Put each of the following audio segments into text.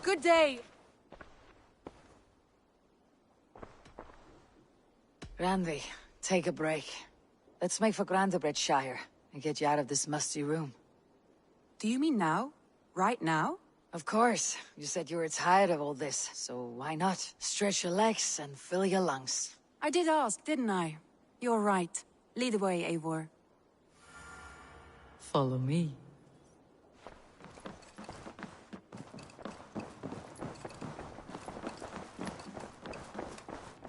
Good day! Randy, take a break. Let's make for Grantebridgeshire and get you out of this musty room. Do you mean now? Right now? Of course. You said you were tired of all this, so why not? Stretch your legs and fill your lungs. I did ask, didn't I? You're right. Lead the way, Eivor. Follow me.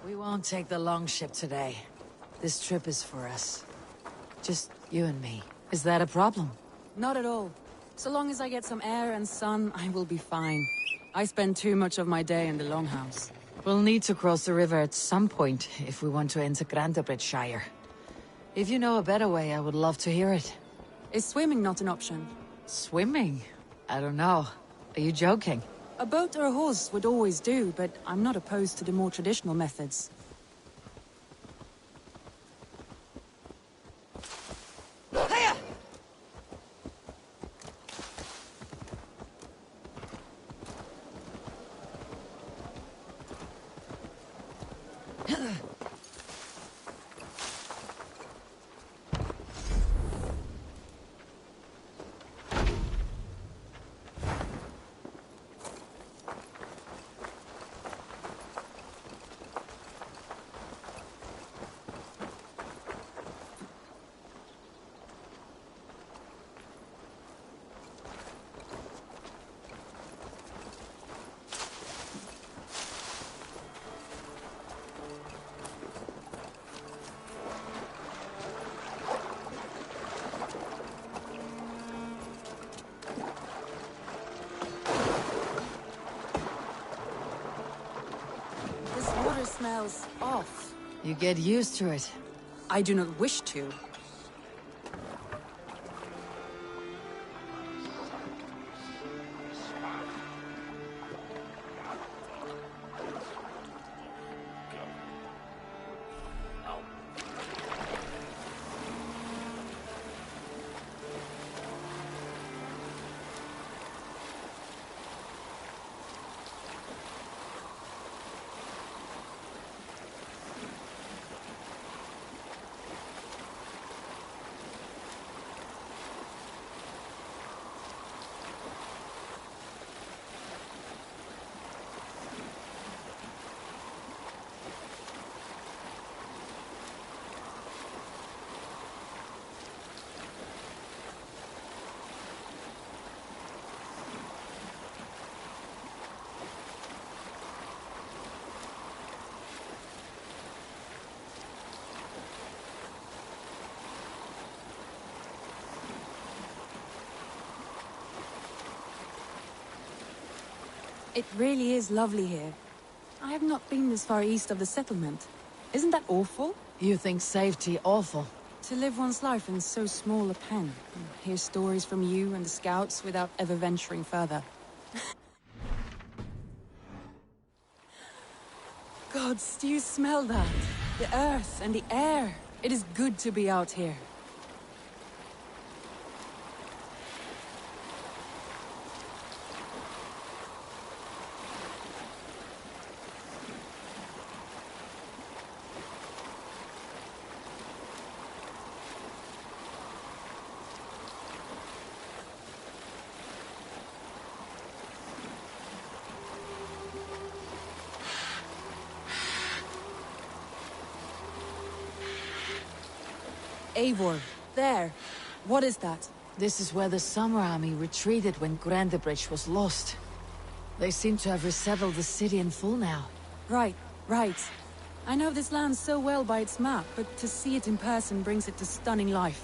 We won't take the long ship today. This trip is for us. Just you and me. Is that a problem? Not at all. So long as I get some air and sun, I will be fine. I spend too much of my day in the Longhouse. We'll need to cross the river at some point if we want to enter Grantebridgeshire. If you know a better way, I would love to hear it. Is swimming not an option? Swimming? I don't know. Are you joking? A boat or a horse would always do, but I'm not opposed to the more traditional methods. Smells off. You get used to it. I do not wish to. It really is lovely here. I have not been this far east of the settlement. Isn't that awful? You think safety awful? To live one's life in so small a pen, and hear stories from you and the scouts without ever venturing further. Gods, do you smell that? The earth and the air. It is good to be out here. Eivor, there. What is that? This is where the Summer Army retreated when Grantebridge was lost. They seem to have resettled the city in full now. Right. I know this land so well by its map, but to see it in person brings it to stunning life.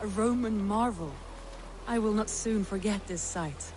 A Roman marvel. I will not soon forget this sight.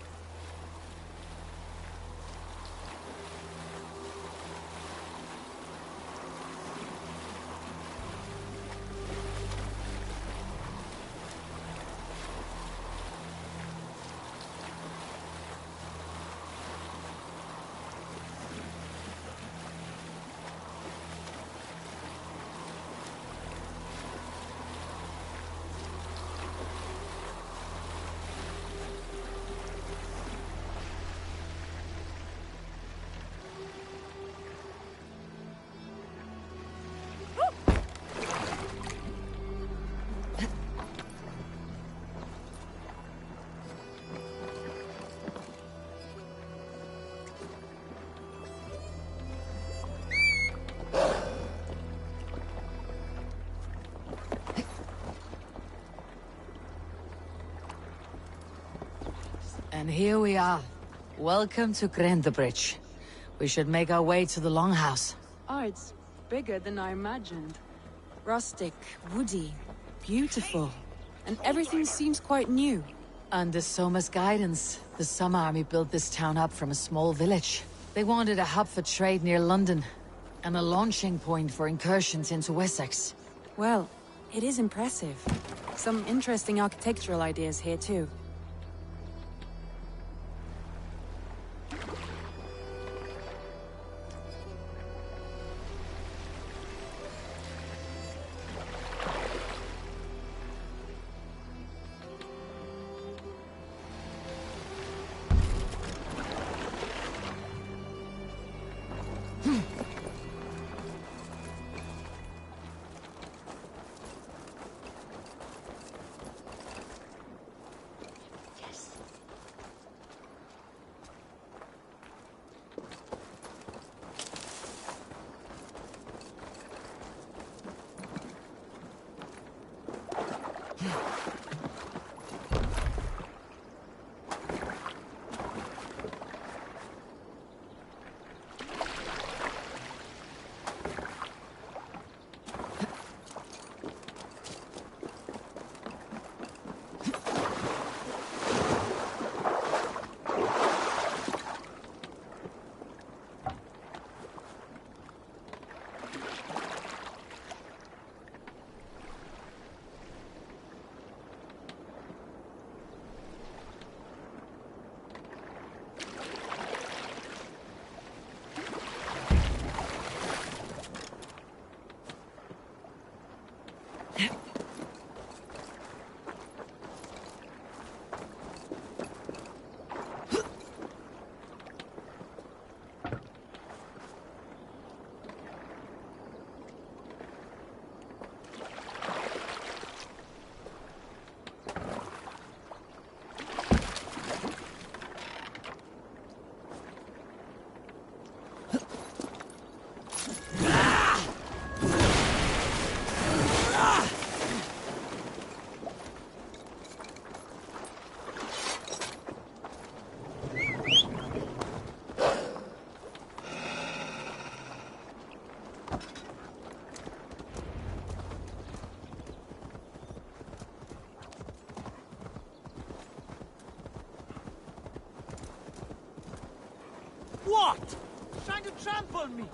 And here we are. Welcome to Grantebridge. We should make our way to the Longhouse. Oh, it's bigger than I imagined. Rustic, woody, beautiful. And everything seems quite new. Under Soma's guidance, the Summer Army built this town up from a small village. They wanted a hub for trade near London, and a launching point for incursions into Wessex. Well, it is impressive. Some interesting architectural ideas here too. What? Trying to trample me?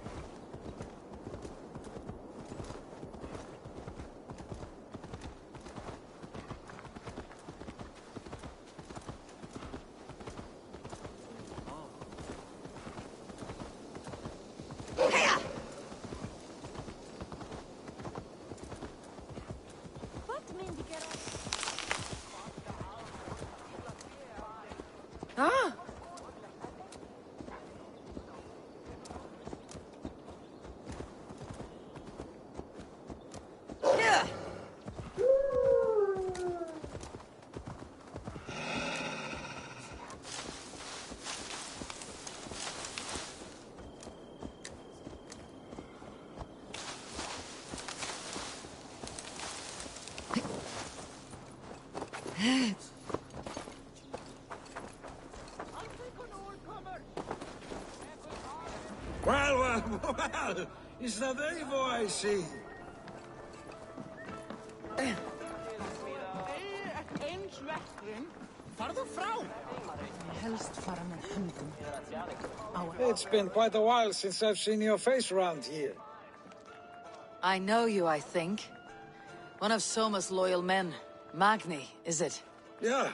Ah! Well, is that Eivor I see? It's been quite a while since I've seen your face around here. I know you, I think. One of Soma's loyal men. Magni, is it? Yeah,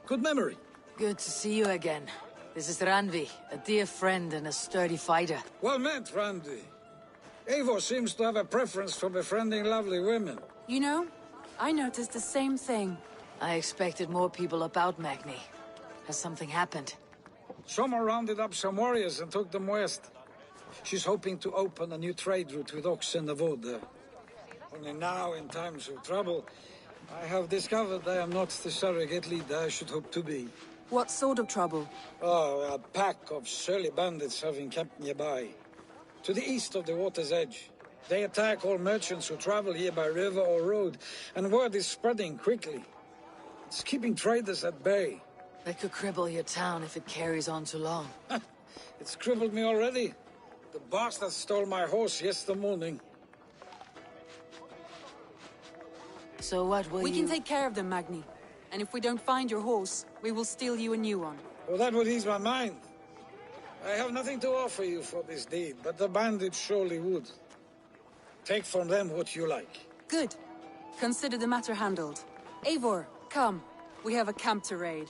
good memory. Good to see you again. This is Randvi, a dear friend and a sturdy fighter. Well met, Randy. Eivor seems to have a preference for befriending lovely women. You know, I noticed the same thing. I expected more people about Magni. Has something happened? Someone rounded up some warriors and took them west. She's hoping to open a new trade route with oxen of wood. Only now, in times of trouble, I have discovered I am not the surrogate leader I should hope to be. What sort of trouble? Oh, a pack of surly bandits have encamped nearby. To the east of the water's edge. They attack all merchants who travel here by river or road, and word is spreading quickly. It's keeping traders at bay. That could cripple your town if it carries on too long. It's crippled me already. The bastard stole my horse yesterday morning. So what will We you... can take care of them, Magni. And if we don't find your horse, we will steal you a new one. Well, that would ease my mind. I have nothing to offer you for this deed, but the bandits surely would. Take from them what you like. Good. Consider the matter handled. Eivor, come. We have a camp to raid.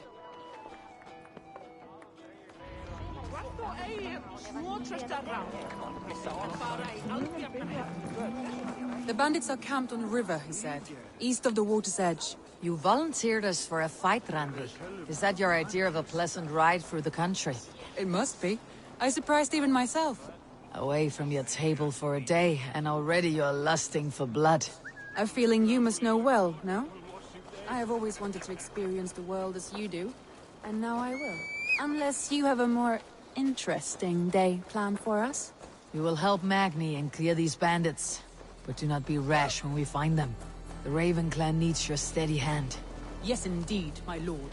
The bandits are camped on the river, he said, east of the water's edge. You volunteered us for a fight, Randy. Is that your idea of a pleasant ride through the country? It must be. I surprised even myself. Away from your table for a day, and already you're lusting for blood. A feeling you must know well, no? I have always wanted to experience the world as you do, and now I will. Unless you have a more interesting day planned for us. We will help Magni and clear these bandits, but do not be rash when we find them. The Raven clan needs your steady hand. Yes, indeed, my lord.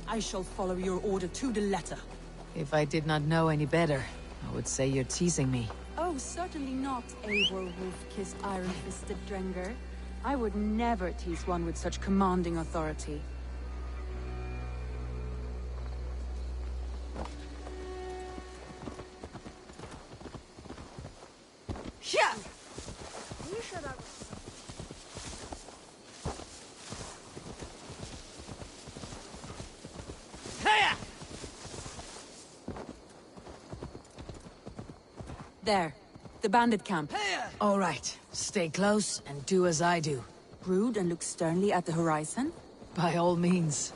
I shall follow your order to the letter. If I did not know any better, I would say you're teasing me. Oh, certainly not, Eivor wolf-kissed iron-fisted Drenger. I would never tease one with such commanding authority. Yeah! There. The bandit camp. All right. Stay close and do as I do. Brood and look sternly at the horizon. By all means.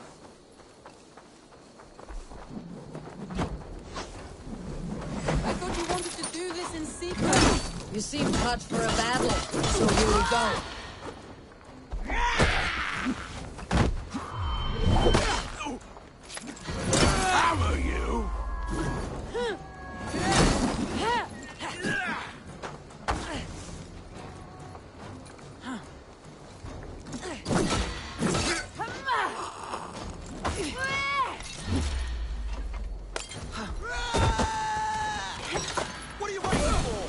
I thought you wanted to do this in secret. You seem cut for a battle, so here we go. Hammer you! What are you waiting for?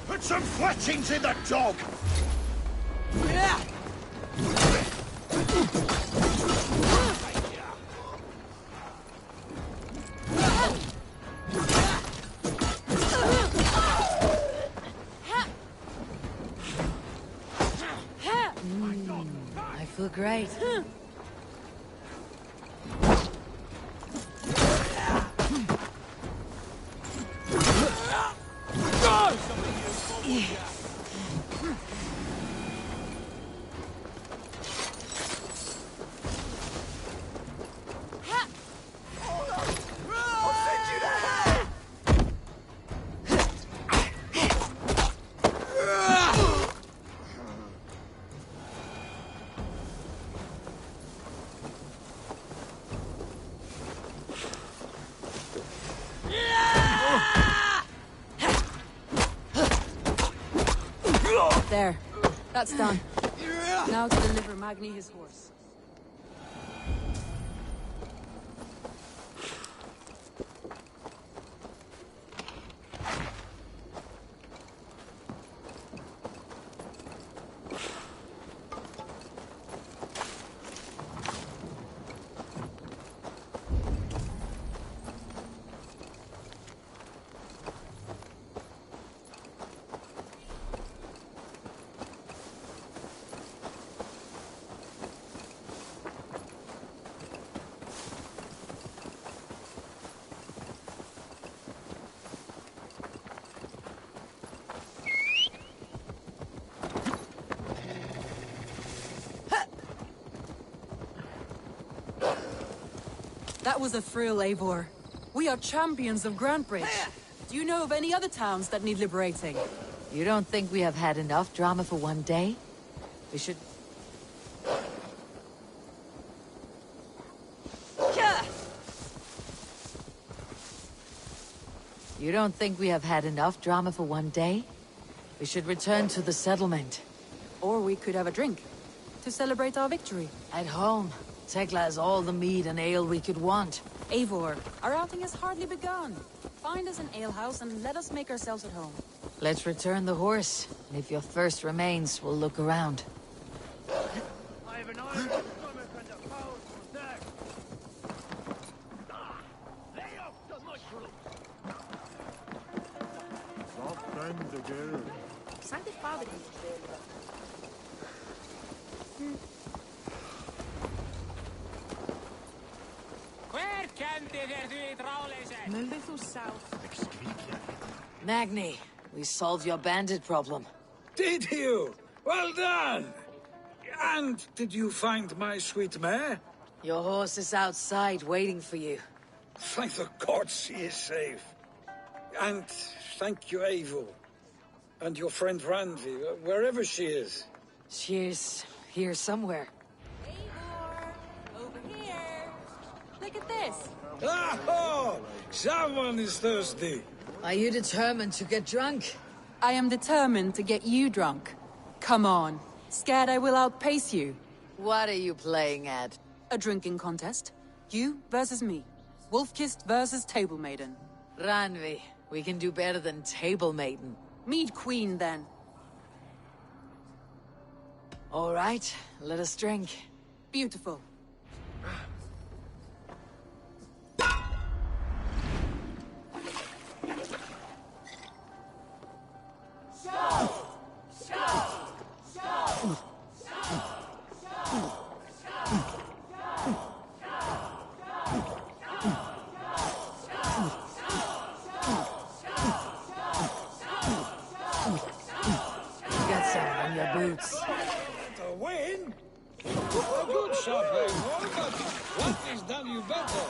Put some fletchings in the dog! I feel great. There. That's done. Now to deliver Magni his horse. That was a thrill, Eivor. We are champions of Grantbridge. Do you know of any other towns that need liberating? You don't think we have had enough drama for one day? We should... You don't think we have had enough drama for one day? We should return to the settlement. Or we could have a drink, to celebrate our victory. At home, Tekla has all the mead and ale we could want. Eivor, our outing has hardly begun. Find us an alehouse and let us make ourselves at home. Let's return the horse, and if your thirst remains, we'll look around. I have an iron stomach and a powerful neck. Lay off the mushroom. Soft times again. Sante Padre. Magni, we solved your bandit problem. Did you? Well done! And did you find my sweet mare? Your horse is outside waiting for you. Thank the gods she is safe. And thank you, Eivor. And your friend Randvi, wherever she is. She's here somewhere. Eivor, over here. Look at this. Oh, someone is thirsty. Are you determined to get drunk? I am determined to get you drunk. Come on. Scared I will outpace you? What are you playing at? A drinking contest. You versus me. Wolf-kissed versus Table Maiden. Ranvi, we can do better than Table Maiden. Mead Queen, then. All right, let us drink. Beautiful. Get some on your boots. To win? A good shot, Eivor, but what is done you better?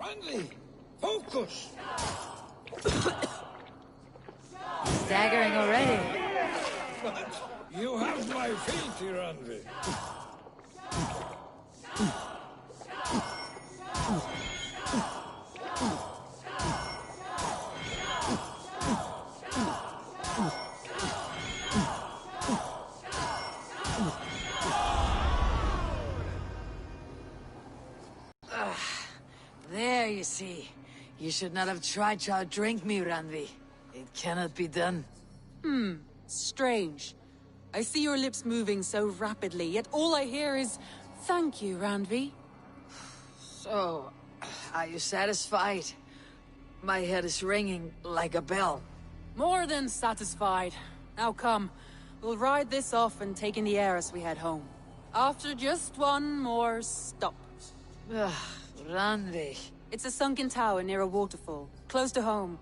Randvi, focus! Staggering already. But you have my feet, Randvi. There, you see. You should not have tried to outdrink me, Ranvi. It cannot be done. Strange. I see your lips moving so rapidly, yet all I hear is, "Thank you, Randvi." So, are you satisfied? My head is ringing like a bell. More than satisfied. Now come, we'll ride this off and take in the air as we head home. After just one more stop. Ranvi. It's a sunken tower near a waterfall, close to home.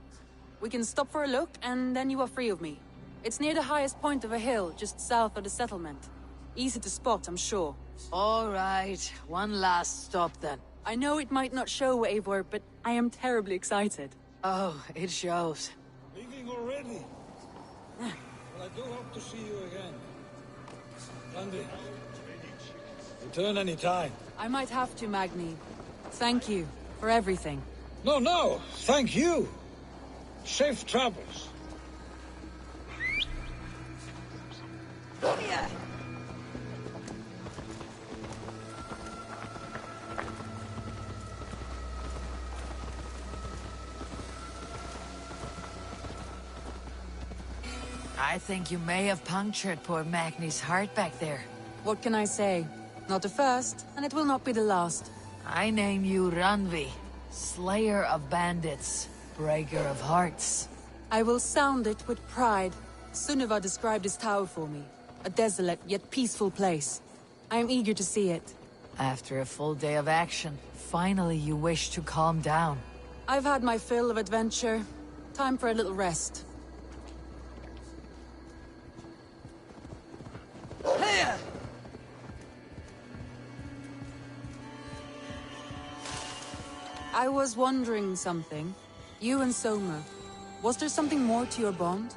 We can stop for a look, and then you are free of me. It's near the highest point of a hill, just south of the settlement. Easy to spot, I'm sure. All right, one last stop then. I know it might not show, Eivor, but I am terribly excited. Oh, it shows. Leaving already? Well, I do hope to see you again. Randvi, return any time. I might have to, Magni. Thank you for everything. No, thank you. Safe travels. I think you may have punctured poor Magni's heart back there. What can I say? Not the first, and it will not be the last. I name you Ranvi, Slayer of Bandits, Breaker of Hearts. I will sound it with pride. Sunniva described this tower for me. A desolate yet peaceful place. I am eager to see it. After a full day of action, finally you wish to calm down. I've had my fill of adventure. Time for a little rest. I was wondering something. You and Soma, was there something more to your bond?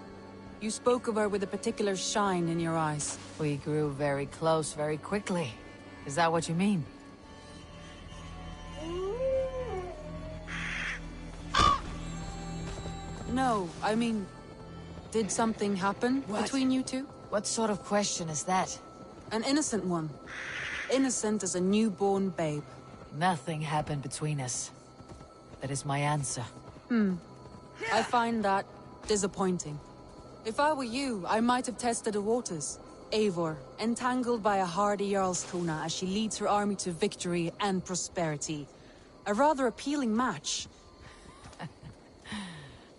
You spoke of her with a particular shine in your eyes. We grew very close very quickly. Is that what you mean? No, I mean, did something happen between you two? What sort of question is that? An innocent one. Innocent as a newborn babe. Nothing happened between us. That is my answer. I find that disappointing. If I were you, I might have tested the waters. Eivor, entangled by a hardy Jarlskona as she leads her army to victory and prosperity. A rather appealing match.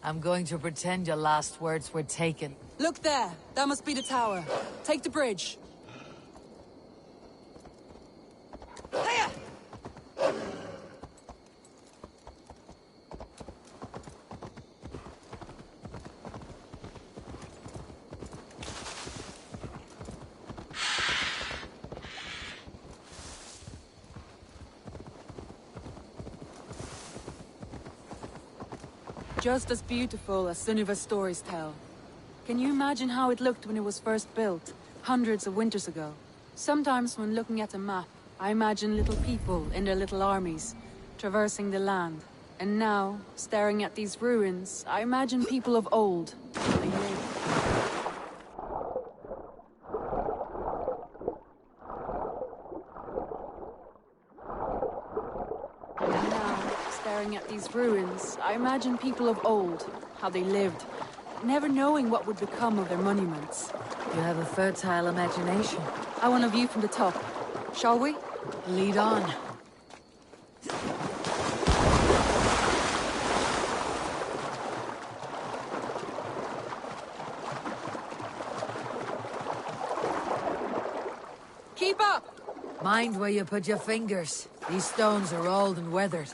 I'm going to pretend your last words were taken. Look there! That must be the tower. Take the bridge. Just as beautiful as Sunniva's stories tell. Can you imagine how it looked when it was first built, hundreds of winters ago? Sometimes when looking at a map, I imagine little people in their little armies, traversing the land. And now, staring at these ruins, I imagine people of old. They lived. And now, staring at these ruins, I imagine people of old, how they lived, never knowing what would become of their monuments. You have a fertile imagination. I want a view from the top. Shall we? Lead on. Keep up! Mind where you put your fingers. These stones are old and weathered.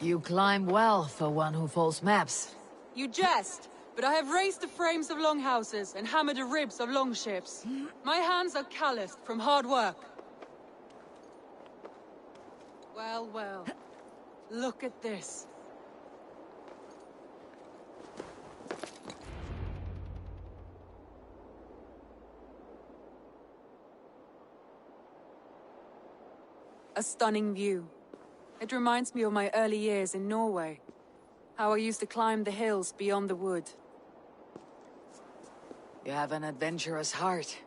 You climb well for one who folds maps. You jest, but I have raised the frames of longhouses and hammered the ribs of longships. My hands are calloused from hard work. Well, well. Look at this. A stunning view. It reminds me of my early years in Norway. How I used to climb the hills beyond the wood. You have an adventurous heart.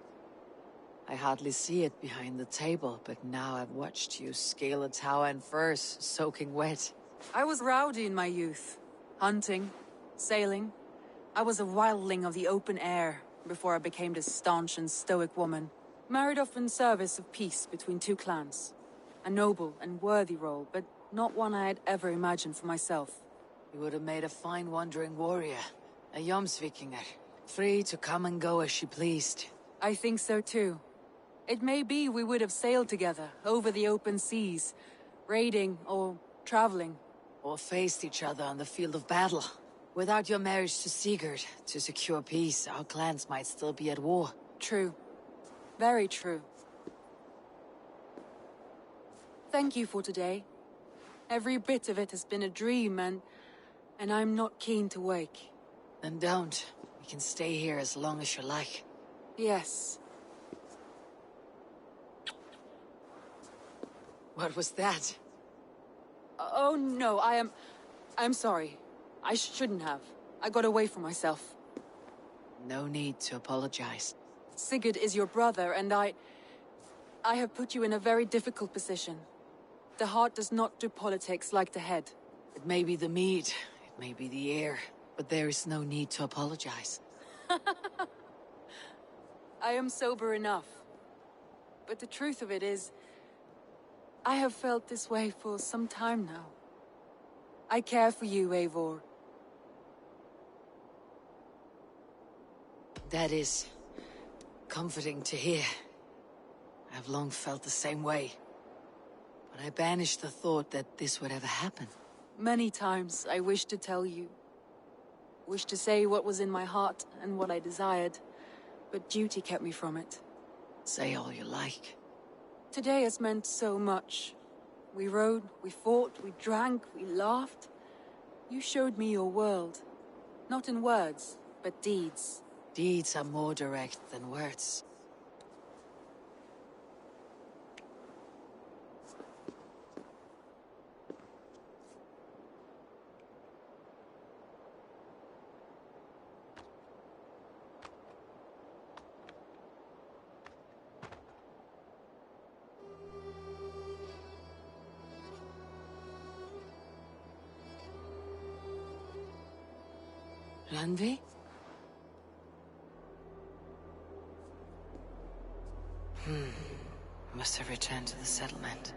I hardly see it behind the table, but now I've watched you scale a tower in furs, soaking wet. I was rowdy in my youth. Hunting, sailing. I was a wildling of the open air before I became this staunch and stoic woman. Married off in service of peace between two clans. A noble and worthy role, but not one I had ever imagined for myself. You would have made a fine wandering warrior, a Jomsvikinger, free to come and go as she pleased. I think so too. It may be we would have sailed together, over the open seas, raiding or traveling. Or faced each other on the field of battle. Without your marriage to Sigurd, to secure peace, our clans might still be at war. True. Very true. Thank you for today. Every bit of it has been a dream, and I'm not keen to wake. Then don't. We can stay here as long as you like. Yes. What was that? Oh no, I'm sorry. I shouldn't have. I got away from myself. No need to apologize. Sigurd is your brother, and I have put you in a very difficult position. The heart does not do politics like the head. It may be the meat, it may be the air, but there is no need to apologize. I am sober enough. But the truth of it is, I have felt this way for some time now. I care for you, Eivor. That is comforting to hear. I've long felt the same way. But I banished the thought that this would ever happen. Many times I wished to tell you. Wished to say what was in my heart and what I desired. But duty kept me from it. Say all you like. Today has meant so much. We rode, we fought, we drank, we laughed. You showed me your world. Not in words, but deeds. Deeds are more direct than words. Randvi? Must have returned to the settlement.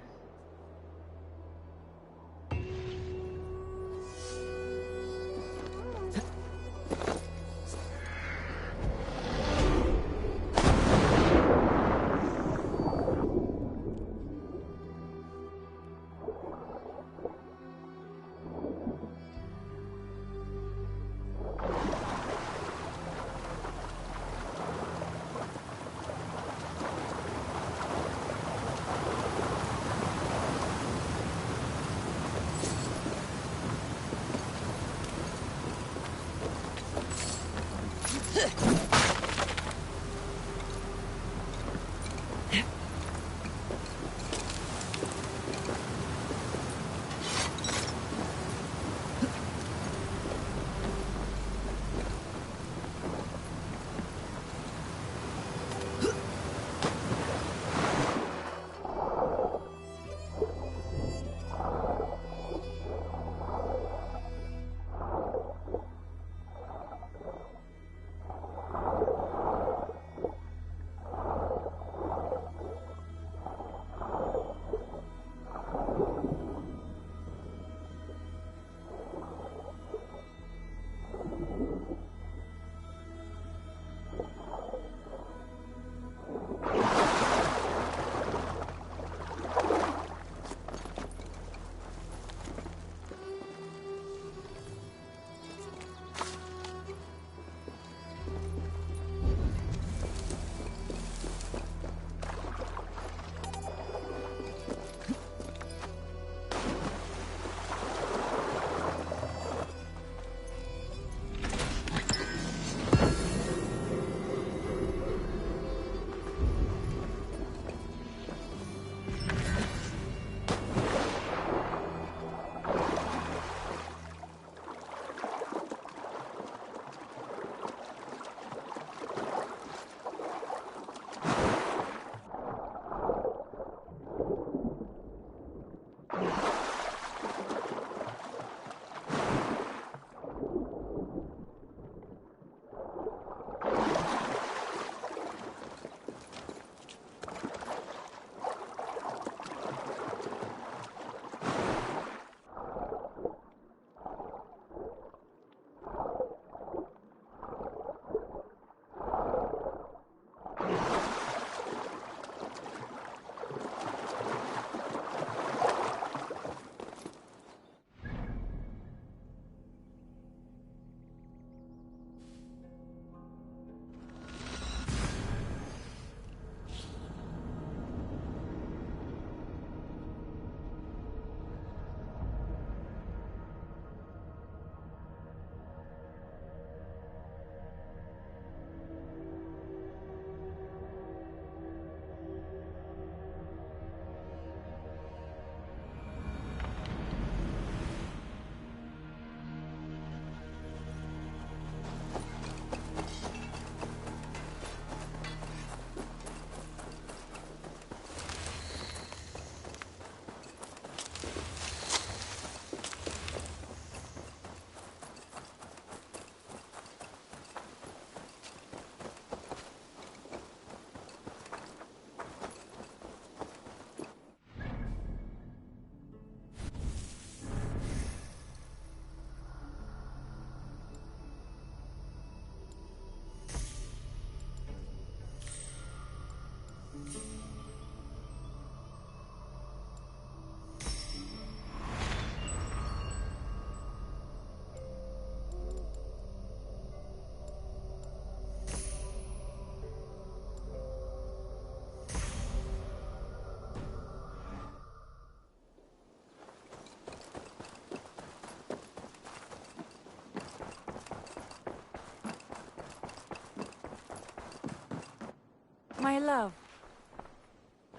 My love,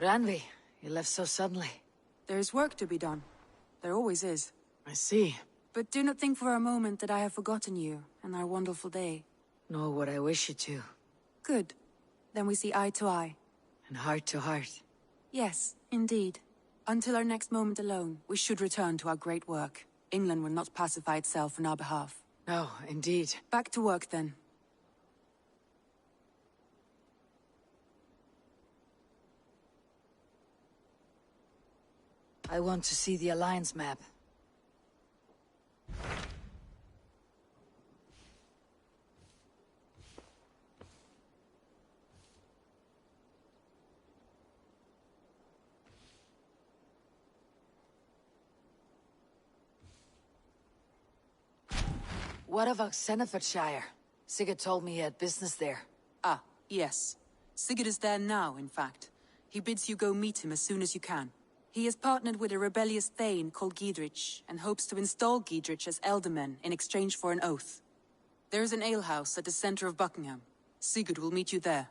Ranvi, you left so suddenly. there's work to be done. There always is. I see. But do not think for a moment that I have forgotten you and our wonderful day. Nor would I wish you to. Good. Then we see eye to eye. And heart to heart. Yes, indeed. Until our next moment alone, we should return to our great work. England will not pacify itself on our behalf. No, indeed. Back to work, then. I want to see the Alliance map. What of Oxenfordshire? Sigurd told me he had business there. Ah, yes. Sigurd is there now, in fact. He bids you go meet him as soon as you can. He has partnered with a rebellious Thane called Giedrich, and hopes to install Giedrich as Elderman in exchange for an oath. There is an alehouse at the center of Buckingham. Sigurd will meet you there.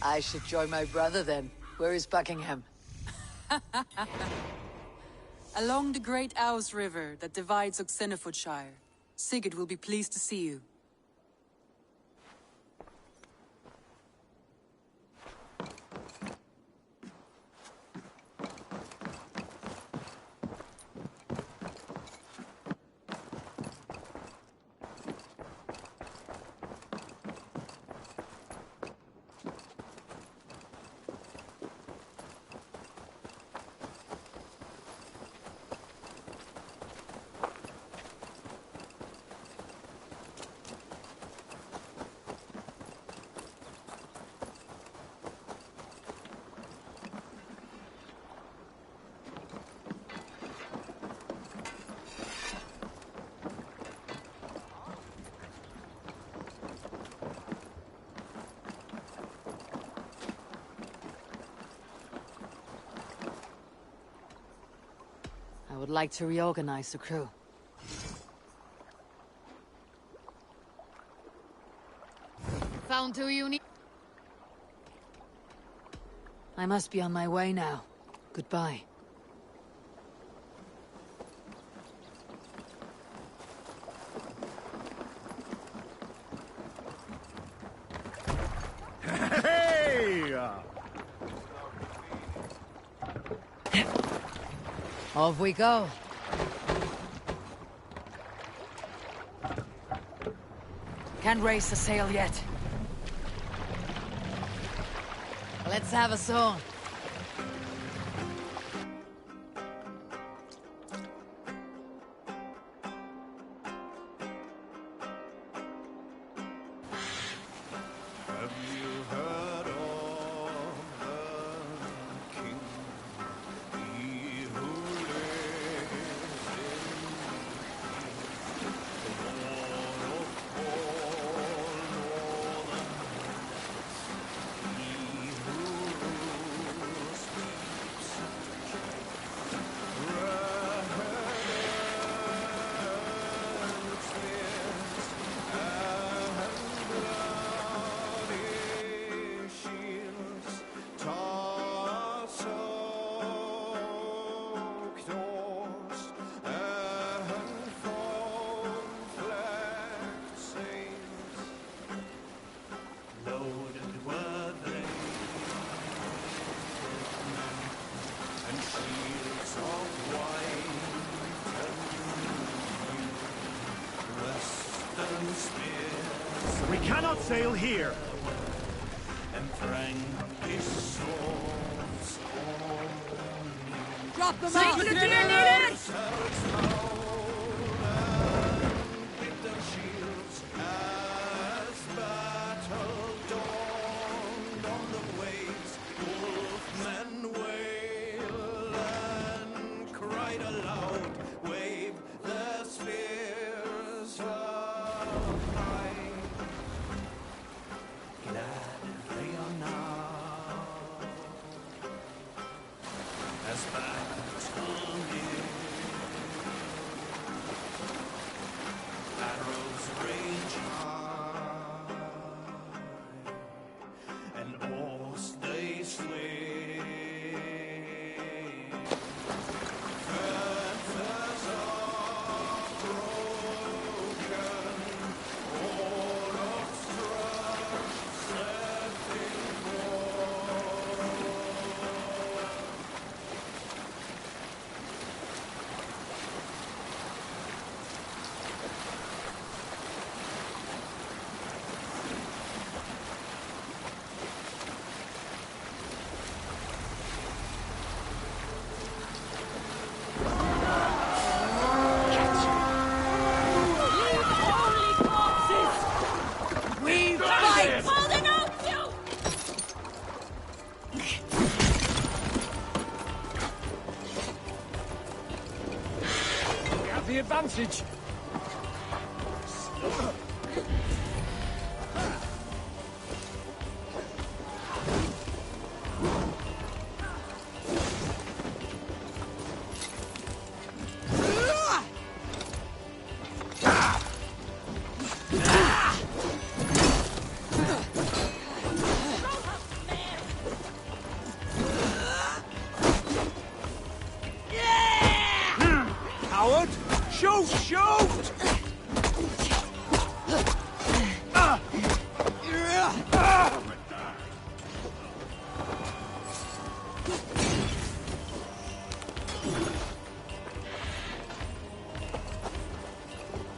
I should join my brother then. Where is Buckingham? Along the great Ouse River that divides Oxenfordshire. Sigurd will be pleased to see you. I would like to reorganize the crew. Found who you need. I must be on my way now. Goodbye. Hey! Off we go. Can't raise the sail yet. Let's have a song. Have you heard of the king? He who lives in the wall of all northern lands. He who speaks red and bloody shields, tar-soaked oars, and foam-flecked sails. Loaded were they and shields of white and blue, western spears We cannot sail here. and Frankish swords on Drop them Take out! the needed! with their shields as battle dawned on the waves. Wolfmen wail and cried aloud, wave their spears up high. Glad they are now as battle nears. the advantage. Howard! Shoot! Shoot!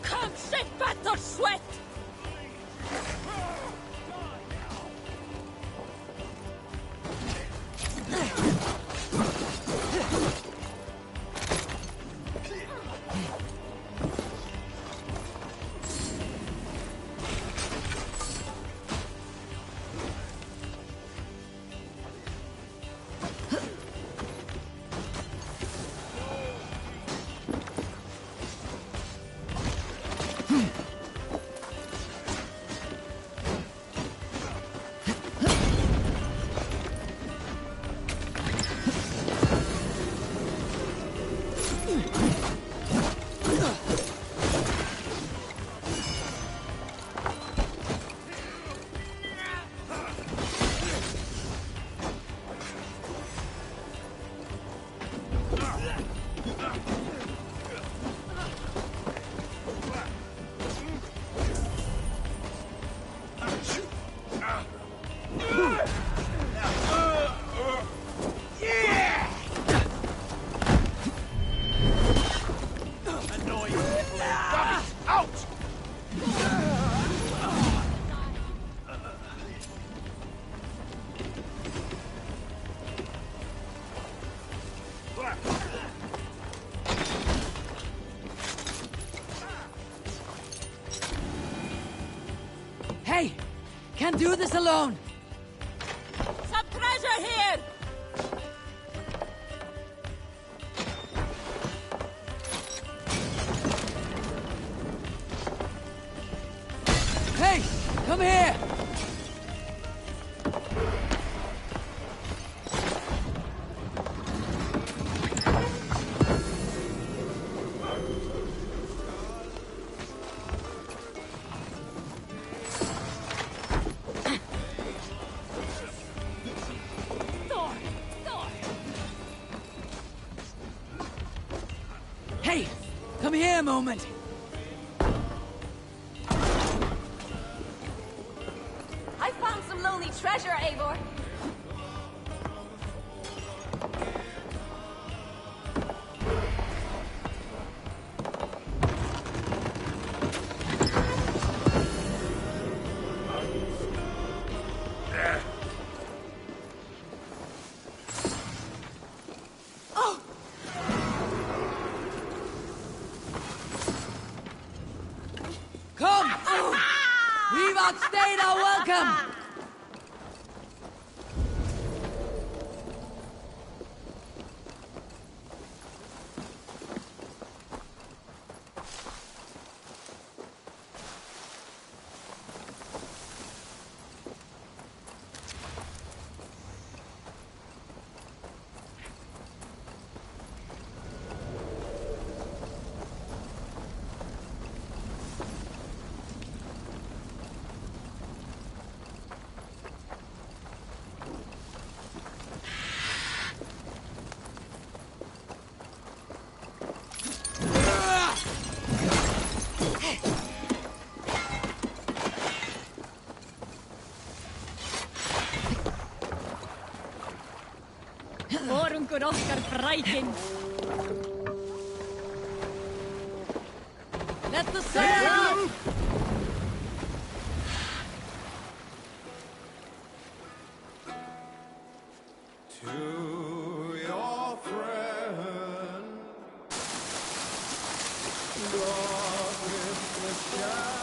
Come, shit, bastard, sweat! Hey! Can't do this alone! Some treasure here! Hey! Come here! Hey! Come here a moment! I found some lonely treasure, Eivor. Come! We've outstayed our welcome! Vorungur okkar brækin. Let the sail out! To your friend, God with the shadow.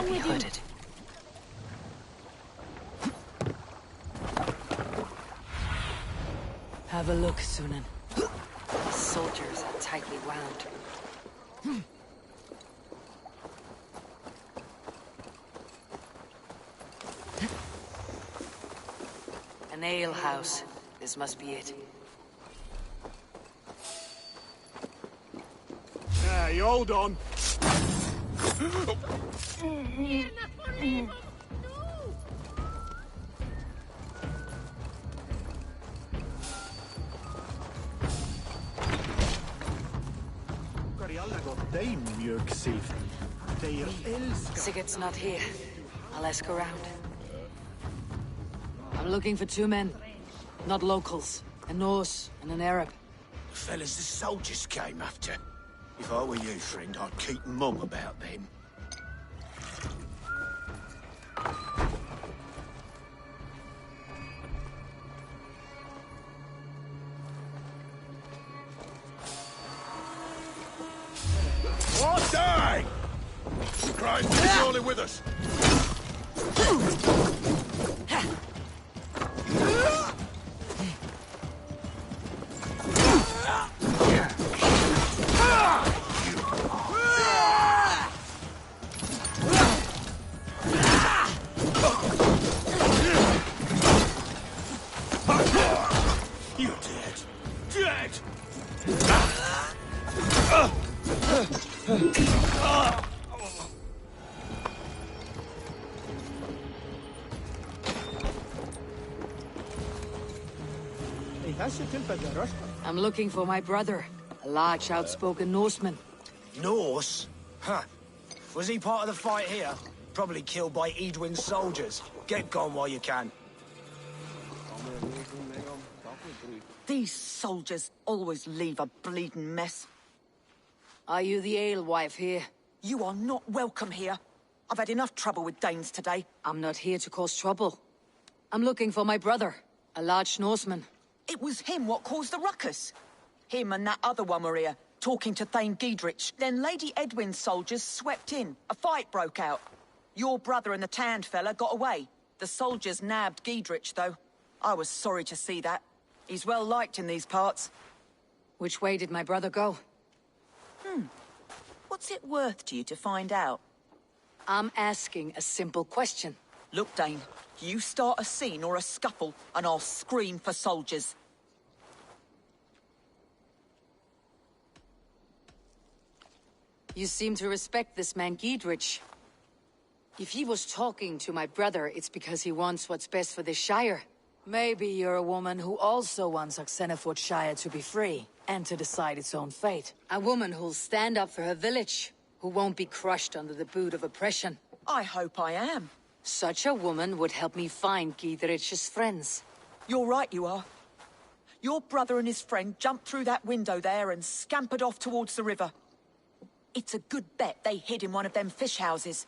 wrong with you? hooded. Have a look, Sunan. The soldiers are tightly wound. An ale house. This must be it. Hey, hold on. Sigurd's not here. I'll ask around. I'm looking for two men. Not locals. A Norse and an Arab. The fellas the soldiers came after. If I were you, friend, I'd keep mum about them. What? Die! Christ, you're only with us. You're dead. Dead! I'm looking for my brother. A large, outspoken Norseman. Norse? Huh. Was he part of the fight here? Probably killed by Edwin's soldiers. Get gone while you can. These soldiers always leave a bleeding mess. Are you the alewife here? You are not welcome here. I've had enough trouble with Danes today. I'm not here to cause trouble. I'm looking for my brother, a large Norseman. It was him what caused the ruckus. Him and that other one were here, talking to Thane Giedrich. Then Lady Edwin's soldiers swept in. A fight broke out. Your brother and the tanned fella got away. The soldiers nabbed Giedrich, though. I was sorry to see that. He's well liked in these parts. Which way did my brother go? What's it worth to you to find out? I'm asking a simple question. Look, Dane, you start a scene or a scuffle, and I'll scream for soldiers. You seem to respect this man Giedrich. If he was talking to my brother, it's because he wants what's best for this Shire. Maybe you're a woman who also wants Oxenford Shire to be free, and to decide its own fate. A woman who'll stand up for her village, who won't be crushed under the boot of oppression. I hope I am. Such a woman would help me find Giedrich's friends. You're right, you are. Your brother and his friend jumped through that window there and scampered off towards the river. It's a good bet they hid in one of them fish houses.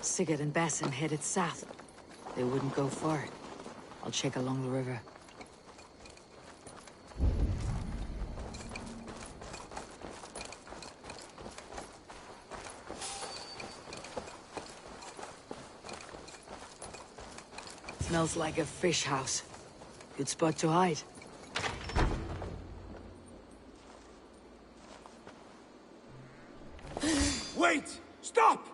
Sigurd and Basim headed south. They wouldn't go far. I'll check along the river. Smells like a fish house. Good spot to hide. Wait! Stop!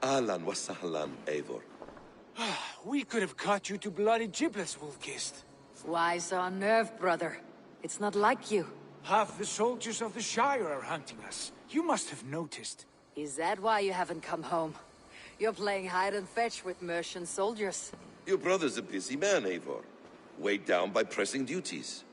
Ahlan wa sahlan, Eivor. We could have cut you to bloody giblets, Wolfkist. Why so unnerved, brother? It's not like you. Half the soldiers of the Shire are hunting us. You must have noticed. Is that why you haven't come home? You're playing hide and fetch with Mercian soldiers. Your brother's a busy man, Eivor. Weighed down by pressing duties.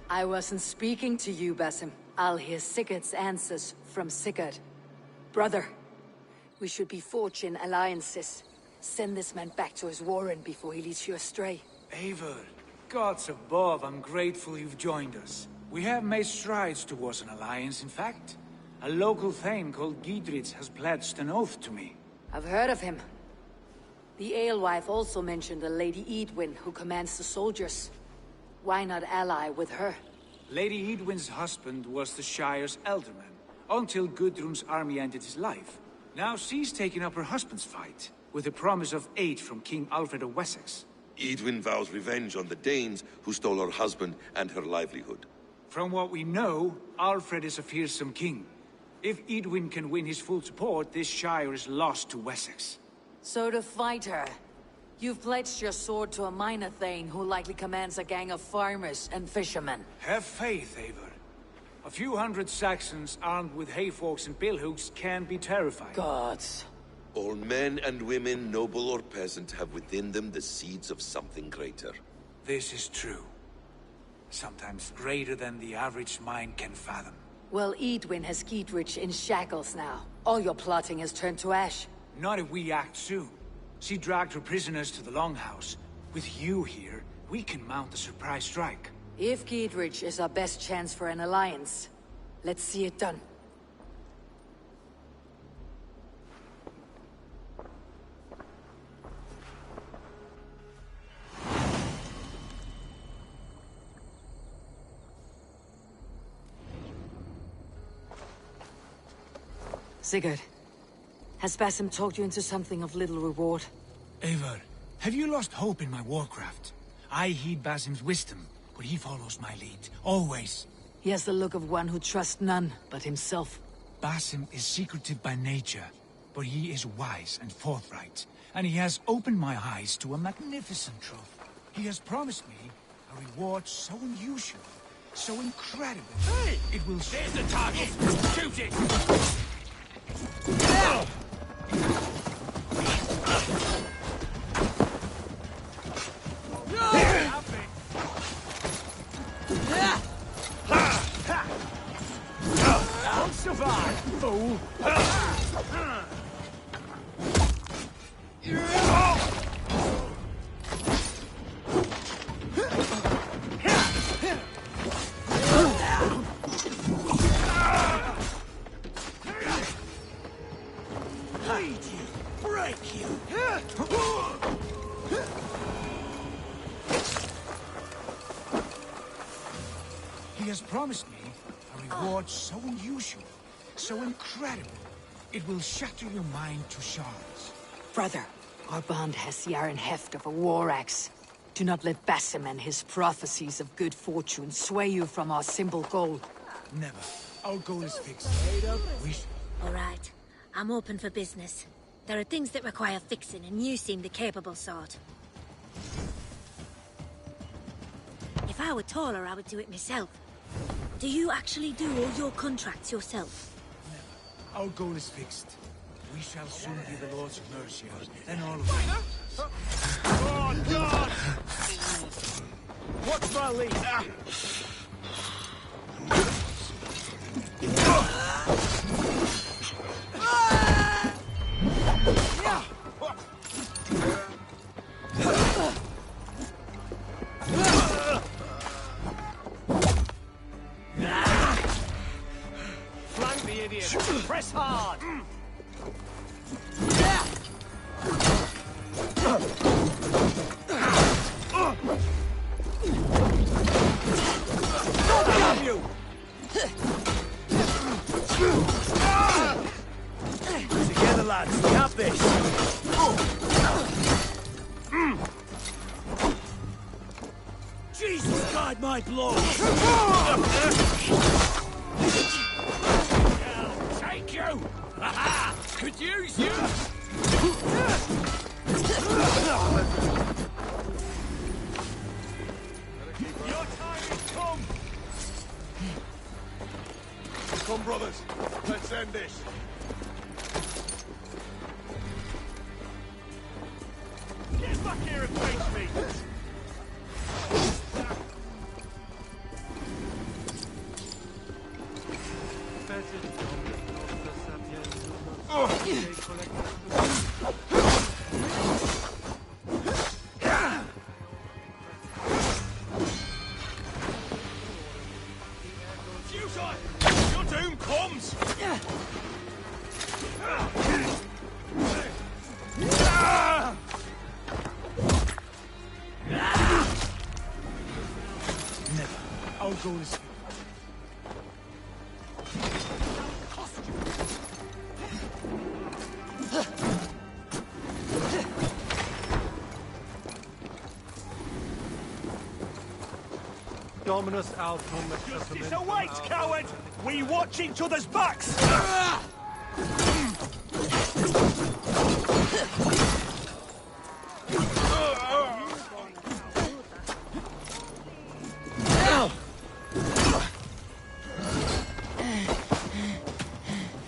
I wasn't speaking to you, Basim. I'll hear Sigurd's answers from Sigurd. Brother, we should be forging alliances. Send this man back to his warren before he leads you astray. Eivor, gods above, I'm grateful you've joined us. We have made strides towards an alliance, in fact. A local thane called Giedrich has pledged an oath to me. I've heard of him. The alewife also mentioned a Lady Edwin who commands the soldiers. Why not ally with her? Lady Edwin's husband was the Shire's elderman, until Gudrun's army ended his life. Now she's taking up her husband's fight, with the promise of aid from King Alfred of Wessex. Edwin vows revenge on the Danes who stole her husband and her livelihood. From what we know, Alfred is a fearsome king. If Edwin can win his full support, this Shire is lost to Wessex. So to fight her, you've pledged your sword to a minor thane who likely commands a gang of farmers and fishermen. Have faith, Eivor. A few hundred Saxons armed with hayforks and billhooks can be terrifying. Gods. All men and women, noble or peasant, have within them the seeds of something greater. This is true. Sometimes greater than the average mind can fathom. Well, Edwin has Giedrich in shackles now. All your plotting has turned to ash. Not if we act soon. She dragged her prisoners to the Longhouse. With you here, we can mount a surprise strike. If Giedrich is our best chance for an alliance, let's see it done. Sigurd, has Basim talked you into something of little reward? Eivor, have you lost hope in my warcraft? I heed Basim's wisdom, but he follows my lead, always. He has the look of one who trusts none but himself. Basim is secretive by nature, but he is wise and forthright, and he has opened my eyes to a magnificent truth. He has promised me a reward so unusual, so incredible. Hey! It will There's the target! Shoot it! I'll survive, fool! He has promised me a reward so unusual, so incredible, it will shatter your mind to shards. Brother, our bond has the iron heft of a war axe. Do not let Basim and his prophecies of good fortune sway you from our simple goal. Never. Our goal is fixed. We All right. I'm open for business. There are things that require fixing, and you seem the capable sort. If I were taller, I would do it myself. Do you actually do all your contracts yourself? Our goal is fixed. We shall soon be the Lords of Mercia, and all of them. Oh, God! What's my lead? Flank the idiot! Press hard! Damn you! Together, lads, we have this! Jesus, guide my blows! Take you! Aha! Could use you! Your time has come! Come, brothers. Let's end this. Get back here and face me! Futile! Your doom comes! Never. Our goal is... Dominus Altum. Justice awaits, coward! We watch each other's backs!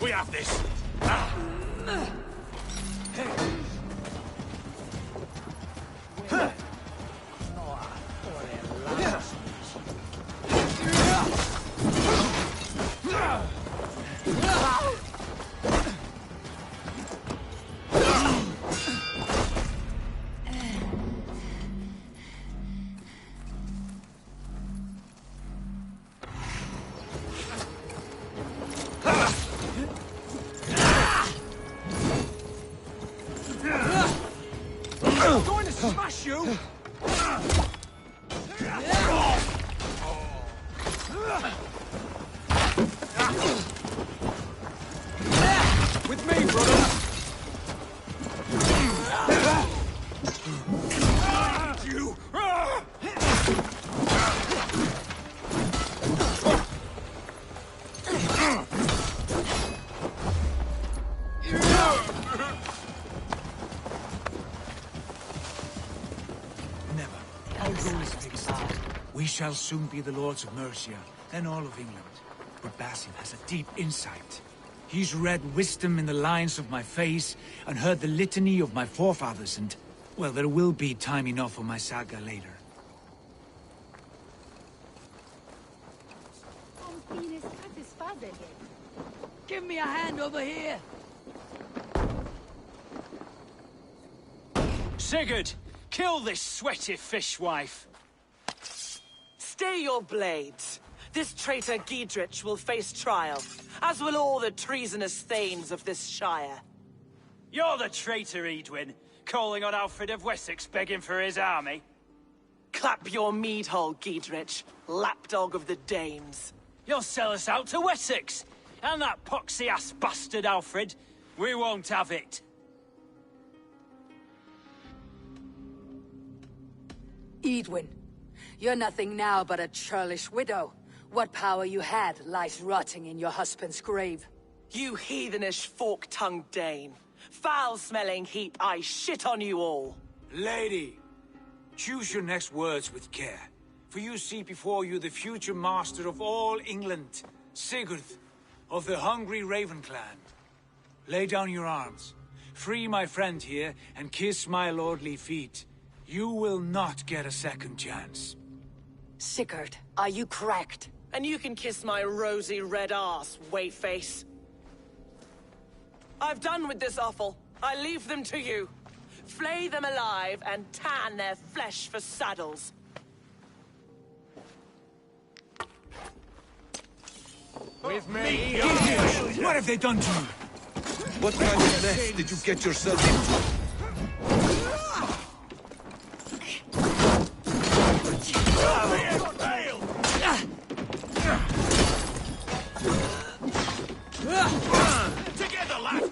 We have this. I'm going to smash you! With me, brother! You! We shall soon be the lords of Mercia, then all of England. But Basim has a deep insight. He's read wisdom in the lines of my face, and heard the litany of my forefathers, and... well, there will be time enough for my saga later. Give me a hand over here! Sigurd, kill this sweaty fishwife! Stay your blades. This traitor Giedrich will face trial, as will all the treasonous thanes of this shire. You're the traitor, Edwin, calling on Alfred of Wessex begging for his army. Clap your mead hole, Giedrich, lapdog of the Danes. You'll sell us out to Wessex, and that poxy-ass bastard Alfred. We won't have it. Edwin, you're nothing now but a churlish widow. What power you had lies rotting in your husband's grave. You heathenish fork-tongued Dane. Foul-smelling heap, I shit on you all. Lady, choose your next words with care. For you see before you the future master of all England, Sigurd, of the hungry Raven clan. Lay down your arms. Free my friend here, and kiss my lordly feet. You will not get a second chance. Sigurd, are you cracked? And you can kiss my rosy red arse, wayface. I've done with this offal. I leave them to you. Flay them alive and tan their flesh for saddles. With me! What have they done to you? What kind of mess did you get yourself into? Together, lad!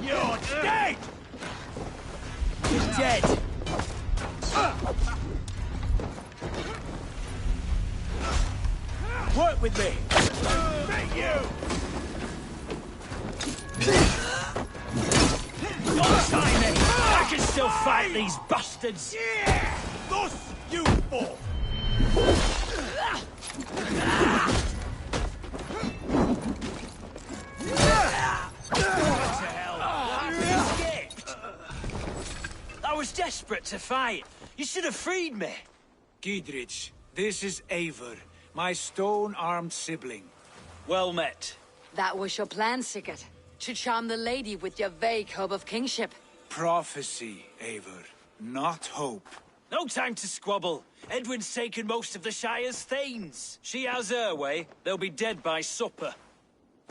You're dead! He's dead. Work with me. Meet you! Don't time me! I can still fight these bastards! Yeah! Thus you fall! What the hell? I escaped! I was desperate to fight. You should have freed me. Giedrich, this is Eivor, my stone-armed sibling. Well met. That was your plan, Sigurd. To charm the lady with your vague hope of kingship. Prophecy, Eivor, not hope. No time to squabble. Edwin's taken most of the Shire's thanes. She has her way. They'll be dead by supper.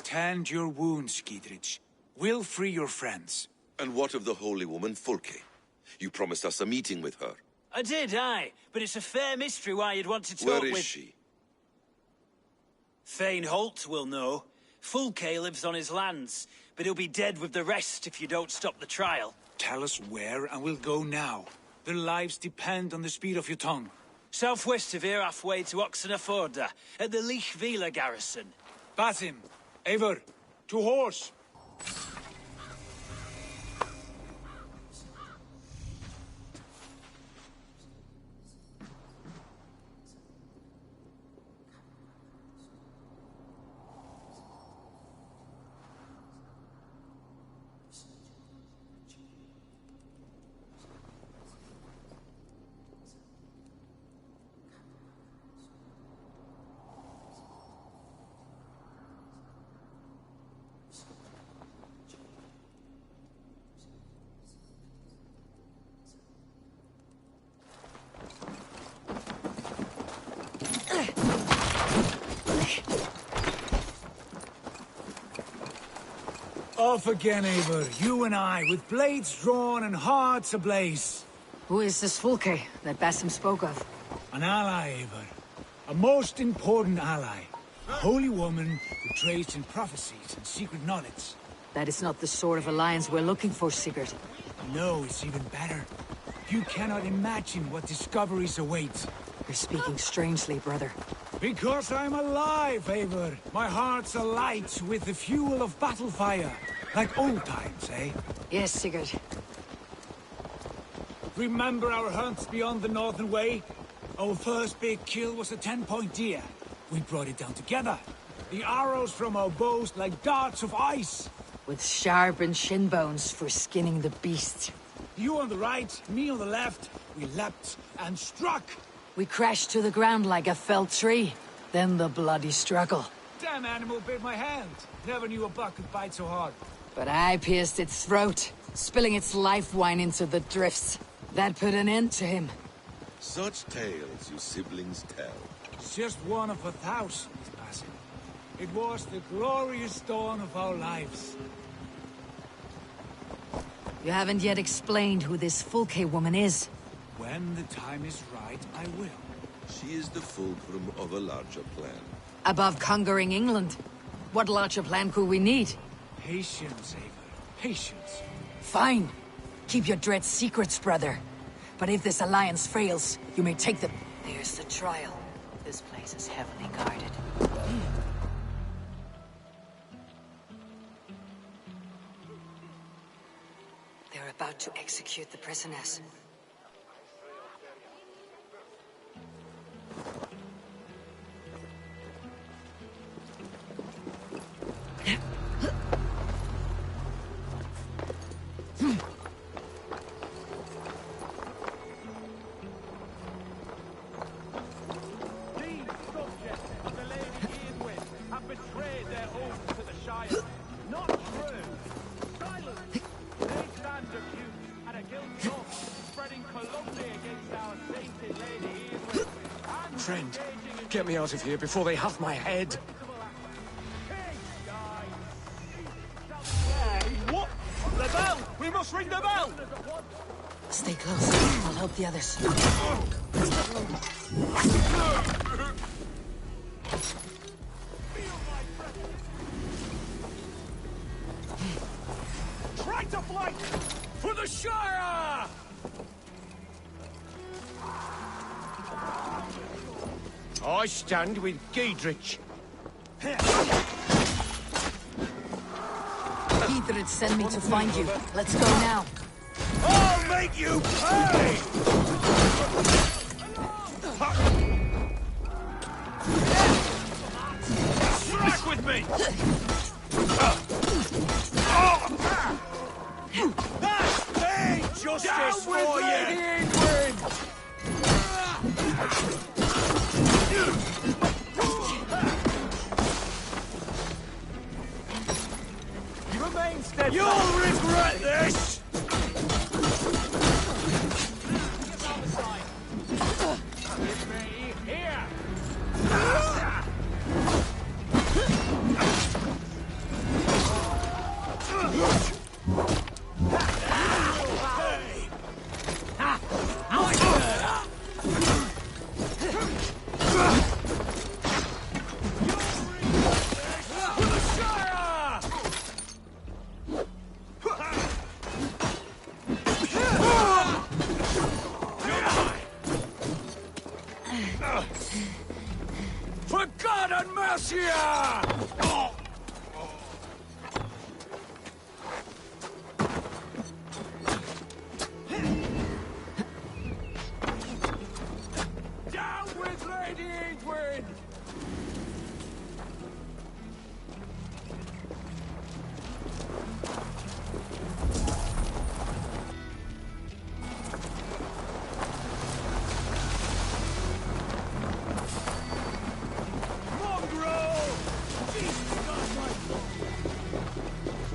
Tend your wounds, Gidrich. We'll free your friends. And what of the holy woman Fulke? You promised us a meeting with her. I did, aye. But it's a fair mystery why you'd want to talk with... Where is she? Thane Holt will know. Fulke lives on his lands, but he'll be dead with the rest if you don't stop the trial. Tell us where, and we'll go now. Their lives depend on the speed of your tongue. Southwest of here, halfway to Oxenaforda, at the Lichvila garrison. Basim, Eivor, to horse! Off again, Eivor. You and I, with blades drawn and hearts ablaze. Who is this Fulke that Basim spoke of? An ally, Eivor. A most important ally. A holy woman who trades in prophecies and secret knowledge. That is not the sort of alliance we're looking for, Sigurd. No, it's even better. You cannot imagine what discoveries await. You're speaking strangely, brother. Because I'm alive, Eivor. My heart's alight with the fuel of battle fire. Like old times, eh? Yes, Sigurd. Remember our hunts beyond the Northern Way? Our first big kill was a 10-point deer. We brought it down together. The arrows from our bows like darts of ice. With sharpened shin bones for skinning the beast. You on the right, me on the left. We leapt and struck. We crashed to the ground like a felled tree. Then the bloody struggle. Damn animal bit my hand. Never knew a buck could bite so hard. But I pierced its throat, spilling its life wine into the drifts. That put an end to him. Such tales you siblings tell. It's just one of 1,000, Basim. It was the glorious dawn of our lives. You haven't yet explained who this Fulke woman is. When the time is right, I will. She is the fulcrum of a larger plan. Above conquering England, what larger plan could we need? Patience, Eivor. Patience. Fine. Keep your dread secrets, brother. But if this alliance fails, you may take them. There's the trial. This place is heavily guarded. They're about to execute the prisoners. Friend, get me out of here before they have my head. What? The bell! We must ring the bell! Stay close. I'll help the others. Try to flank! For the Shire! I stand with Giedrich. Giedrich sent me to find you. Let's go now. I'll make you pay! Strike with me! That's paid justice for you! Remain steadfast. You'll regret this! God and Mercia! Oh. Down with Lady Edwin!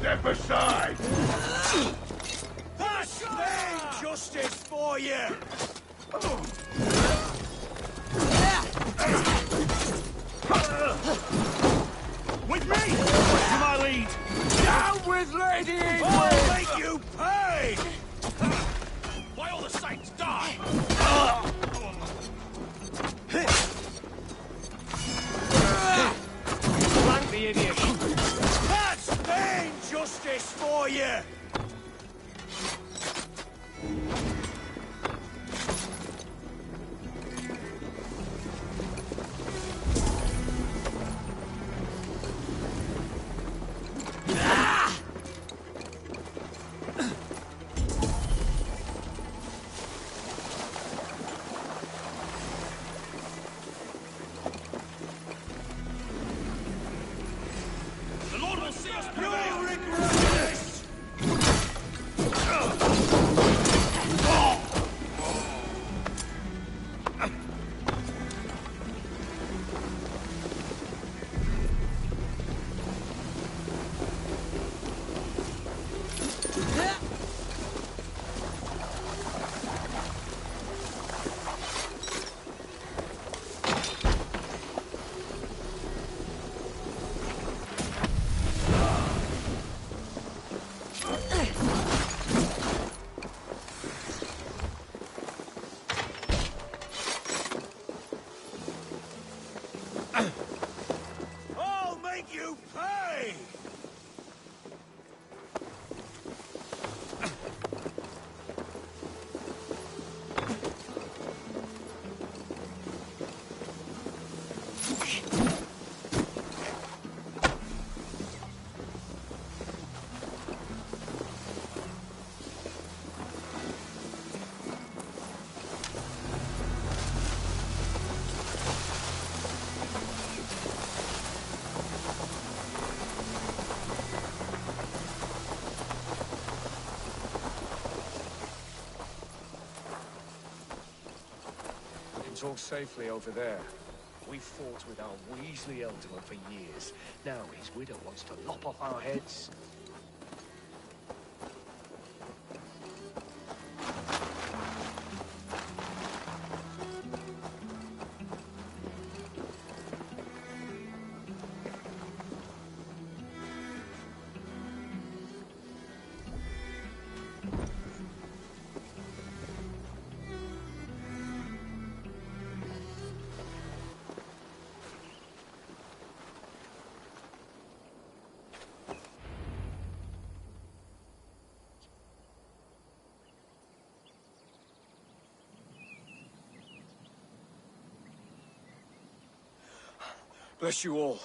Step aside! That's main justice for you! With me! To my lead! Down with Lady Edwin! I'll make you pay! By all the saints, die! Flank the idiot! That's main justice for you! The Lord will see us You'll prevail! regret this! I'll make you pay! We can talk safely over there. We fought with our Weasley Elderman for years. Now his widow wants to lop off our heads. Bless you all.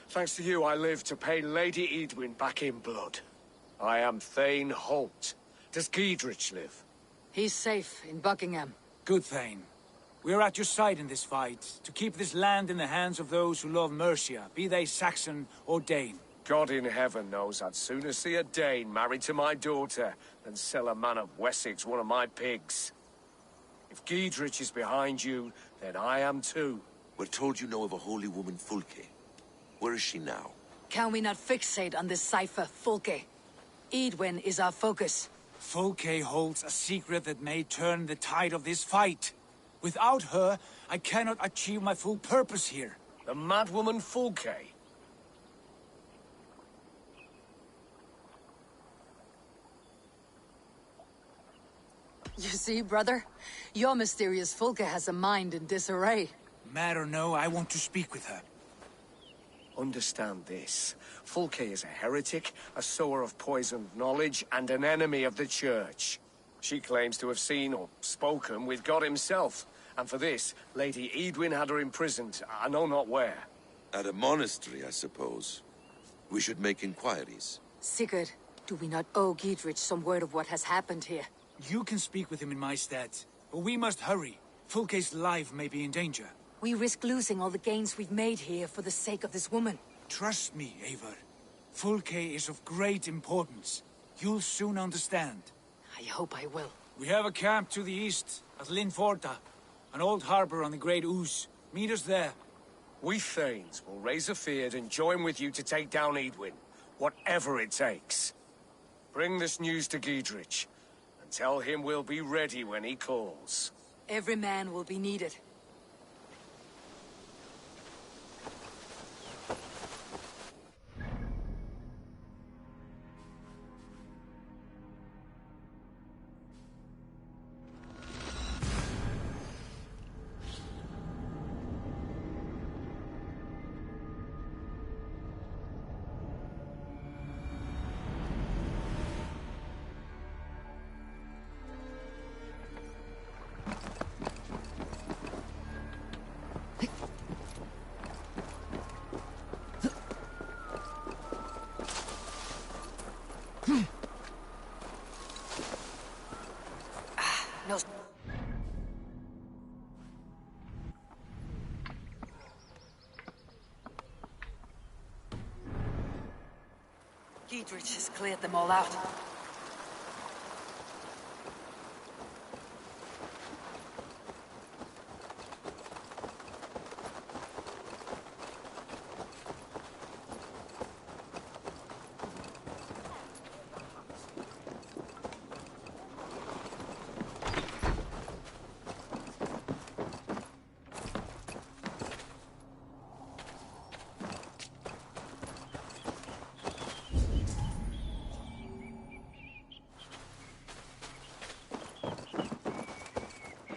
Thanks to you, I live to pay Lady Edwin back in blood. I am Thane Holt. Does Giedrich live? He's safe in Buckingham. Good, Thane. We are at your side in this fight, to keep this land in the hands of those who love Mercia, be they Saxon or Dane. God in heaven knows I'd sooner see a Dane married to my daughter than sell a man of Wessex one of my pigs. If Giedrich is behind you, then I am too. We're told you know of a holy woman, Fulke. Where is she now? Can we not fixate on this cipher, Fulke? Edwin is our focus. Fulke holds a secret that may turn the tide of this fight. Without her, I cannot achieve my full purpose here. The madwoman Fulke? You see, brother? Your mysterious Fulke has a mind in disarray. Mad or no, I want to speak with her. Understand this. Fulke is a heretic, a sower of poisoned knowledge, and an enemy of the Church. She claims to have seen or spoken with God himself. And for this, Lady Edwin had her imprisoned, I know not where. At a monastery, I suppose. We should make inquiries. Sigurd, do we not owe Giedrich some word of what has happened here? You can speak with him in my stead, but we must hurry. Fulke's life may be in danger. We risk losing all the gains we've made here for the sake of this woman. Trust me, Eivor. Fulke is of great importance. You'll soon understand. I hope I will. We have a camp to the east, at Linforta. An old harbor on the Great Ouse. Meet us there. We Thanes will raise a feard and join with you to take down Edwin, whatever it takes. Bring this news to Giedrich, and tell him we'll be ready when he calls. Every man will be needed. No. Giedrich has cleared them all out.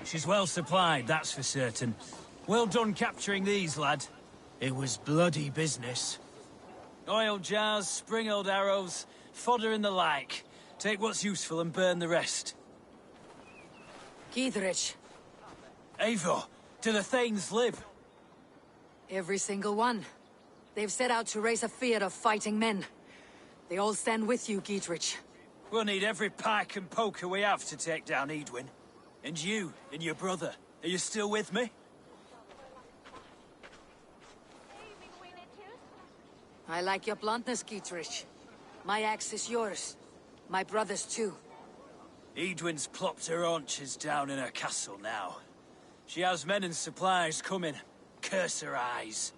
She's well supplied, that's for certain. Well done capturing these, lad. It was bloody business. Oil jars, spring-oiled arrows, fodder and the like. Take what's useful and burn the rest. Giedrich. Eivor, do the Thanes live? Every single one. They've set out to raise a fear of fighting men. They all stand with you, Giedrich. We'll need every pike and poker we have to take down Edwin. And you, and your brother, are you still with me? I like your bluntness, Giedrich. My axe is yours. My brother's too. Edwin's plopped her haunches down in her castle now. She has men and supplies coming. Curse her eyes.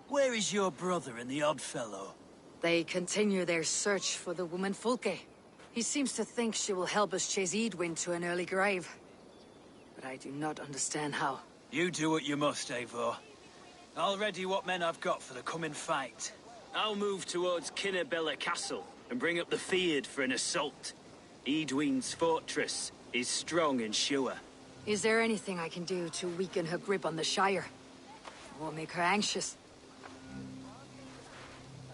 Where is your brother and the odd fellow? They continue their search for the woman Fulke. He seems to think she will help us chase Edwin to an early grave. But I do not understand how. You do what you must, Eivor. I'll ready what men I've got for the coming fight. I'll move towards Kinnabella Castle and bring up the Fyrd for an assault. Edwin's fortress is strong and sure. Is there anything I can do to weaken her grip on the Shire? Or make her anxious?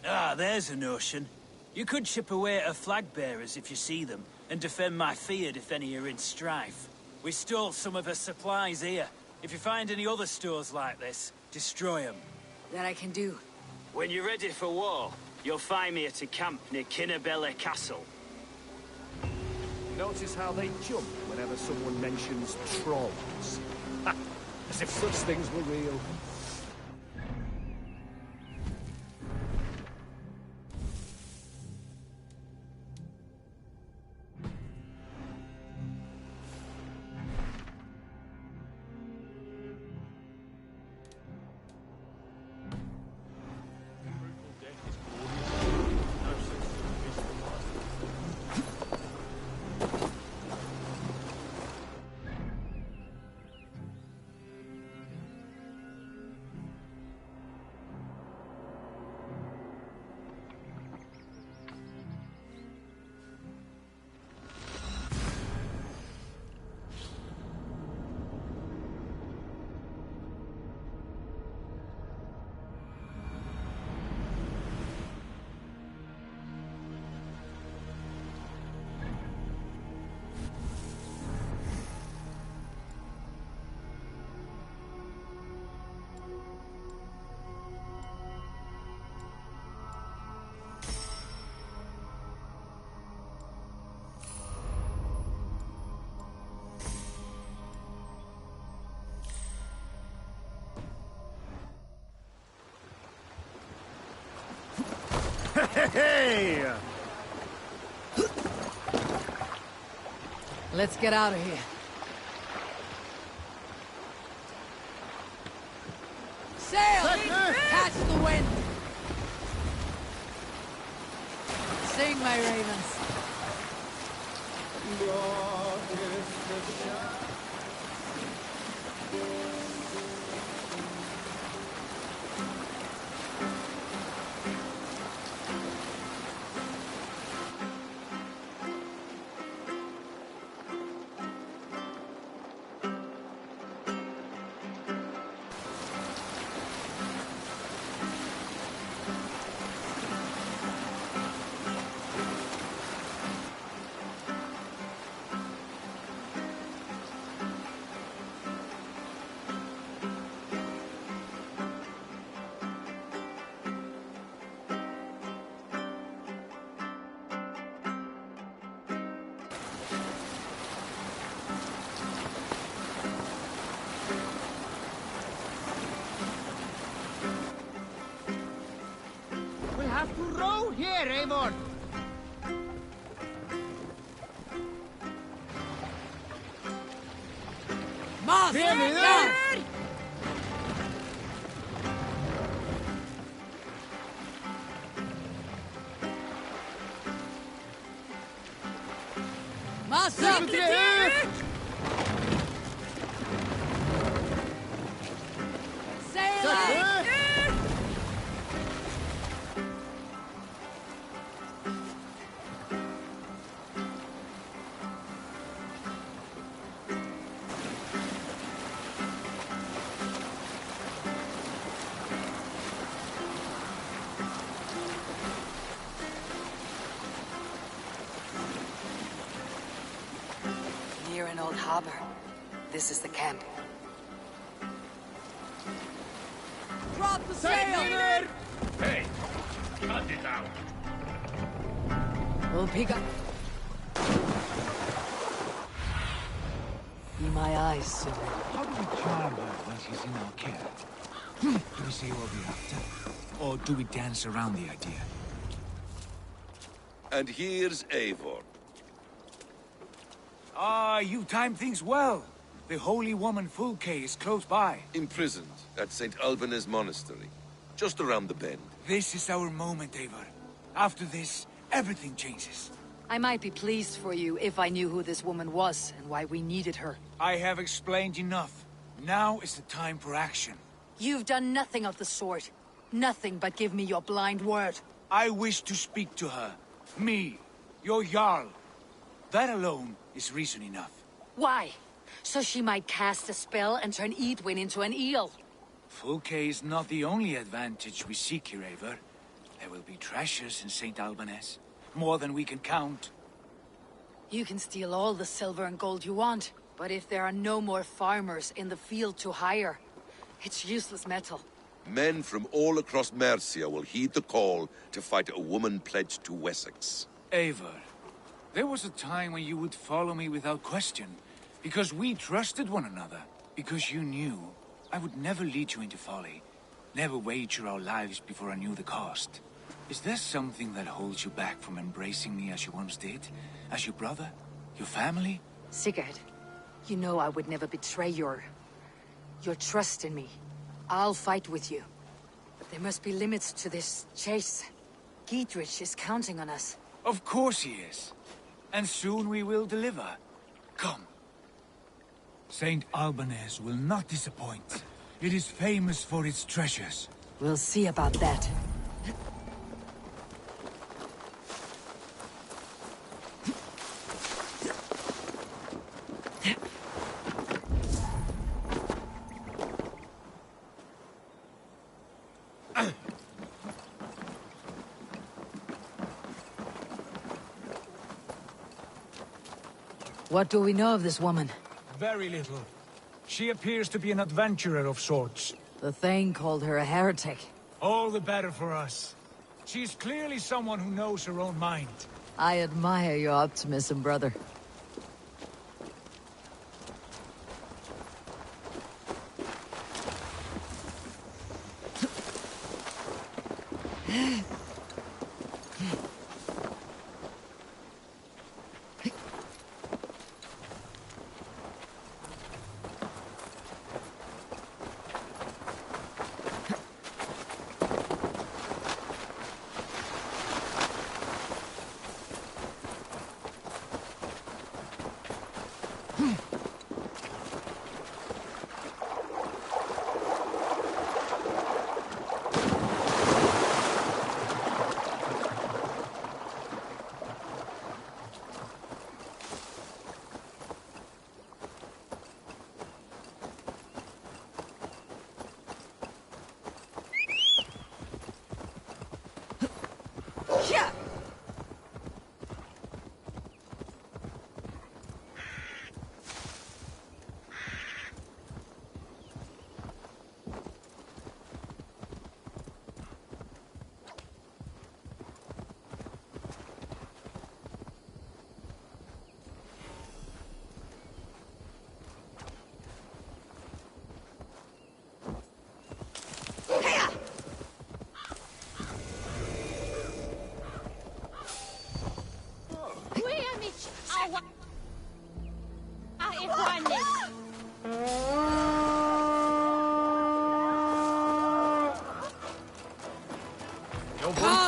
Ah, there's a notion. You could chip away at her flag-bearers if you see them, and defend my Fyrd if any are in strife. We stole some of her supplies here. If you find any other stores like this, destroy them. That I can do. When you're ready for war, you'll find me at a camp near Kinnabella Castle. Notice how they jump whenever someone mentions trolls. As if such things were real. Hey! Let's get out of here. Sail! Catch the wind! Sing, my ravens. We'll have to row here, Eivor. Moss! Down! Moss up! Sail out! Near an old harbor. This is the camp. Drop the sail! Hey! Cut it out! We'll pick up. Be my eyes soon. How do we charm her when she's in our care? Do we say what we're after? Or do we dance around the idea? And here's Eivor. Ah, you time things well. The holy woman Fulke is close by. Imprisoned at St. Alban's Monastery, just around the bend. This is our moment, Eivor. After this, everything changes. I might be pleased for you if I knew who this woman was and why we needed her. I have explained enough. Now is the time for action. You've done nothing of the sort. Nothing but give me your blind word. I wish to speak to her. Me, your Jarl. That alone is reason enough. Why? So she might cast a spell and turn Edwin into an eel. Fulke is not the only advantage we seek here, Eivor. There will be treasures in St. Alban's. More than we can count. You can steal all the silver and gold you want, but if there are no more farmers in the field to hire, it's useless metal. Men from all across Mercia will heed the call to fight a woman pledged to Wessex. Eivor, there was a time when you would follow me without question, because we trusted one another, because you knew I would never lead you into folly, never wager our lives before I knew the cost. Is there something that holds you back from embracing me as you once did? As your brother? Your family? Sigurd, you know I would never betray your trust in me. I'll fight with you. But there must be limits to this chase. Giedrich is counting on us. Of course he is. And soon we will deliver. Come. St. Alban's will not disappoint. It is famous for its treasures. We'll see about that. What do we know of this woman? Very little. She appears to be an adventurer of sorts. The Thane called her a heretic. All the better for us. She's clearly someone who knows her own mind. I admire your optimism, brother.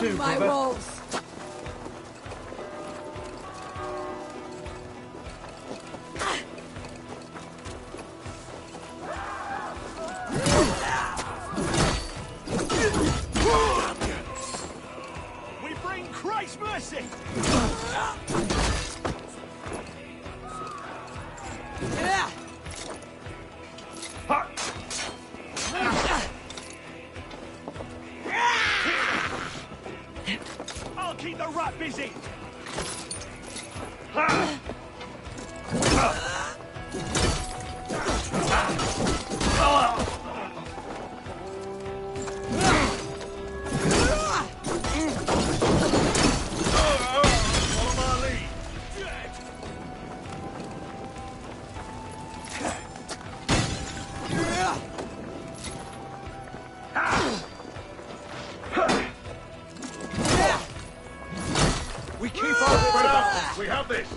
Come, my wolves! We bring Christ's mercy! I'll keep the rat busy! We keep our We have this.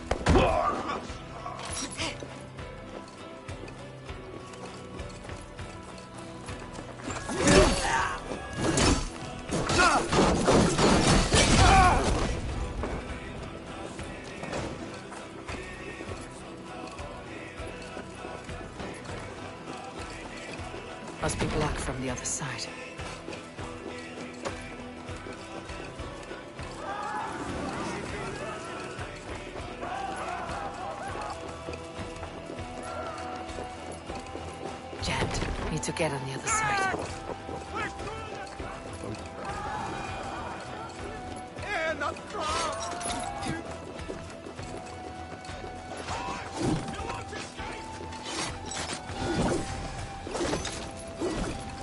Must be black from the other side. Jammed. Need to get on the other side.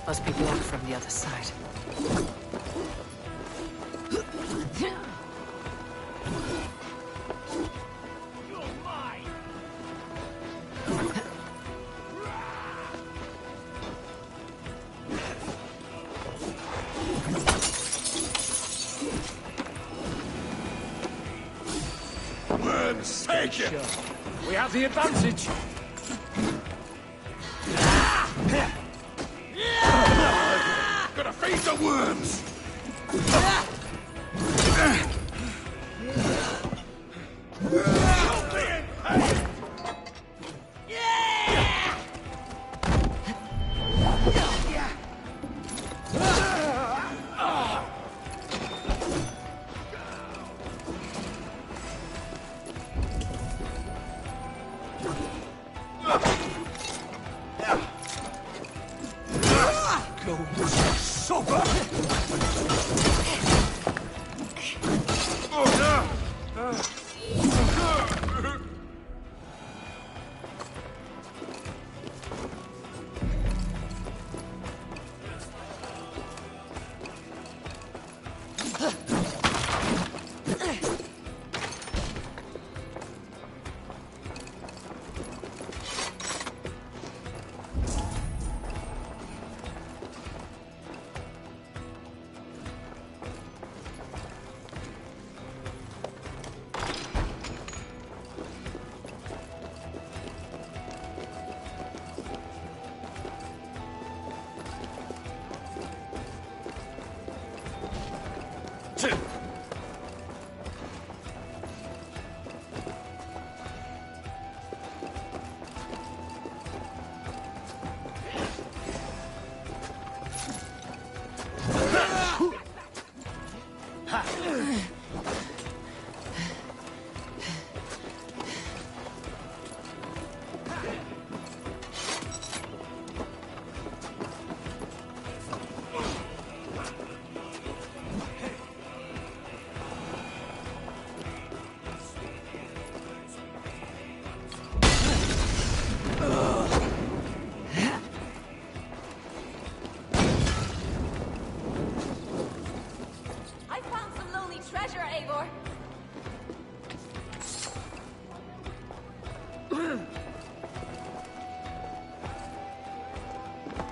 Must be black from the other side. Worms, take it! We have the advantage. Gotta face the worms!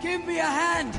Give me a hand!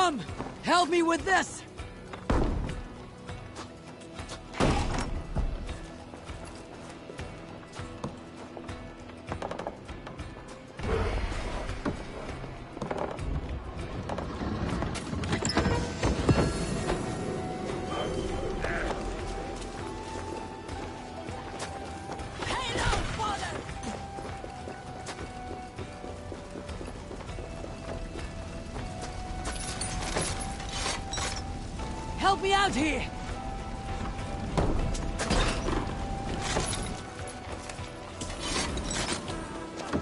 Come! Help me with this! Help me out here!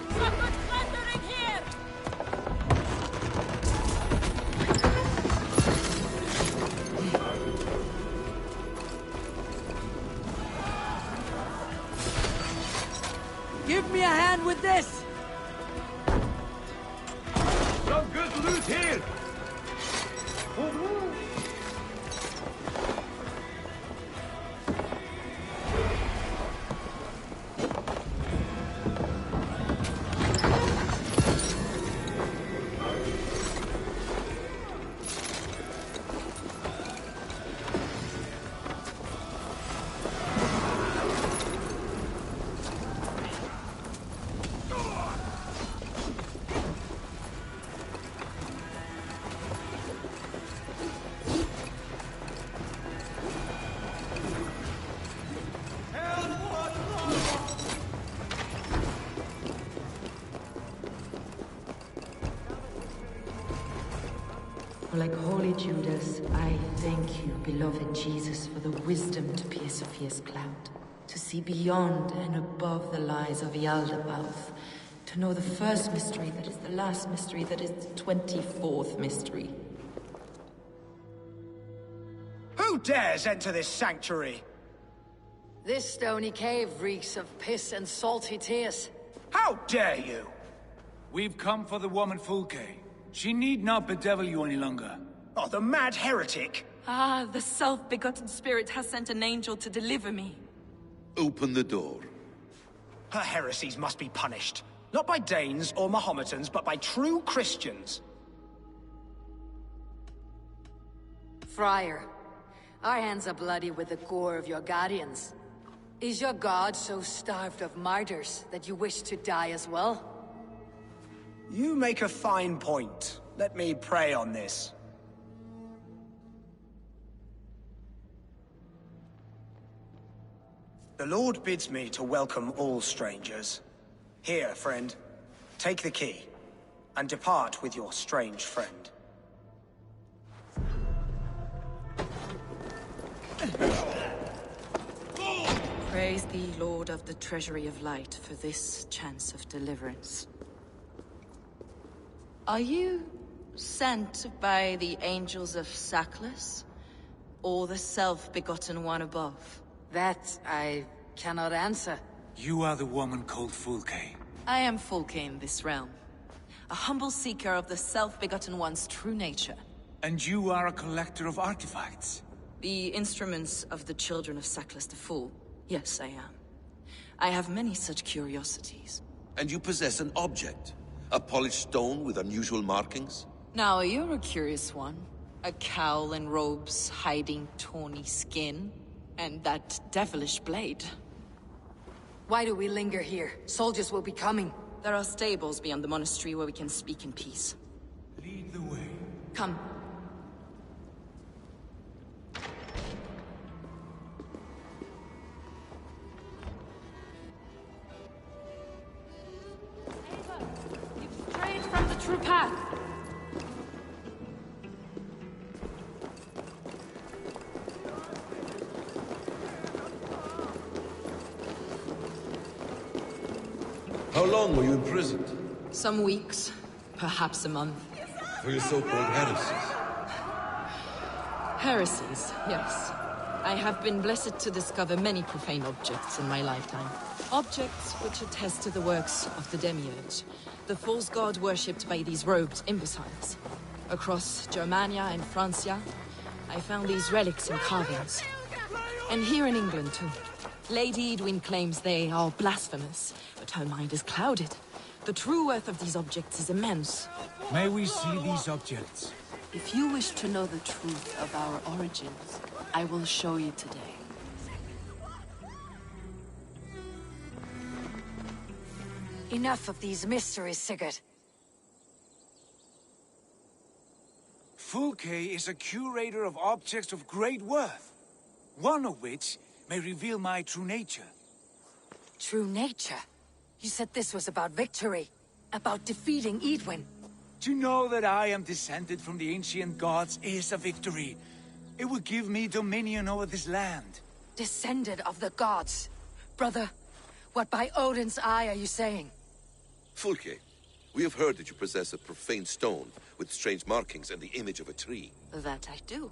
Someone's plundering here! Give me a hand with this! Some good loot here! Like holy Judas, I thank you, beloved Jesus, for the wisdom to pierce a fierce cloud, to see beyond and above the lies of Yaldabaoth, to know the first mystery that is the last mystery that is the 24th mystery. Who dares enter this sanctuary? This stony cave reeks of piss and salty tears. How dare you? We've come for the woman Fulke. She need not bedevil you any longer. Oh, the mad heretic! Ah, the self-begotten spirit has sent an angel to deliver me. Open the door. Her heresies must be punished. Not by Danes or Mahometans, but by true Christians. Friar, our hands are bloody with the gore of your guardians. Is your god so starved of martyrs that you wish to die as well? You make a fine point. Let me pray on this. The Lord bids me to welcome all strangers. Here, friend, take the key, and depart with your strange friend. Praise thee, Lord of the Treasury of Light, for this chance of deliverance. Are you sent by the angels of Saklas, or the self-begotten one above? That I cannot answer. You are the woman called Fulke. I am Fulke in this realm, a humble seeker of the self-begotten one's true nature. And you are a collector of artifacts? The instruments of the children of Saklas the Fool. Yes, I am. I have many such curiosities. And you possess an object? A polished stone with unusual markings? Now, you're a curious one. A cowl and robes hiding tawny skin. And that devilish blade. Why do we linger here? Soldiers will be coming. There are stables beyond the monastery where we can speak in peace. Lead the way. Come. Straight from the true path. How long were you imprisoned? Some weeks, perhaps a month. For your so-called heresies? Heresies, yes. I have been blessed to discover many profane objects in my lifetime. Objects which attest to the works of the Demiurge, the false god worshipped by these robed imbeciles. Across Germania and Francia, I found these relics and carvings. And here in England, too. Lady Edwin claims they are blasphemous, but her mind is clouded. The true worth of these objects is immense. May we see these objects? If you wish to know the truth of our origins, I will show you today. Enough of these mysteries, Sigurd. Fulke is a curator of objects of great worth, one of which may reveal my true nature. True nature? You said this was about victory, about defeating Edwin. To know that I am descended from the ancient gods is a victory. It will give me dominion over this land. Descended of the gods? Brother, what by Odin's eye are you saying? Fulke, we have heard that you possess a profane stone with strange markings and the image of a tree. That I do.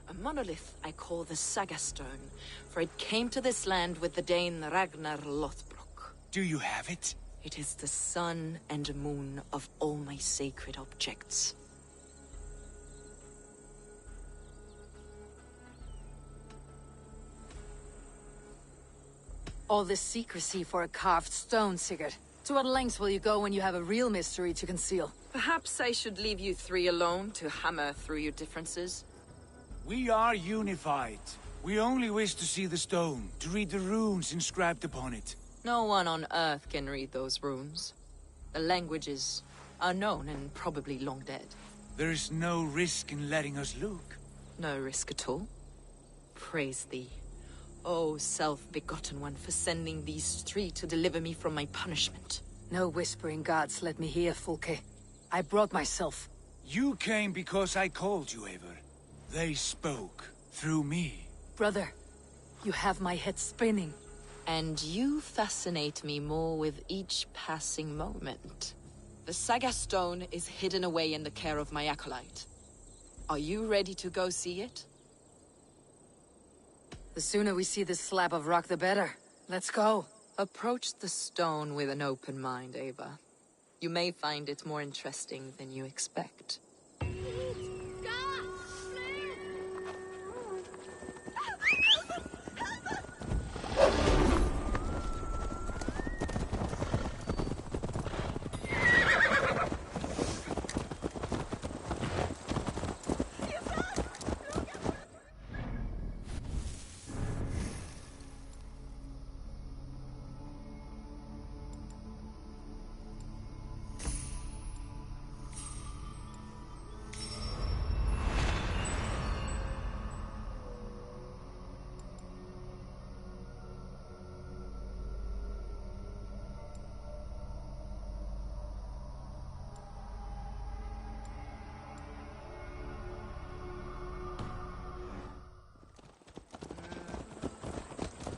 A monolith I call the Saga Stone, for it came to this land with the Dane Ragnar Lothbrok. Do you have it? It is the sun and moon of all my sacred objects. All this secrecy for a carved stone, Sigurd. To what lengths will you go when you have a real mystery to conceal? Perhaps I should leave you three alone to hammer through your differences. We are unified. We only wish to see the stone, to read the runes inscribed upon it. No one on Earth can read those runes. The languages are known and probably long dead. There is no risk in letting us look. No risk at all. Praise thee, O self-begotten one, for sending these three to deliver me from my punishment. No whispering gods let me hear, Fulke. I brought myself. You came because I called you, Eivor. They spoke through me. Brother, you have my head spinning. And you fascinate me more with each passing moment. The Saga Stone is hidden away in the care of my acolyte. Are you ready to go see it? The sooner we see this slab of rock, the better. Let's go. Approach the stone with an open mind, Ava. You may find it more interesting than you expect.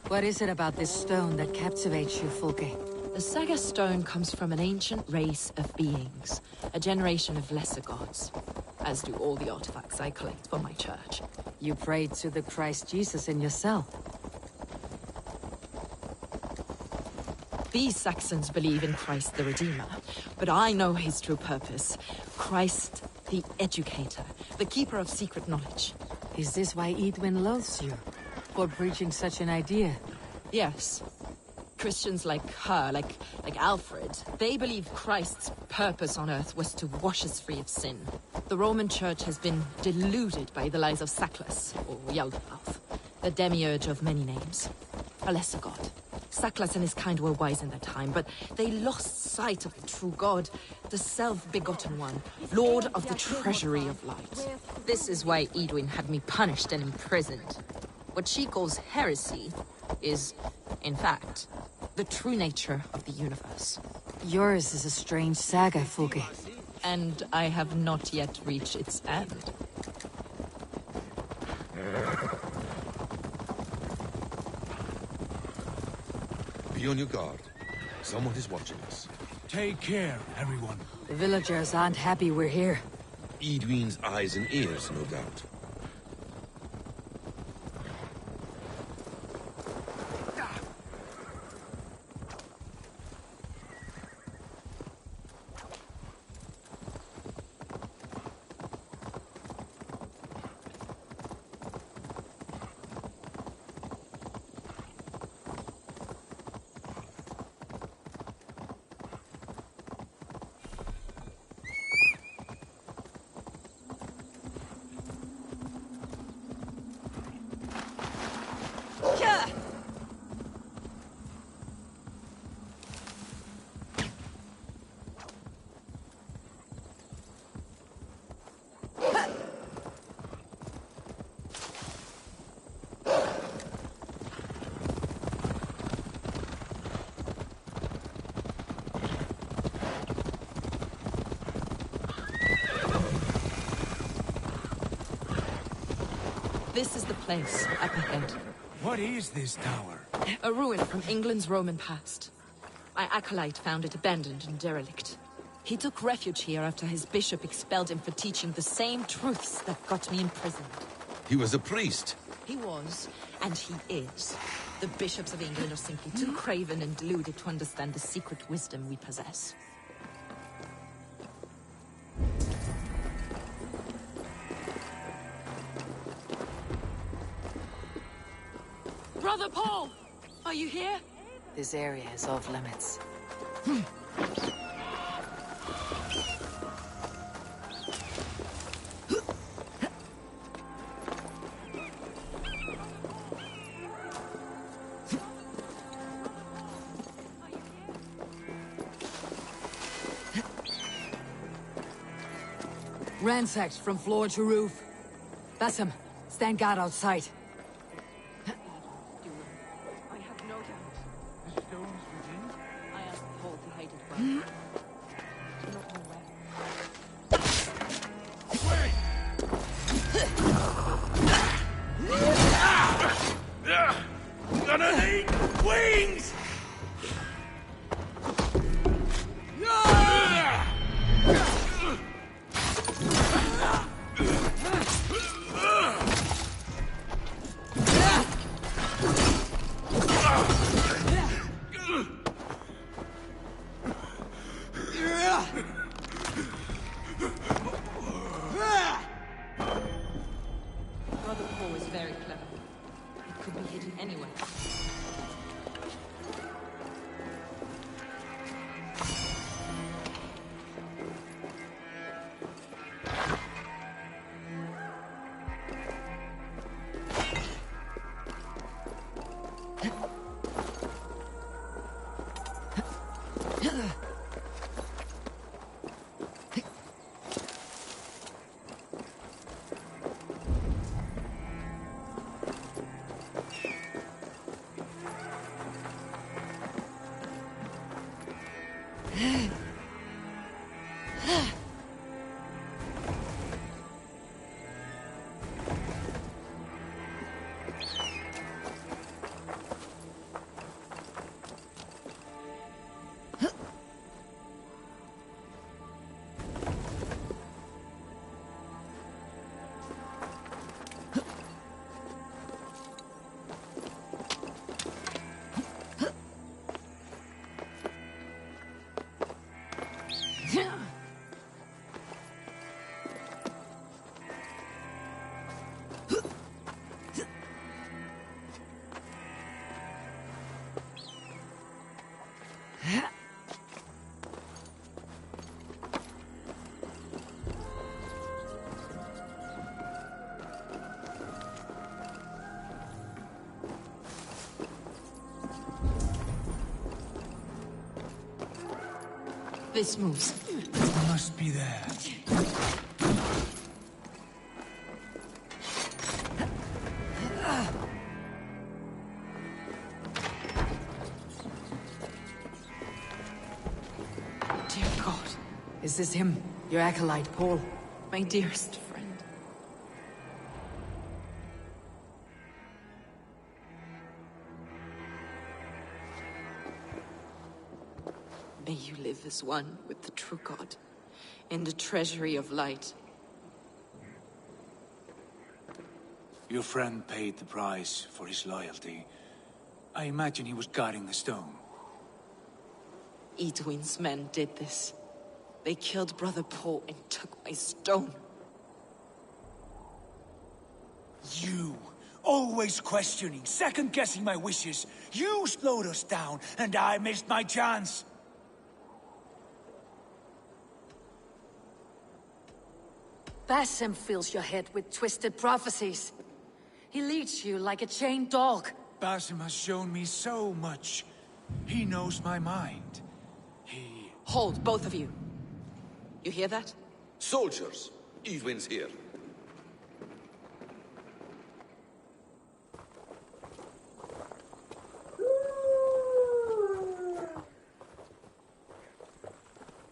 What is it about this stone that captivates you, Fulke? The Saga Stone comes from an ancient race of beings, a generation of lesser gods, as do all the artifacts I collect for my church. You prayed to the Christ Jesus in your cell. These Saxons believe in Christ the Redeemer, but I know his true purpose. Christ the Educator, the keeper of secret knowledge. Is this why Edwin loathes you? For preaching such an idea? Yes. Christians like her, like Alfred, they believe Christ's purpose on Earth was to wash us free of sin. The Roman Church has been deluded by the lies of Saklas, or Yaldabaoth, the demiurge of many names. A lesser god. Saklas and his kind were wise in their time, but they lost sight of the true god, the self-begotten one, lord of the treasury of light. This is why Edwin had me punished and imprisoned. What she calls heresy is, in fact, the true nature of the universe. Yours is a strange saga, Fulke. And I have not yet reached its end. Be on your guard. Someone is watching us. Take care, everyone. The villagers aren't happy we're here. Edwin's eyes and ears, no doubt. This is the place, up ahead. What is this tower? A ruin from England's Roman past. My acolyte found it abandoned and derelict. He took refuge here after his bishop expelled him for teaching the same truths that got me imprisoned. He was a priest. He was, and he is. The bishops of England are simply too craven and deluded to understand the secret wisdom we possess. Brother Paul! Are you here? This area is off limits. Ransacked from floor to roof. Basim, stand guard outside. I have no doubt. The stones within? I asked Paul to hide it well. Do not know where. Gonna need wings! Brother Paul is very clever. It could be hidden anywhere. This moves. It must be there. Dear God. Is this him? Your acolyte, Paul? My dearest friend. May you live as one with the true God, in the treasury of light. Your friend paid the price for his loyalty. I imagine he was guarding the stone. Edwin's men did this. They killed Brother Paul and took my stone. You! Always questioning, second-guessing my wishes. You slowed us down, and I missed my chance. Basim fills your head with twisted prophecies. He leads you like a chained dog. Basim has shown me so much. He knows my mind. Hold, both of you. You hear that? Soldiers, Edwin's here.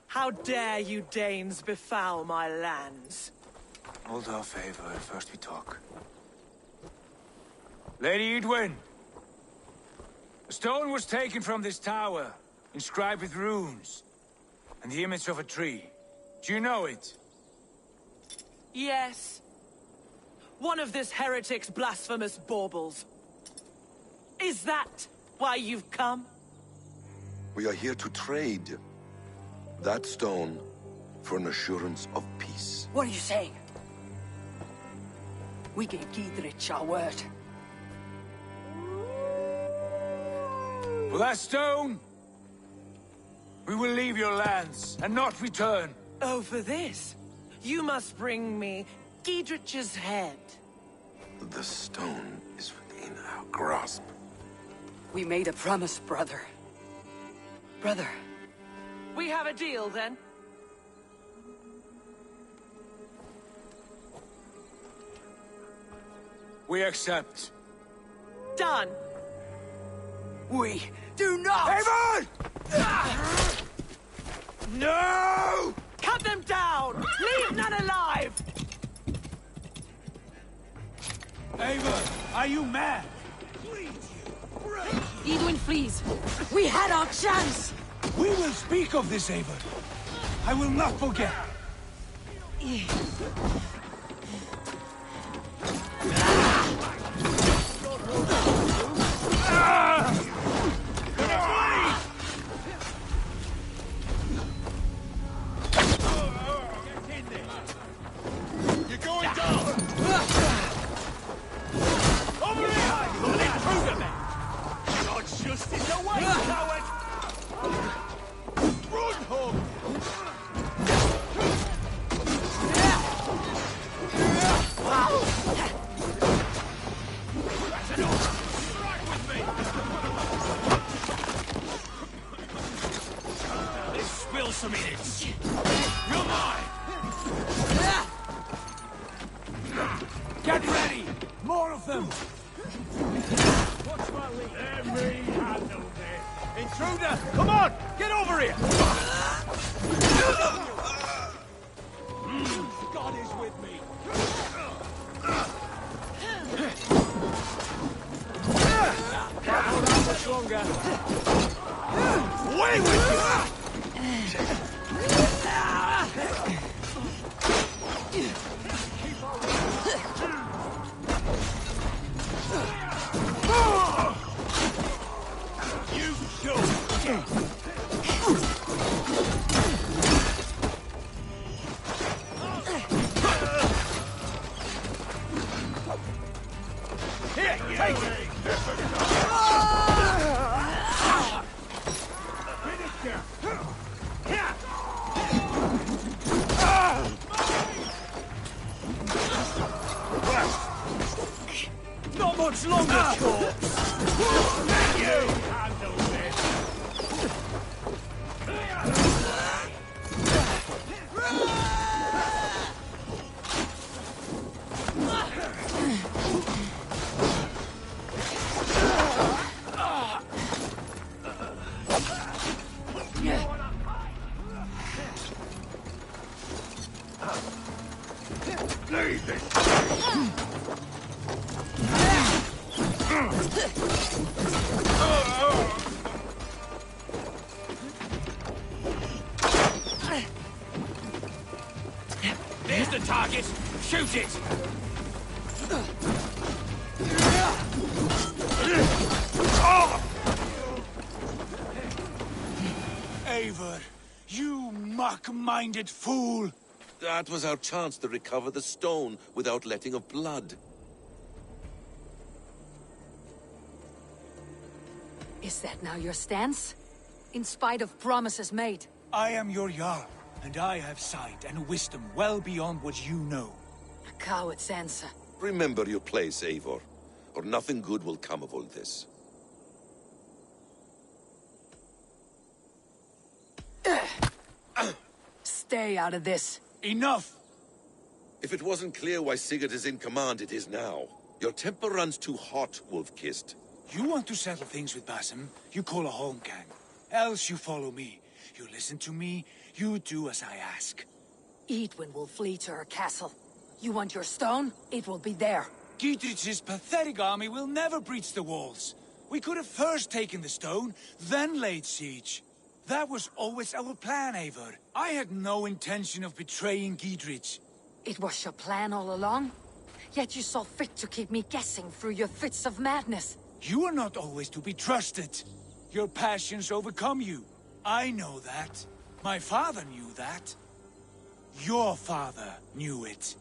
How dare you Danes befoul my lands? Hold our favor, first we talk. Lady Edwin! A stone was taken from this tower, inscribed with runes, and the image of a tree. Do you know it? Yes. One of this heretic's blasphemous baubles. Is that why you've come? We are here to trade that stone for an assurance of peace. What are you saying? We gave Giedrich our word. For that stone, we will leave your lands and not return. Oh, for this? You must bring me Giedrich's head. The stone is within our grasp. We made a promise, brother. Brother. We have a deal, then? We accept. Done. We do not! Avon! No! Cut them down! Leave none alive! Avon, are you mad? Edwin flees. We had our chance! We will speak of this, Avon. I will not forget. You're going down! Over here! You're an intruder, man! God's justice away, coward! Run, home! That's enough! Strike with me! Let's spill some in it! You're mine! Get ready! More of them! Watch my lead! Let me handle this! Intruder! Come on! Get over here! God is with me! Can't hold out much longer! Away with you! You shoot! Here, take it! Not much longer, corpse! Thank you! Handle this! Leave this! There's the target! Shoot it! Eivor, you mock-minded fool! That was our chance to recover the stone without letting of blood. Is that now your stance? In spite of promises made? I am your Jarl, and I have sight and wisdom well beyond what you know. A coward's answer. Remember your place, Eivor, or nothing good will come of all this. Stay out of this. Enough! If it wasn't clear why Sigurd is in command, it is now. Your temper runs too hot, Wolf-Kissed. You want to settle things with Basim, you call a holmgang. Else you follow me. You listen to me, you do as I ask. Edwin will flee to her castle. You want your stone? It will be there. Gietrich's pathetic army will never breach the walls. We could have first taken the stone, then laid siege. That was always our plan, Eivor. I had no intention of betraying Gietrich. It was your plan all along? Yet you saw fit to keep me guessing through your fits of madness. You are not always to be trusted. Your passions overcome you. I know that. My father knew that. Your father knew it.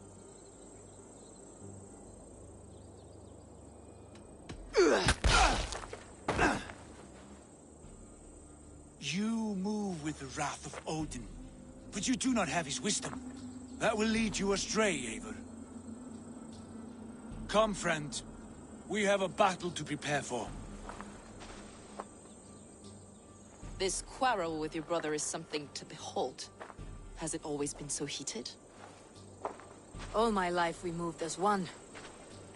You move with the wrath of Odin, but you do not have his wisdom. That will lead you astray, Eivor. Come, friend. We have a battle to prepare for. This quarrel with your brother is something to behold. Has it always been so heated? All my life we moved as one.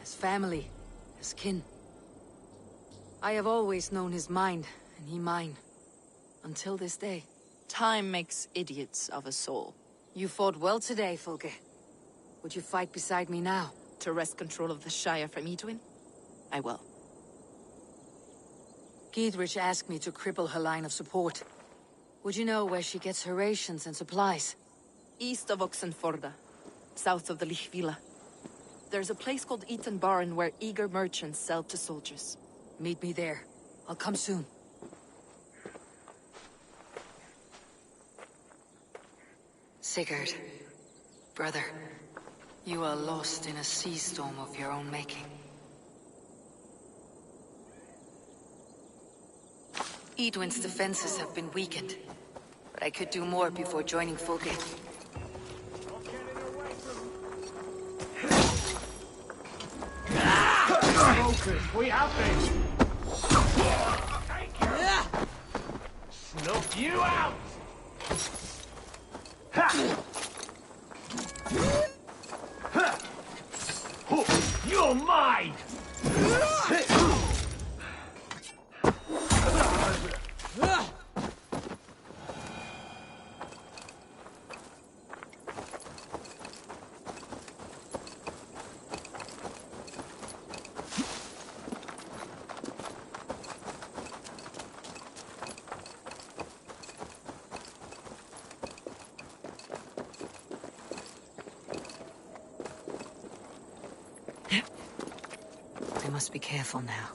As family. As kin. I have always known his mind, and he mine. Until this day. Time makes idiots of us all. You fought well today, Fulke. Would you fight beside me now? To wrest control of the Shire from Edwin? I will. Gietrich asked me to cripple her line of support. Would you know where she gets her rations and supplies? East of Oxenforda, south of the Lichvila. There's a place called Eaton Barn where eager merchants sell to soldiers. Meet me there. I'll come soon. Sigurd, brother, you are lost in a sea storm of your own making. Edwin's defenses have been weakened, but I could do more before joining Fulke. Focus, we have this! Snuff you out! You're mine! I must be careful now.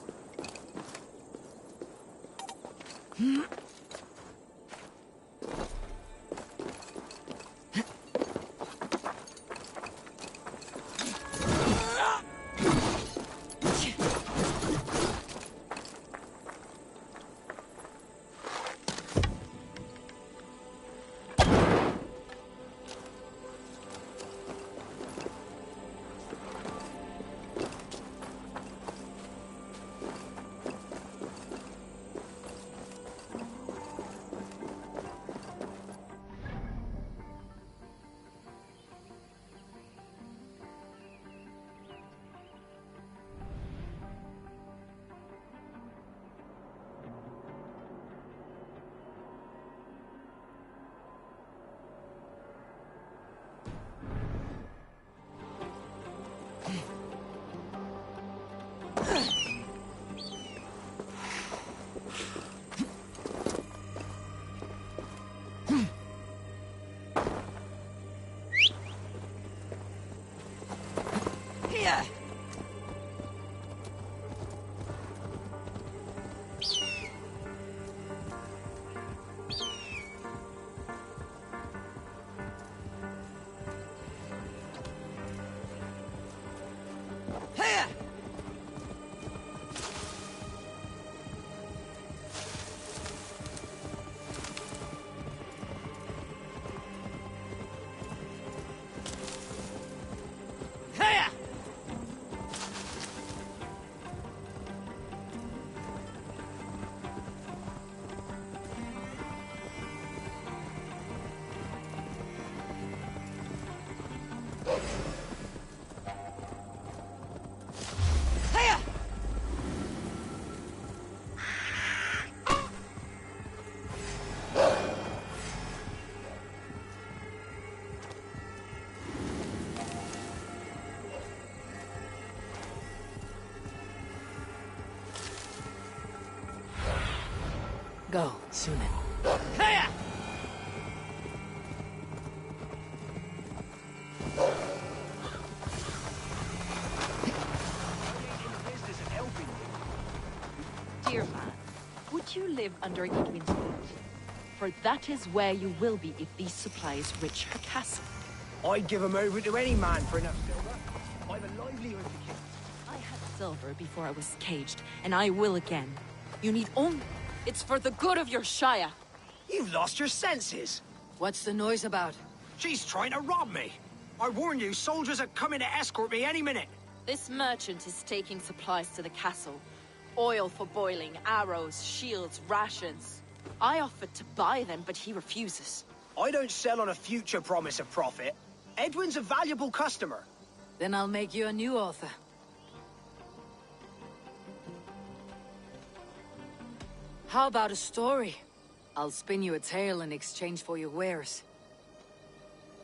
go, soon. Here! Dear man, would you live under Edwin's roof? For that is where you will be if these supplies reach her castle. I'd give them over to any man for enough silver. I've a livelihood to keep. I had silver before I was caged, and I will again. You need only... It's for the good of your Shire. You've lost your senses. What's the noise about? She's trying to rob me. I warn you, soldiers are coming to escort me any minute. This merchant is taking supplies to the castle. Oil for boiling, arrows, shields, rations. I offered to buy them, but he refuses. I don't sell on a future promise of profit. Edwin's a valuable customer. Then I'll make you a new author. How about a story? I'll spin you a tale in exchange for your wares.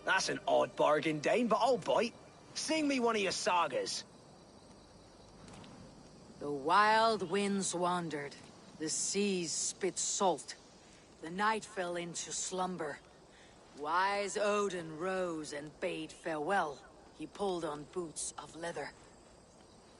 That's an odd bargain, Dane, but I'll bite. Sing me one of your sagas. The wild winds wandered. The seas spit salt. The night fell into slumber. Wise Odin rose and bade farewell. He pulled on boots of leather.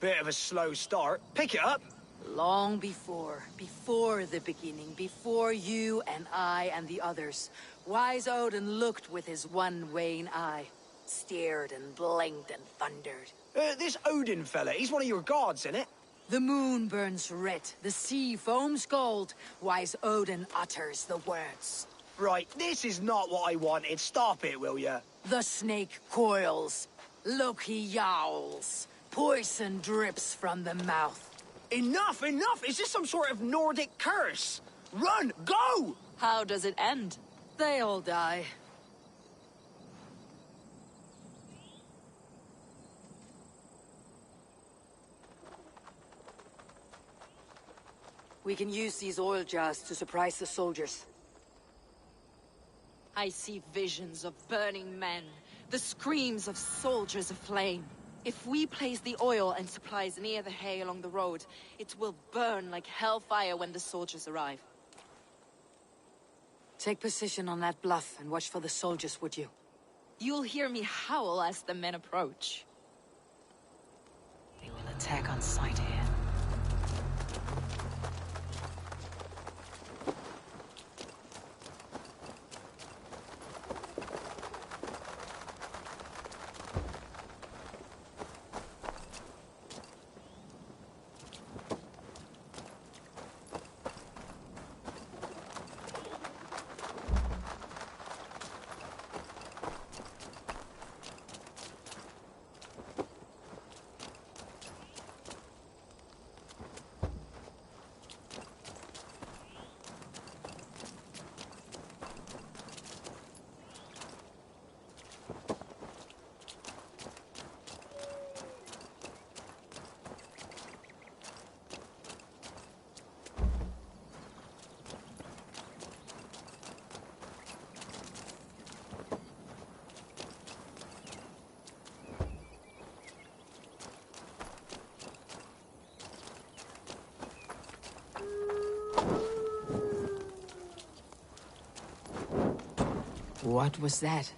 Bit of a slow start. Pick it up. Long before the beginning, before you and I and the others, Wise Odin looked with his one wan eye, stared and blinked and thundered. This Odin fella, he's one of your gods, isn't it? The moon burns red, the sea foams gold. Wise Odin utters the words. Right, this is not what I wanted. Stop it, will ya? The snake coils. Loki yowls. Poison drips from the mouth. Enough, enough! Is this some sort of Nordic curse? Run! Go! How does it end? They all die. We can use these oil jars to surprise the soldiers. I see visions of burning men, the screams of soldiers aflame. If we place the oil and supplies near the hay along the road, it will burn like hellfire when the soldiers arrive. Take position on that bluff and watch for the soldiers, would you? You'll hear me howl as the men approach. They will attack on sight here. What was that?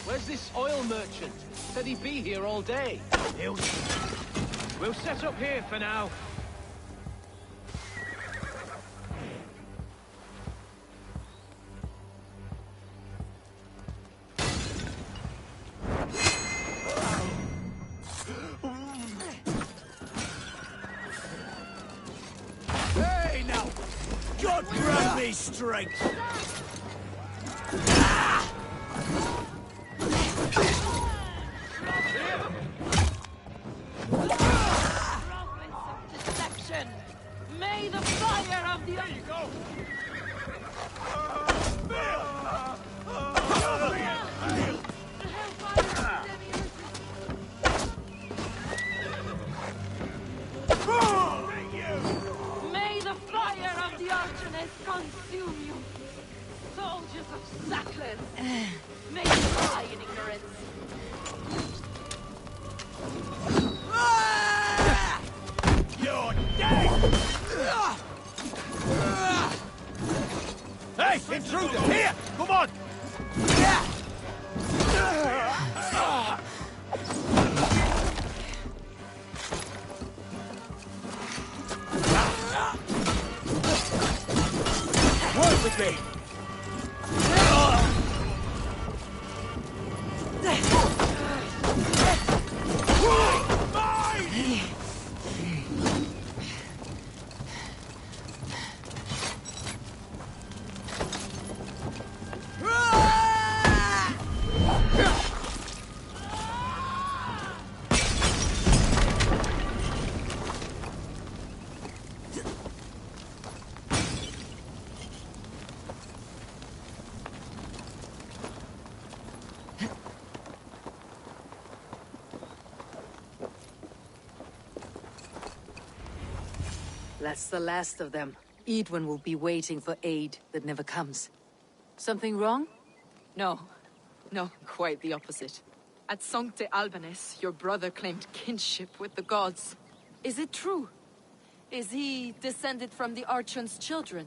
Where's this oil merchant? Said he'd be here all day. We'll set up here for now. God grant me strength! Deception! May the fire of the... There you go! May the fire of the Archoness consume you! Soldiers of Saklan! May you die in ignorance! You're dead! Hey, intruder! Here! Come on! Work with me! That's the last of them. Edwin will be waiting for aid that never comes. Something wrong? No. No, quite the opposite. At Sancte Albanus, your brother claimed kinship with the gods. Is it true? Is he descended from the Archon's children,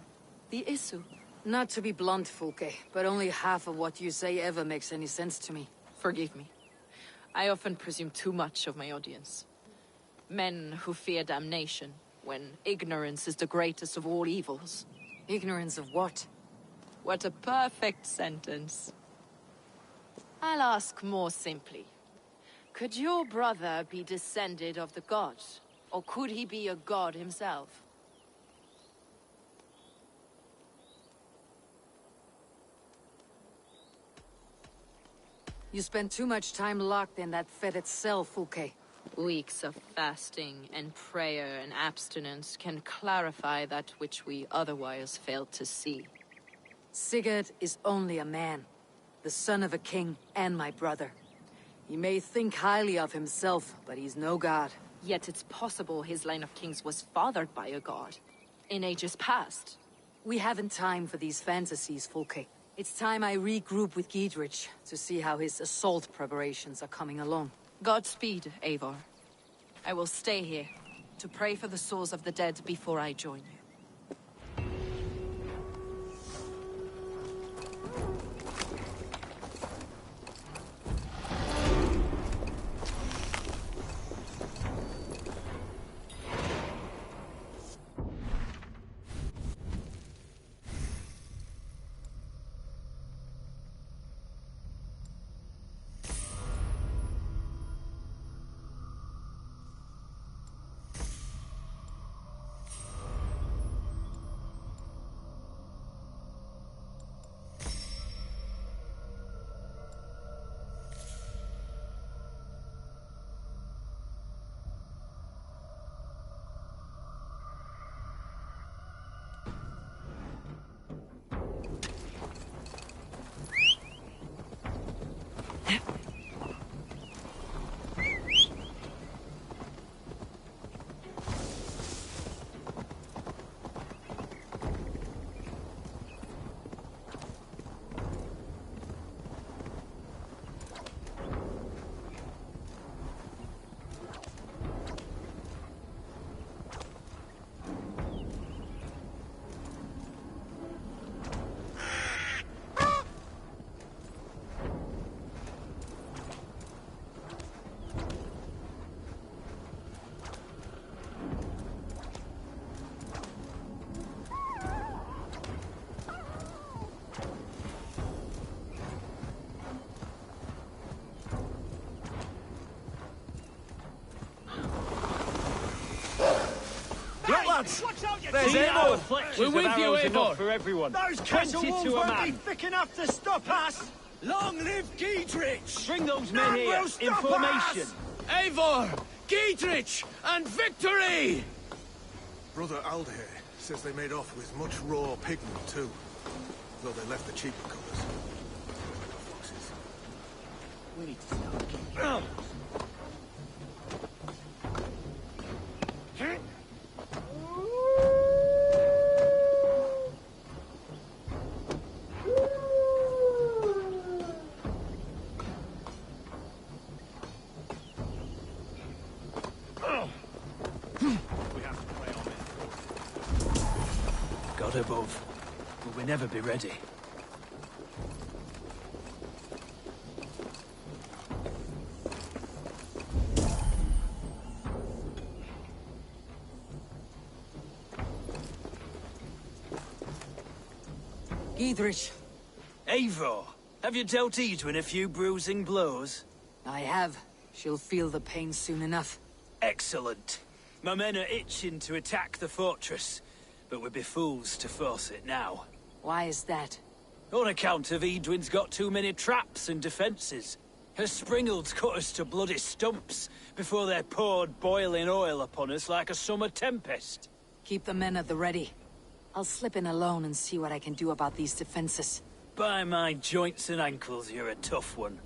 the Isu? Not to be blunt, Fulke, but only half of what you say ever makes any sense to me. Forgive me. I often presume too much of my audience. Men who fear damnation, when ignorance is the greatest of all evils. Ignorance of what? What a perfect sentence. I'll ask more simply. Could your brother be descended of the gods? Or could he be a god himself? You spend too much time locked in that fetid cell, Fulke. Weeks of fasting and prayer and abstinence can clarify that which we otherwise fail to see. Sigurd is only a man, the son of a king and my brother. He may think highly of himself, but he's no god. Yet it's possible his line of kings was fathered by a god, in ages past. We haven't time for these fantasies, Fulke. It's time I regroup with Giedrich to see how his assault preparations are coming along. Godspeed, Eivor. I will stay here to pray for the souls of the dead before I join you. Lads! Watch out, you There's Eivor! We're with you, Eivor! For everyone. Those castle 20 walls to a won't be man. thick enough to stop us! Long live Giedrich! Bring those None men here, will stop in formation. us! Eivor! Giedrich! And victory! Brother Aldair says they made off with much raw pigment too, though they left the cheaper colours. Foxes. We need to stop. God above. Will we never be ready? Giedrich. Eivor, have you dealt Edwin a few bruising blows? I have. She'll feel the pain soon enough. Excellent. My men are itching to attack the fortress, but we'd be fools to force it now. Why is that? On account of Edwin's got too many traps and defences. Her springalds cut us to bloody stumps before they poured boiling oil upon us like a summer tempest. Keep the men at the ready. I'll slip in alone and see what I can do about these defenses. By my joints and ankles, you're a tough one.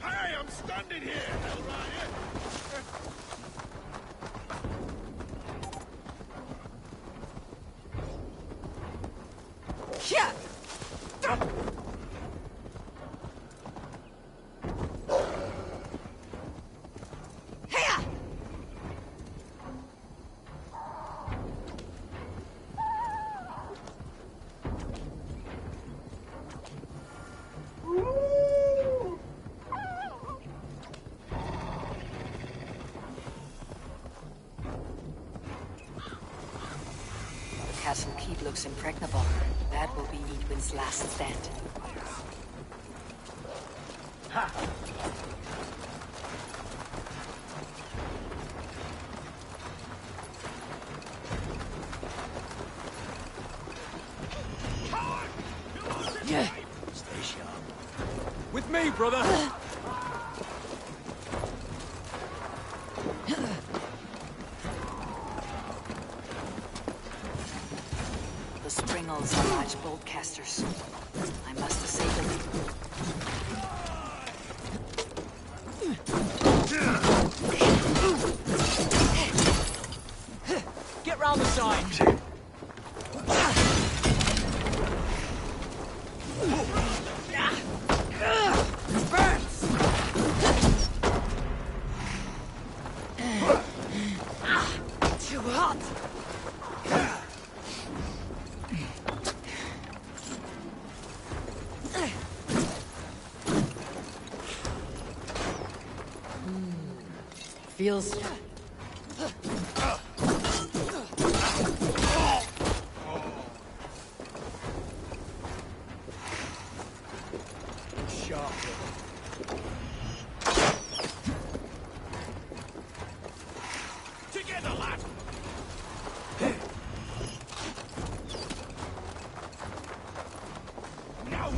Hey, I'm standing here, Hellrider! Yeah! The castle keep looks impregnable. That will be Edwin's last stand. Yeah. Stay sharp. With me, brother! The springals are large bolt casters. I must disable them. Get round the side. Too hot! Feels... Together, lad! Now we...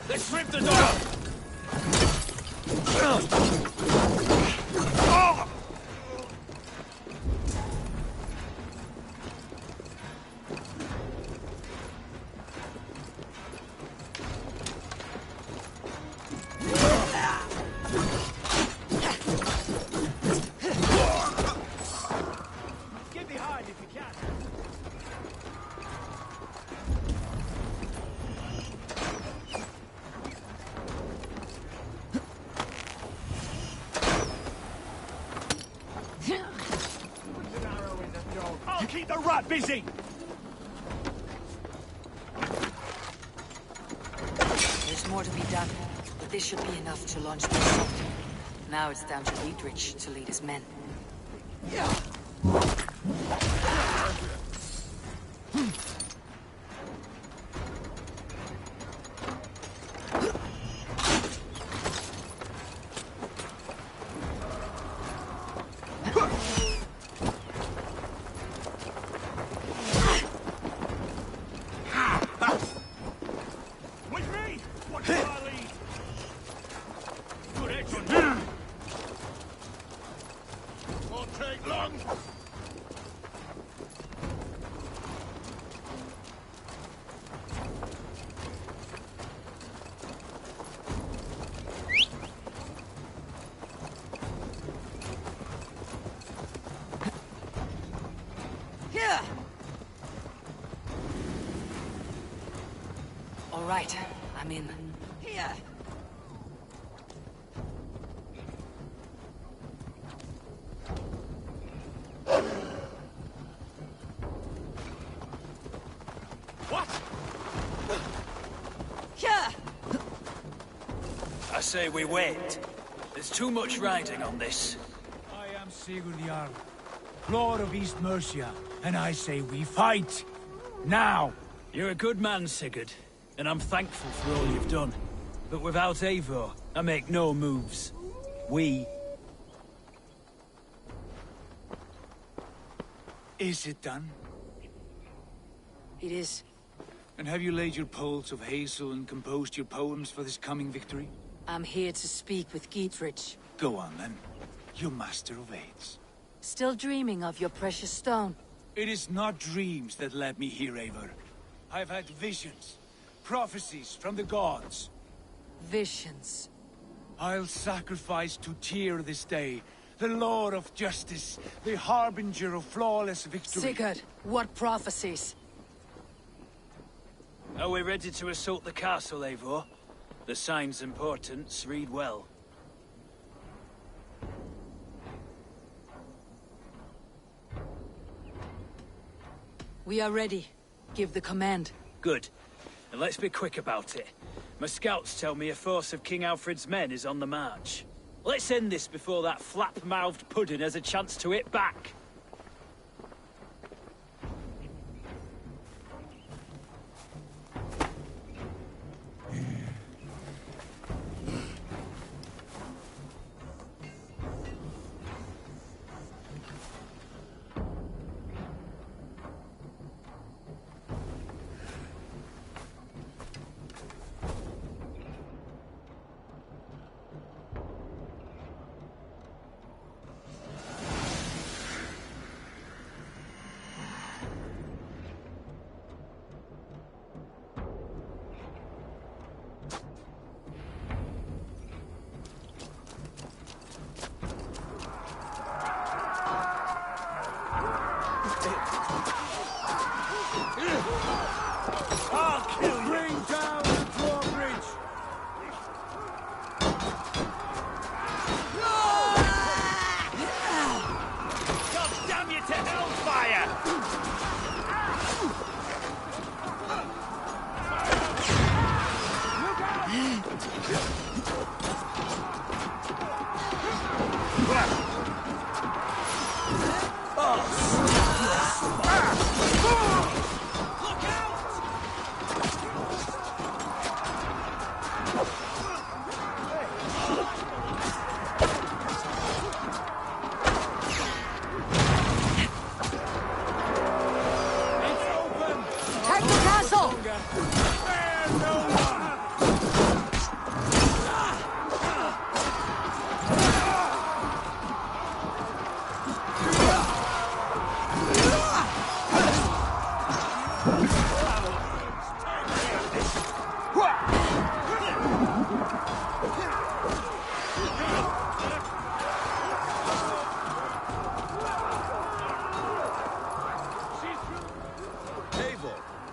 Let's rip the door! Get behind if you can. busy! There's more to be done, but this should be enough to launch the assault. Now it's down to Dietrich to lead his men. All right, I'm in. Here. What? Here. I say we wait. There's too much riding on this. I am Sigurd Jarl, Lord of East Mercia, and I say we fight! Now! You're a good man, Sigurd, and I'm thankful for all you've done. But without Eivor, I make no moves. Is it done? It is. And have you laid your poles of hazel and composed your poems for this coming victory? I'm here to speak with Dietrich. Go on, then. You master of aids. Still dreaming of your precious stone? It is not dreams that led me here, Eivor. I've had visions, prophecies from the gods. Visions. I'll sacrifice to Tyr this day, the Lord of Justice, the harbinger of flawless victory. Sigurd, what prophecies? Are we ready to assault the castle, Eivor? The sign's importance, read well. We are ready. Give the command. Good. And let's be quick about it. My scouts tell me a force of King Alfred's men is on the march. Let's end this before that flap-mouthed pudding has a chance to hit back.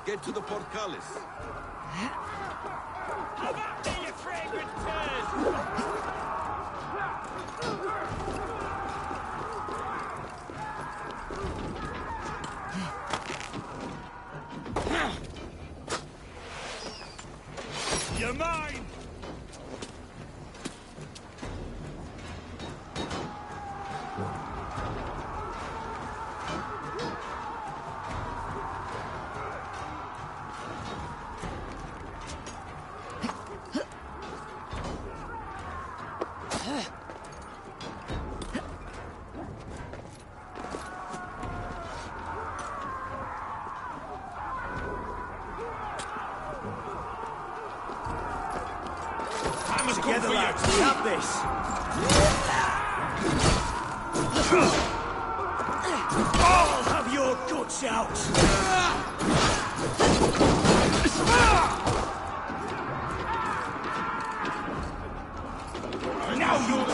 Get to the portcullis. You're mine! Together, lads, we have this. I'll have your guts out. Now you're...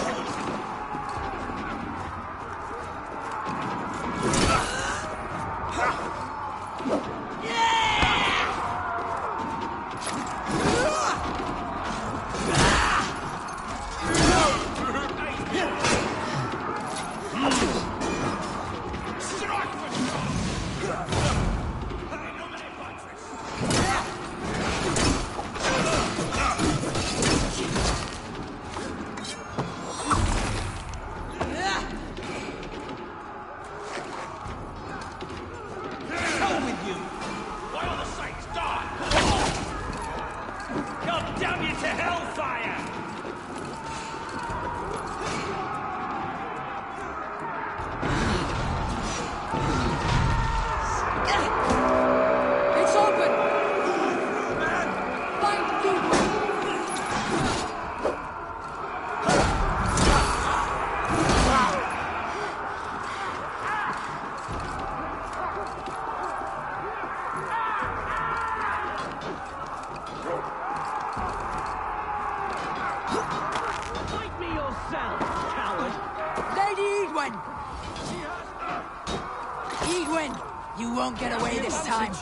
You won't get away this time.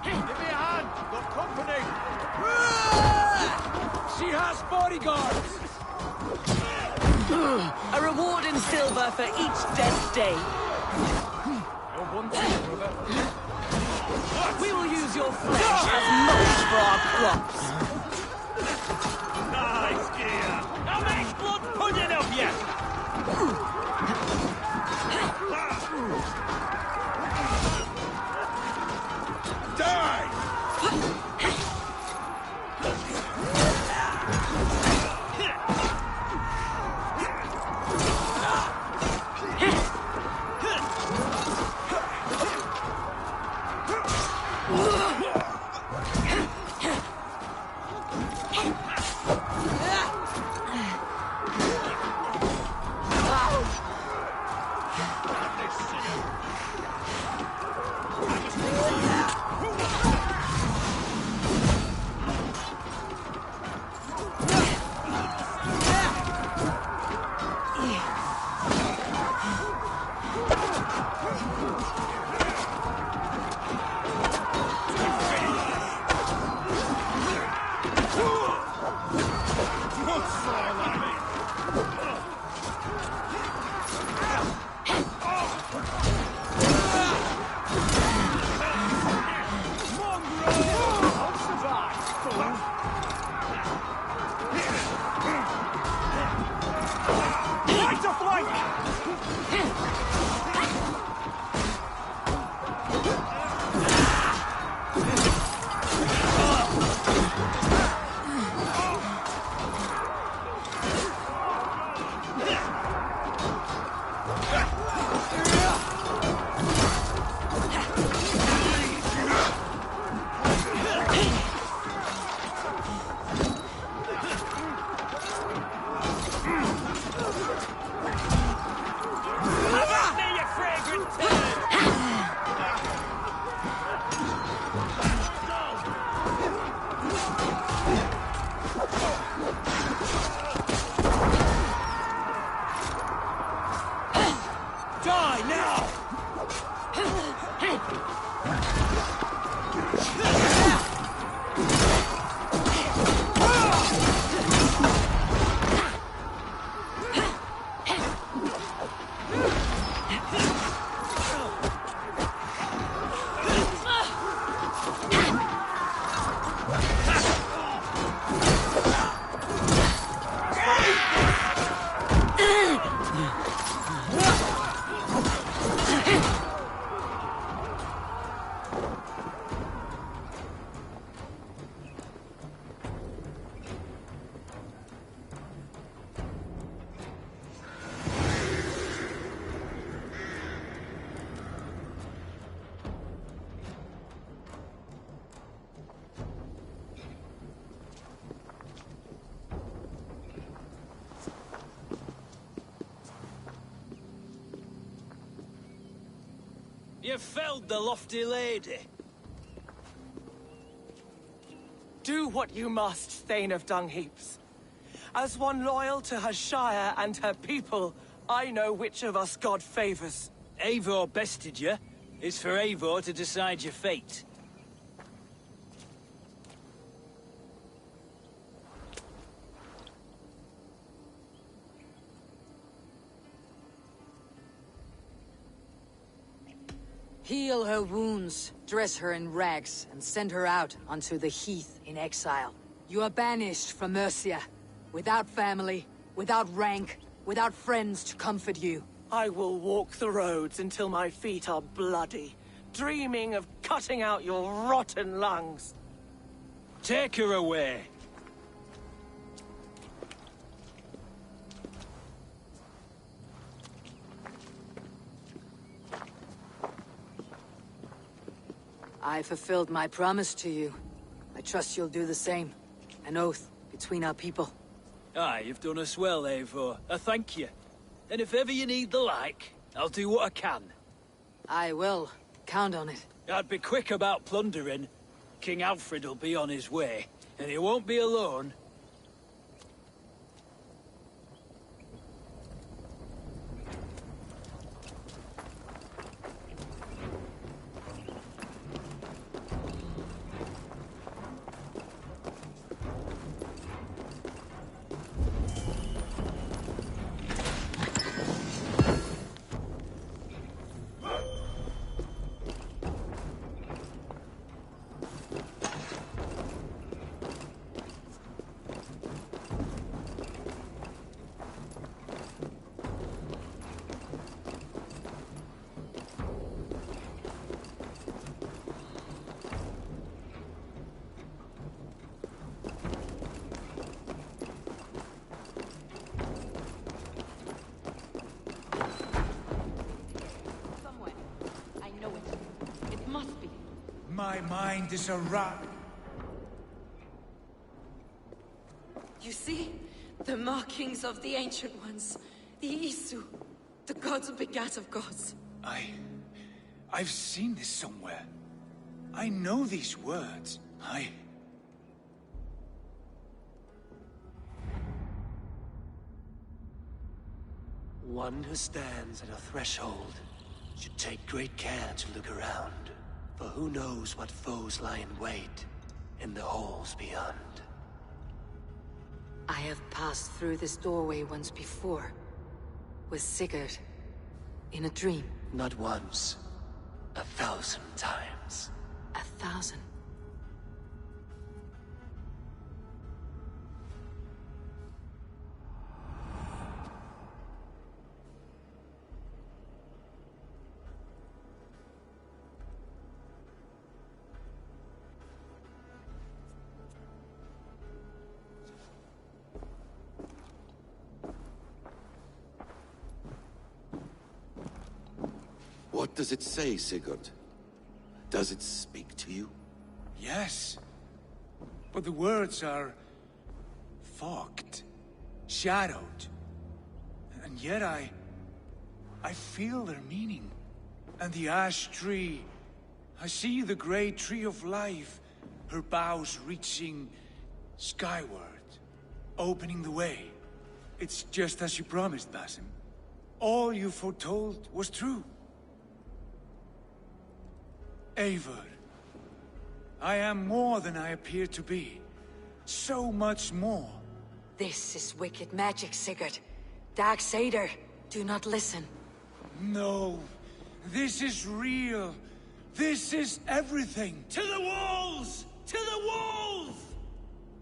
Give me a hand! Got company! She has bodyguards! A reward in silver for each dead day. We will use your flesh as mulch for our crops. Nice gear! I'll make blood pudding of you! Die! You've felled the lofty lady. Do what you must, Thane of Dungheaps. As one loyal to her shire and her people, I know which of us God favors. Eivor bested you. It's for Eivor to decide your fate. Heal her wounds, dress her in rags, and send her out onto the heath in exile. You are banished from Mercia, without family, without rank, without friends to comfort you. I will walk the roads until my feet are bloody, dreaming of cutting out your rotten lungs. Take her away. I fulfilled my promise to you. I trust you'll do the same. An oath between our people. Aye, you've done us well, Eivor. I thank you. And if ever you need the like, I'll do what I can. I will. Count on it. I'd be quick about plundering. King Alfred will be on his way, and he won't be alone. My mind is a rock. You see? The markings of the Ancient Ones. The Isu. The gods begat of gods. I've seen this somewhere. I know these words. One who stands at a threshold should take great care to look around. For who knows what foes lie in wait in the halls beyond. I have passed through this doorway once before. With Sigurd. In a dream. Not once. 1,000 times. 1,000? What does it say, Sigurd? Does it speak to you? Yes. But the words are fogged, shadowed. And yet I feel their meaning. And the ash tree, I see the great tree of life, her boughs reaching skyward, opening the way. It's just as you promised, Basim. All you foretold was true. Eivor, I am more than I appear to be. So much more. This is wicked magic, Sigurd. Darksader, do not listen. No, this is real. This is everything. To the walls! To the walls!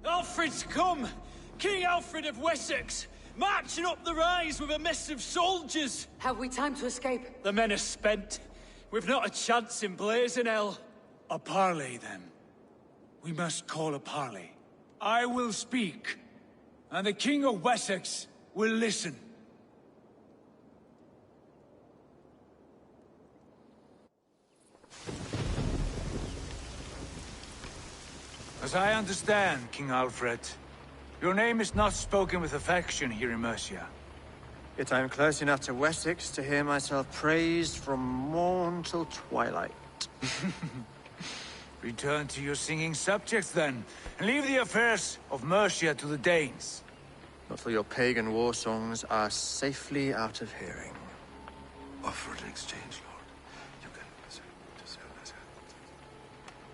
Alfred's come! King Alfred of Wessex! Marching up the rise with a mess of soldiers! Have we time to escape? The men are spent. We've not a chance in blazing hell. A parley, then. We must call a parley. I will speak, and the King of Wessex will listen. As I understand, King Alfred, your name is not spoken with affection here in Mercia. Yet I am close enough to Wessex to hear myself praised from morn till twilight. Return to your singing subjects, then, and leave the affairs of Mercia to the Danes. Not till your pagan war songs are safely out of hearing. Offer an exchange, Lord.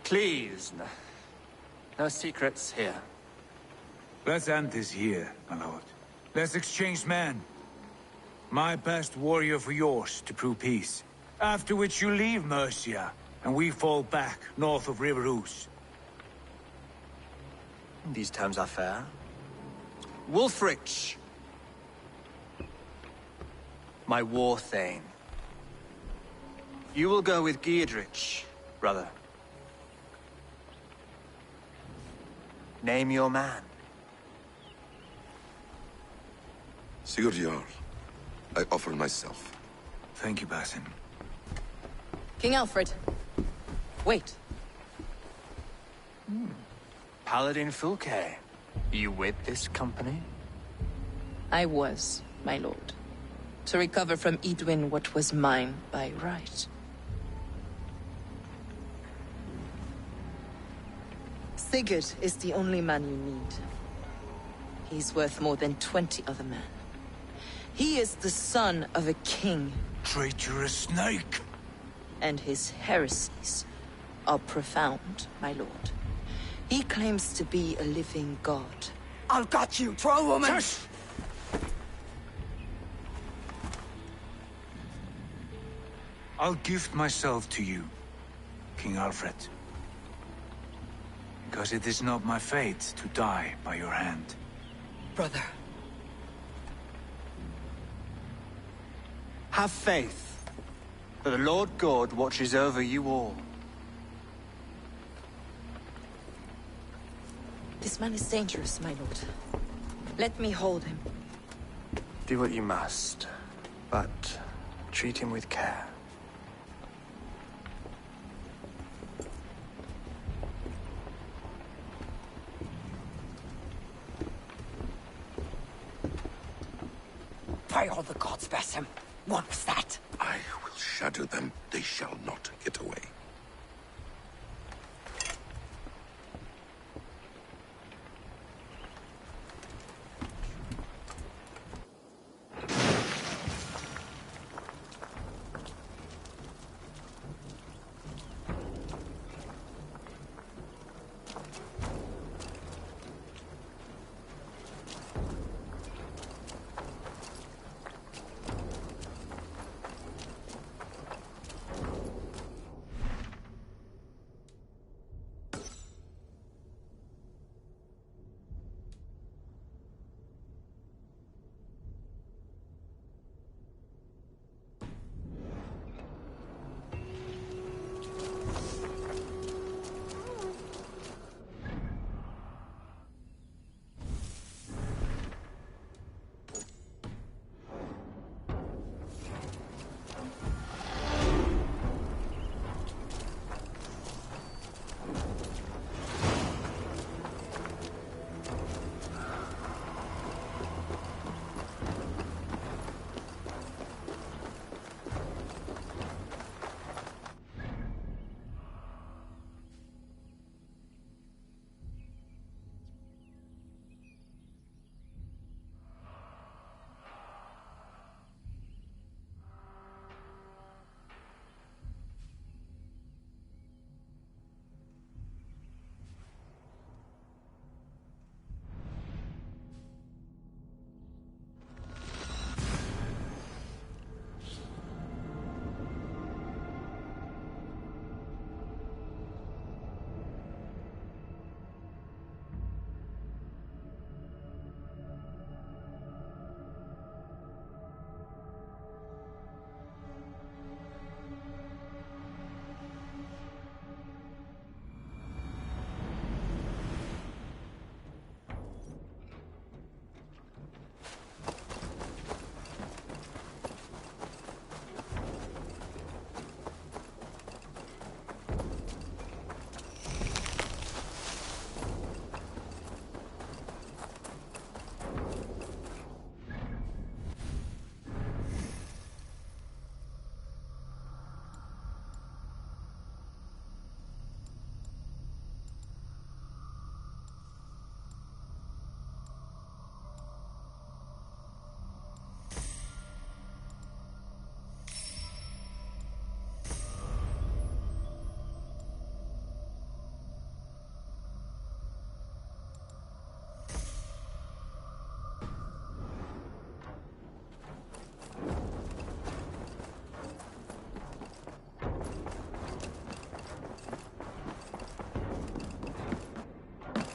Please, no secrets here. Let's end this here, my lord. Let's exchange men. My best warrior for yours to prove peace. After which you leave Mercia, and we fall back north of River Ouse. These terms are fair. Wulfrich! My war thane. You will go with Giedrich, brother. Name your man. Sigurd Jarl, I offer myself. Thank you, Basim. King Alfred. Wait. Paladin Fulke. You with this company? I was, my lord. To recover from Edwin what was mine by right. Sigurd is the only man you need. He's worth more than 20 other men. He is the son of a king. Traitorous snake! And his heresies are profound, my lord. He claims to be a living god. I've got you, troll woman! Shush! I'll gift myself to you, King Alfred. Because it is not my fate to die by your hand. Brother. Have faith, for the Lord God watches over you all. This man is dangerous, my lord. Let me hold him. Do what you must, but treat him with care. By all the gods, Basim. What was that? I will shadow them. They shall not get away.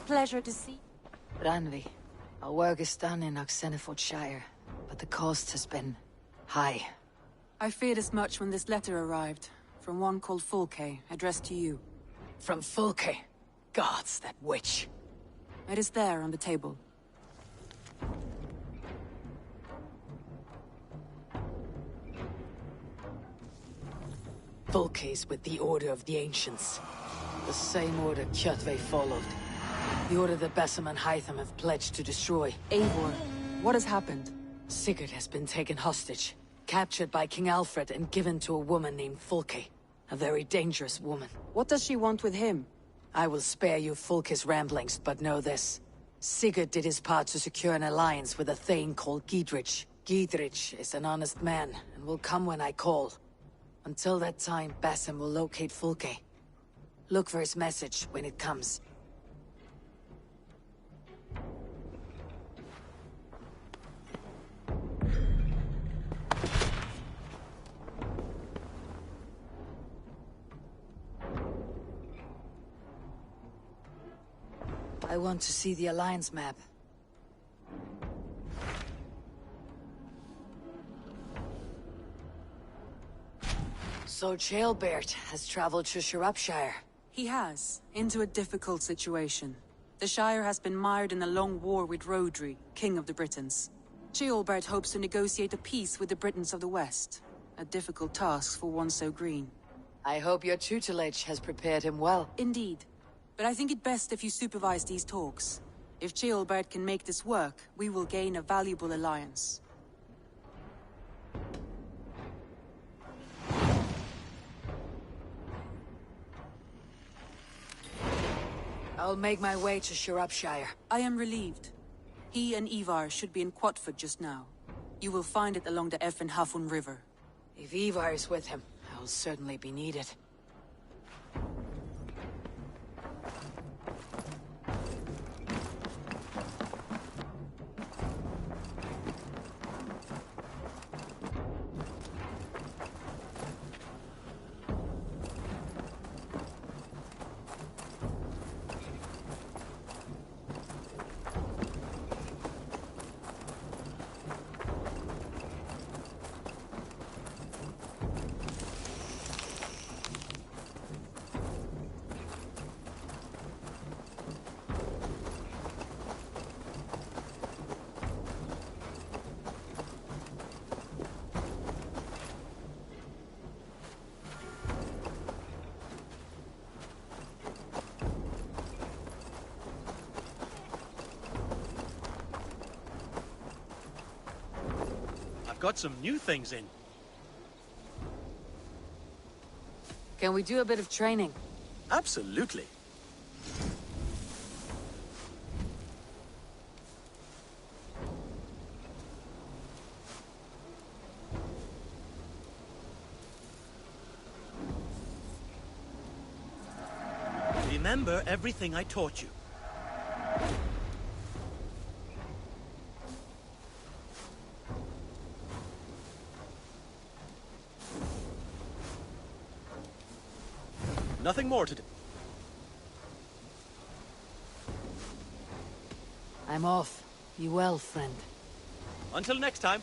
Pleasure to see. Ranvi, our work is done in Oxenfordshire, but the cost has been high. I feared as much when this letter arrived, from one called Fulke, addressed to you. From Fulke? Gods, that witch. It is there on the table. Fulke's with the Order of the Ancients. The same order Kjotve followed. The order that Basim and Hytham have pledged to destroy. Eivor, what has happened? Sigurd has been taken hostage, captured by King Alfred and given to a woman named Fulke. A very dangerous woman. What does she want with him? I will spare you Fulke's ramblings, but know this. Sigurd did his part to secure an alliance with a thane called Giedrich. Giedrich is an honest man, and will come when I call. Until that time, Basim will locate Fulke. Look for his message when it comes. I want to see the Alliance map. So Jailbert has traveled to Shropshire. He has, into a difficult situation. The Shire has been mired in a long war with Rhodri, King of the Britons. Ceolbert hopes to negotiate a peace with the Britons of the West. A difficult task for one so green. I hope your tutelage has prepared him well. Indeed. But I think it best if you supervise these talks. If Ceolbert can make this work, we will gain a valuable alliance. I'll make my way to Shropshire. I am relieved. He and Ivar should be in Quatford just now. You will find it along the Effen Hafun River. If Ivar is with him, I will certainly be needed. Got some new things in. Can we do a bit of training? Absolutely. Remember everything I taught you. Nothing more to do. I'm off. Be well, friend. Until next time.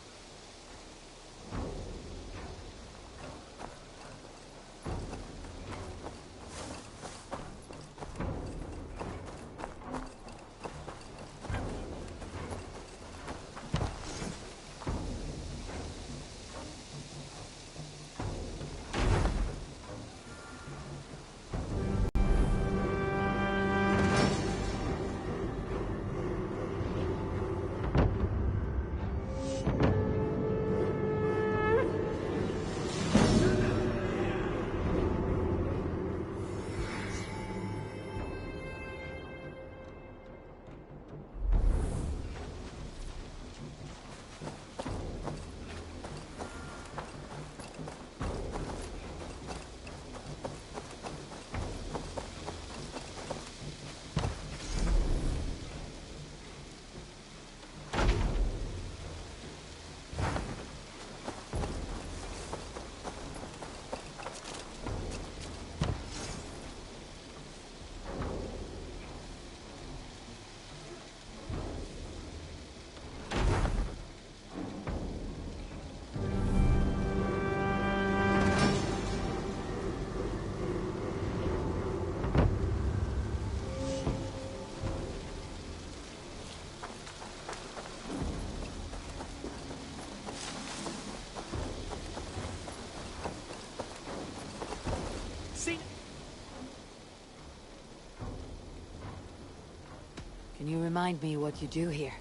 Can you remind me what you do here?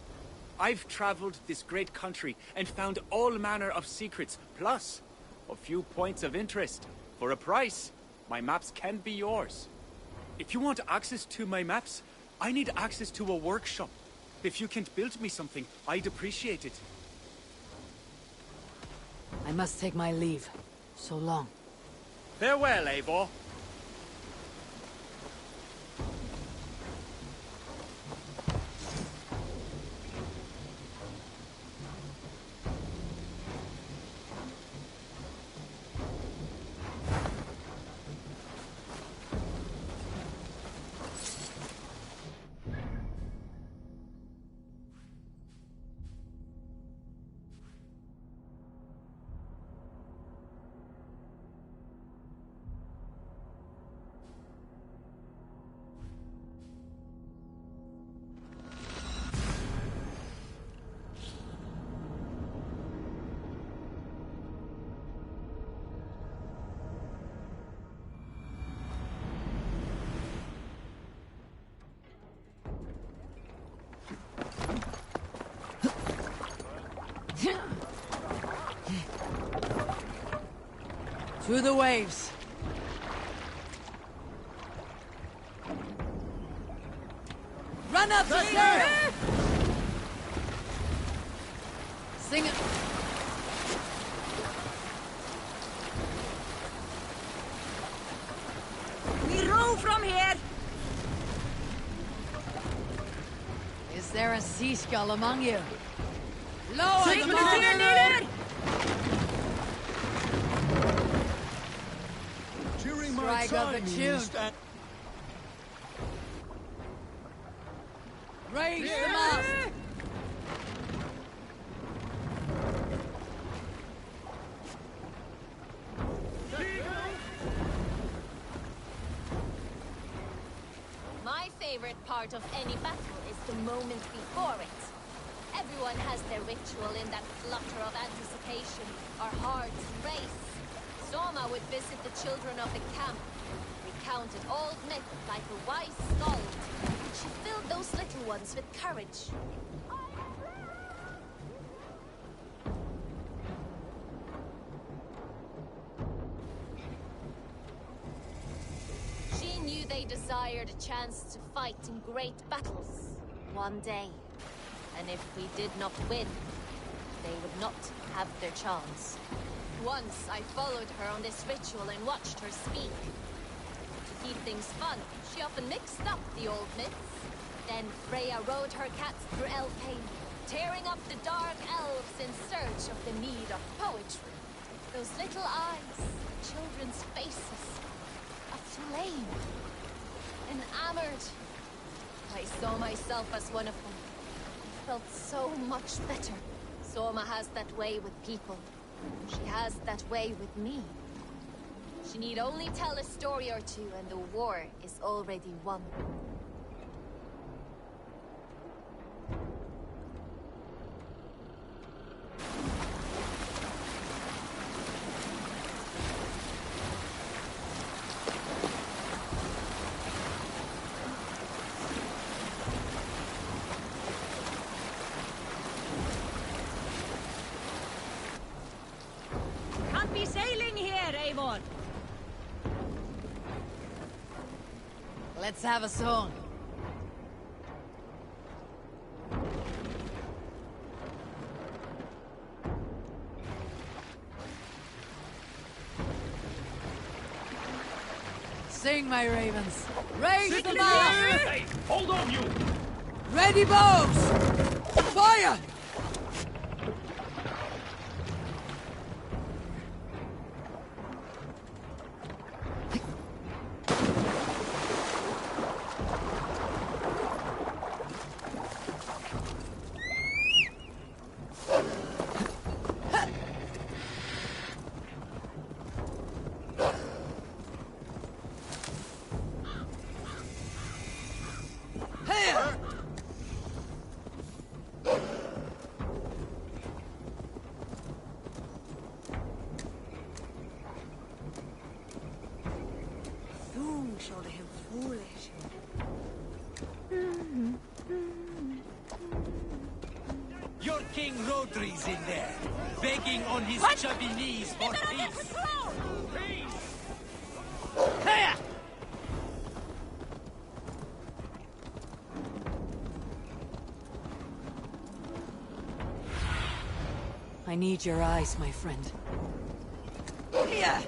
I've traveled this great country and found all manner of secrets, plus a few points of interest. For a price, my maps can be yours. If you want access to my maps, I need access to a workshop. If you can build me something, I'd appreciate it. I must take my leave. So long. Farewell, Eivor. Through the waves. Run up the stairs! Sing it. We row from here! Is there a sea skull among you? Lower Take the me mast! to nearer! During my Strike up a tune. Raise the mast! My favorite part of any battle is the moment before it. Everyone has their ritual in that flutter of anticipation. Our hearts race. Soma would visit the children of the camp, recounted old myth like a wise skald. She filled those little ones with courage. She knew they desired a chance to fight in great battles one day. And if we did not win, they would not have their chance. Once I followed her on this ritual and watched her speak. To keep things fun, she often mixed up the old myths. Then Freya rode her cats through Elfheim, tearing up the dark elves in search of the need of poetry. Those little eyes, children's faces, aflame, enamored. I saw myself as one of them. I felt so much better. Soma has that way with people. She has that way with me. She need only tell a story or two and the war is already won. Can't be sailing here, Eivor! Let's have a song. Sing, my ravens. Raise the mast! Hey, hold on, you! Ready, bows! Fire! Rodri's in there, begging on his chubby knees for peace. Here! I need your eyes, my friend. Here!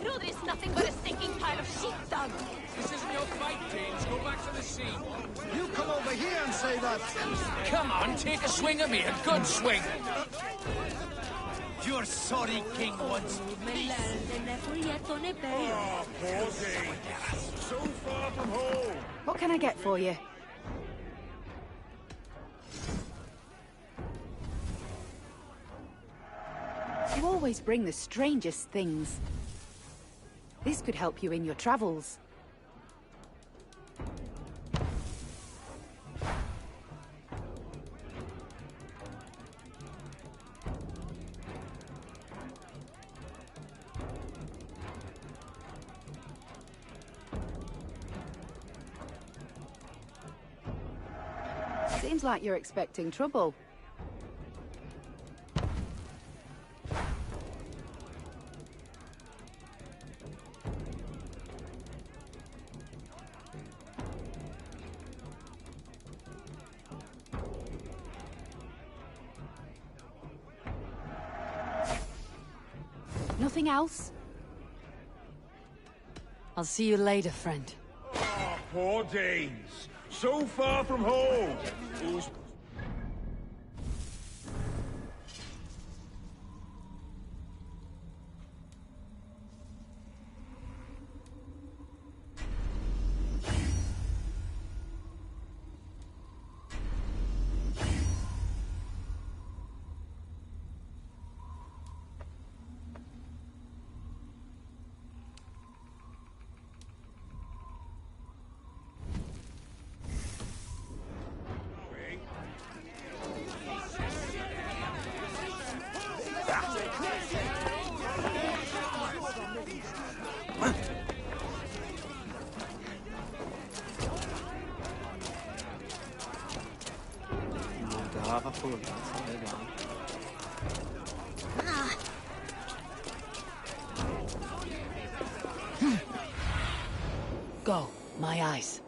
Rodri's nothing but a stinking pile of sheepdog. This isn't your fight, James. Go back to the sea. You come over here and say that. Come on, take a swing at me. A good swing. Your sorry king wants peace. Oh, poor thing. So far from home. What can I get for you? You always bring the strangest things. This could help you in your travels. Seems like you're expecting trouble. Nothing else? I'll see you later, friend. Oh, poor Danes. So far from home. Who's... Go, my eyes.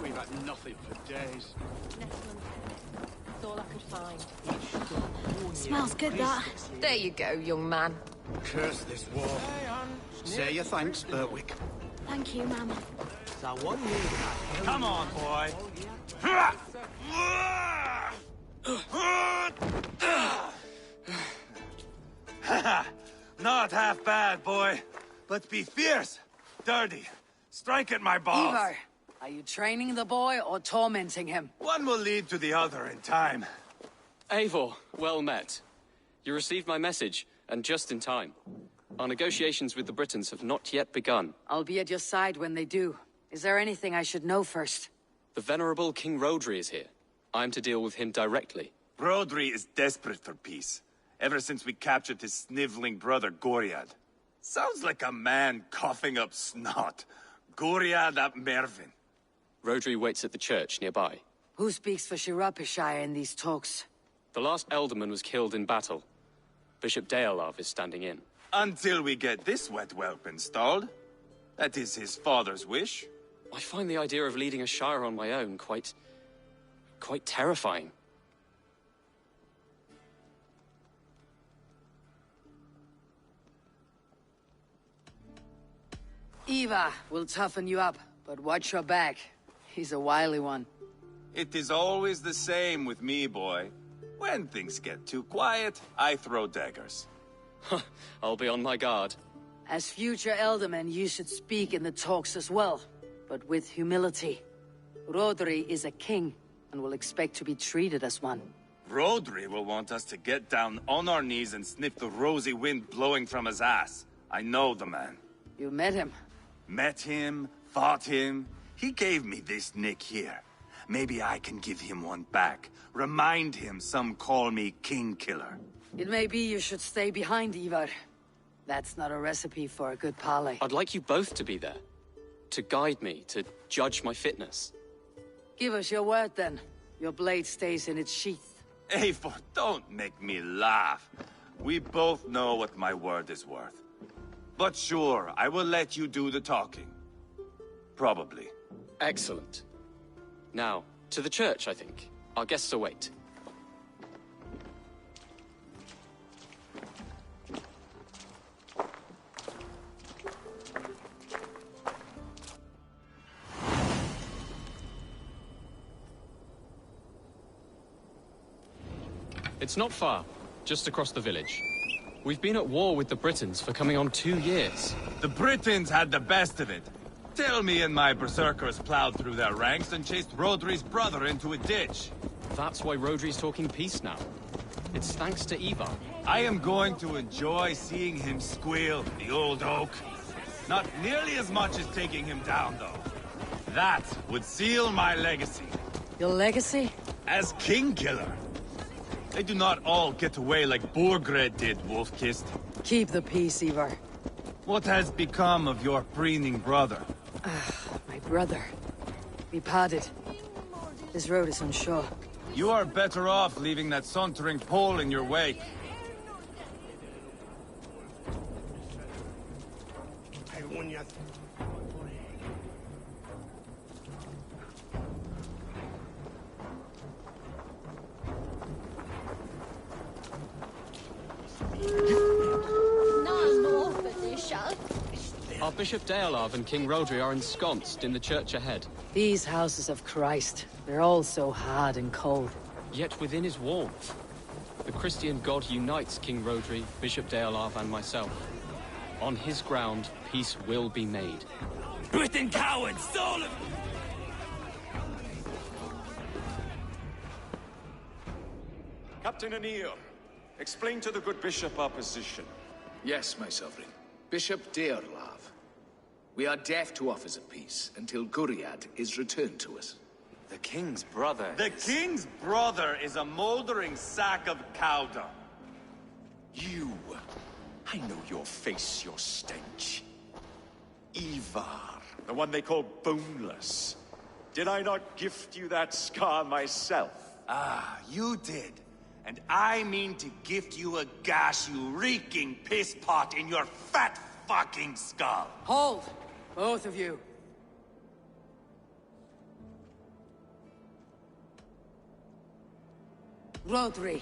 We've had nothing for days. That's all I could find. Smells good, that. There you go, young man. Curse this war. Say your thanks, Berwick. Thank you, Mama. Come on, boy. Not half bad, boy. But be fierce, dirty. Strike at my balls. Ivar, are you training the boy or tormenting him? One will lead to the other in time. Eivor, well met. You received my message, and just in time. Our negotiations with the Britons have not yet begun. I'll be at your side when they do. Is there anything I should know first? The venerable King Rodri is here. I'm to deal with him directly. Rodri is desperate for peace, ever since we captured his sniveling brother Goriad. Sounds like a man coughing up snot. Goriad ap Mervin. Rodri waits at the church nearby. Who speaks for Shirapishire in these talks? The last alderman was killed in battle. Bishop Deolav is standing in. Until we get this wet whelp installed. That is his father's wish. I find the idea of leading a shire on my own quite terrifying. Eva will toughen you up, but watch your back. He's a wily one. It is always the same with me, boy. When things get too quiet, I throw daggers. I'll be on my guard. As future Elderman, you should speak in the talks as well, but with humility. Rodri is a king, and will expect to be treated as one. Rodri will want us to get down on our knees and sniff the rosy wind blowing from his ass. I know the man. You met him? Met him, fought him. He gave me this nick here. Maybe I can give him one back. Remind him some call me King Killer. It may be you should stay behind, Ivar. That's not a recipe for a good parley. I'd like you both to be there. To guide me, to judge my fitness. Give us your word, then. Your blade stays in its sheath. Eivor, don't make me laugh. We both know what my word is worth. But sure, I will let you do the talking. Probably. Excellent. Now, to the church, I think. Our guests await. It's not far, just across the village. We've been at war with the Britons for coming on 2 years. The Britons had the best of it. Tell me and my berserkers plowed through their ranks and chased Rodri's brother into a ditch. That's why Rodri's talking peace now. It's thanks to Ivar. I am going to enjoy seeing him squeal, the old oak. Not nearly as much as taking him down, though. That would seal my legacy. Your legacy? As King Killer. They do not all get away like Borgred did, Wolf-Kissed. Keep the peace, Ivar. What has become of your preening brother? My brother. We parted. This road is unsure. You are better off leaving that sauntering Pole in your wake. Our Bishop Deolav and King Rodri are ensconced in the church ahead. These houses of Christ, they're all so hard and cold. Yet within his warmth, the Christian God unites King Rodri, Bishop Deolav, and myself. On his ground, peace will be made. Britain cowards, all of Captain Anil, explain to the good bishop our position. Yes, my sovereign. Bishop Deolav. We are deaf to offers of peace until Guriad is returned to us. The king's brother. The king's brother is a moldering sack of cow dung. You. I know your face, your stench. Ivar, the one they call boneless. Did I not gift you that scar myself? Ah, you did. And I mean to gift you a gash, you reeking piss pot in your fat fucking skull. Hold! Both of you. Rodri,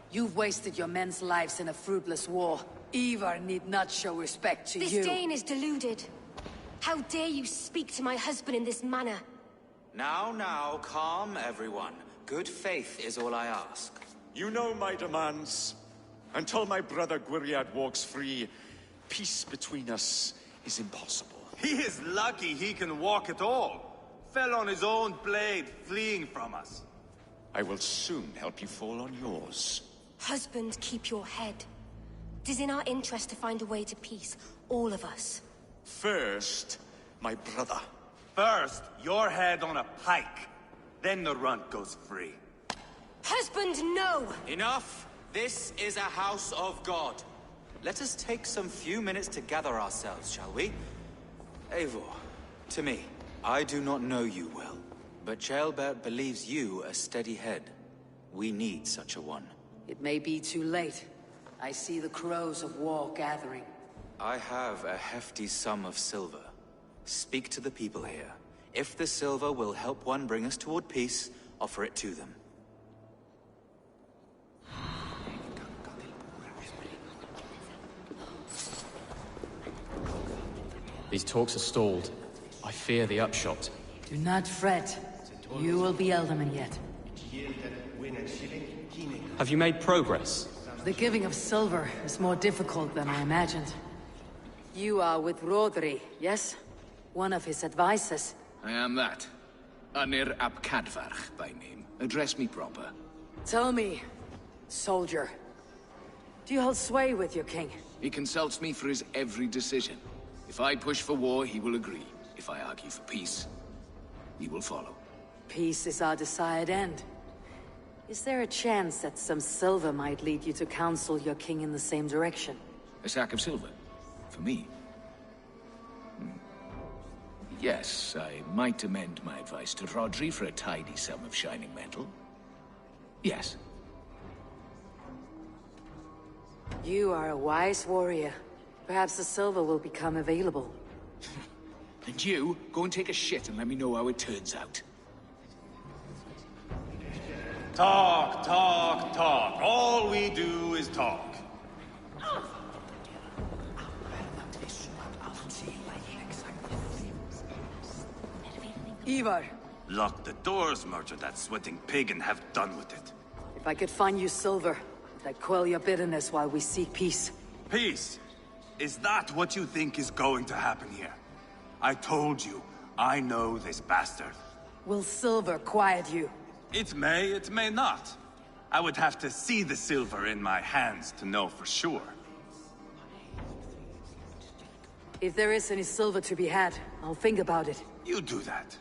you've wasted your men's lives in a fruitless war. Ivar need not show respect to you. This Dane is deluded. How dare you speak to my husband in this manner? Now, calm everyone. Good faith is all I ask. You know my demands. Until my brother Gwiriad walks free, peace between us is impossible. He is lucky he can walk at all. Fell on his own blade, fleeing from us. I will soon help you fall on yours. Husband, keep your head. It is in our interest to find a way to peace, all of us. First, my brother. First, your head on a pike. Then the runt goes free. Husband, no! Enough! This is a house of God. Let us take some few minutes to gather ourselves, shall we? Eivor, to me, I do not know you well, but Ceolbert believes you a steady head. We need such a one. It may be too late. I see the crows of war gathering. I have a hefty sum of silver. Speak to the people here. If the silver will help one bring us toward peace, offer it to them. These talks are stalled. I fear the upshot. Do not fret. You will be Elderman yet. Have you made progress? The giving of silver is more difficult than I imagined. You are with Rodri, yes? One of his advisors. I am that. Anir ap Cadfarch by name. Address me proper. Tell me, soldier, do you hold sway with your king? He consults me for his every decision. If I push for war, he will agree. If I argue for peace, he will follow. Peace is our desired end. Is there a chance that some silver might lead you to counsel your king in the same direction? A sack of silver? For me? Yes, I might amend my advice to Rodri for a tidy sum of shining metal. Yes. You are a wise warrior. Perhaps the silver will become available. And you, go and take a shit and let me know how it turns out. Talk, talk, talk. All we do is talk. Ivar. Lock the doors, murder that sweating pig, and have done with it. If I could find you silver, that'd quell your bitterness while we seek peace. Peace? Is that what you think is going to happen here? I told you, I know this bastard. Will silver quiet you? It may not. I would have to see the silver in my hands to know for sure. If there is any silver to be had, I'll think about it. You do that.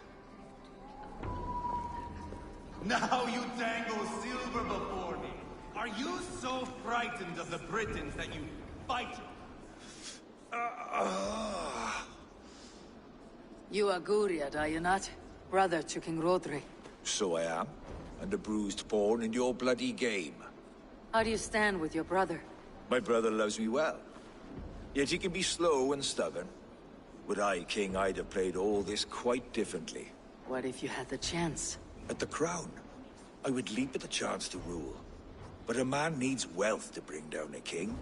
Now you dangle silver before me. Are you so frightened of the Britons that you fight? You are Guriad, are you not? Brother to King Rodri. So I am, and a bruised pawn in your bloody game. How do you stand with your brother? My brother loves me well. Yet he can be slow and stubborn. Were I king, I'd have played all this quite differently. What if you had the chance? At the crown, I would leap at the chance to rule. But a man needs wealth to bring down a king.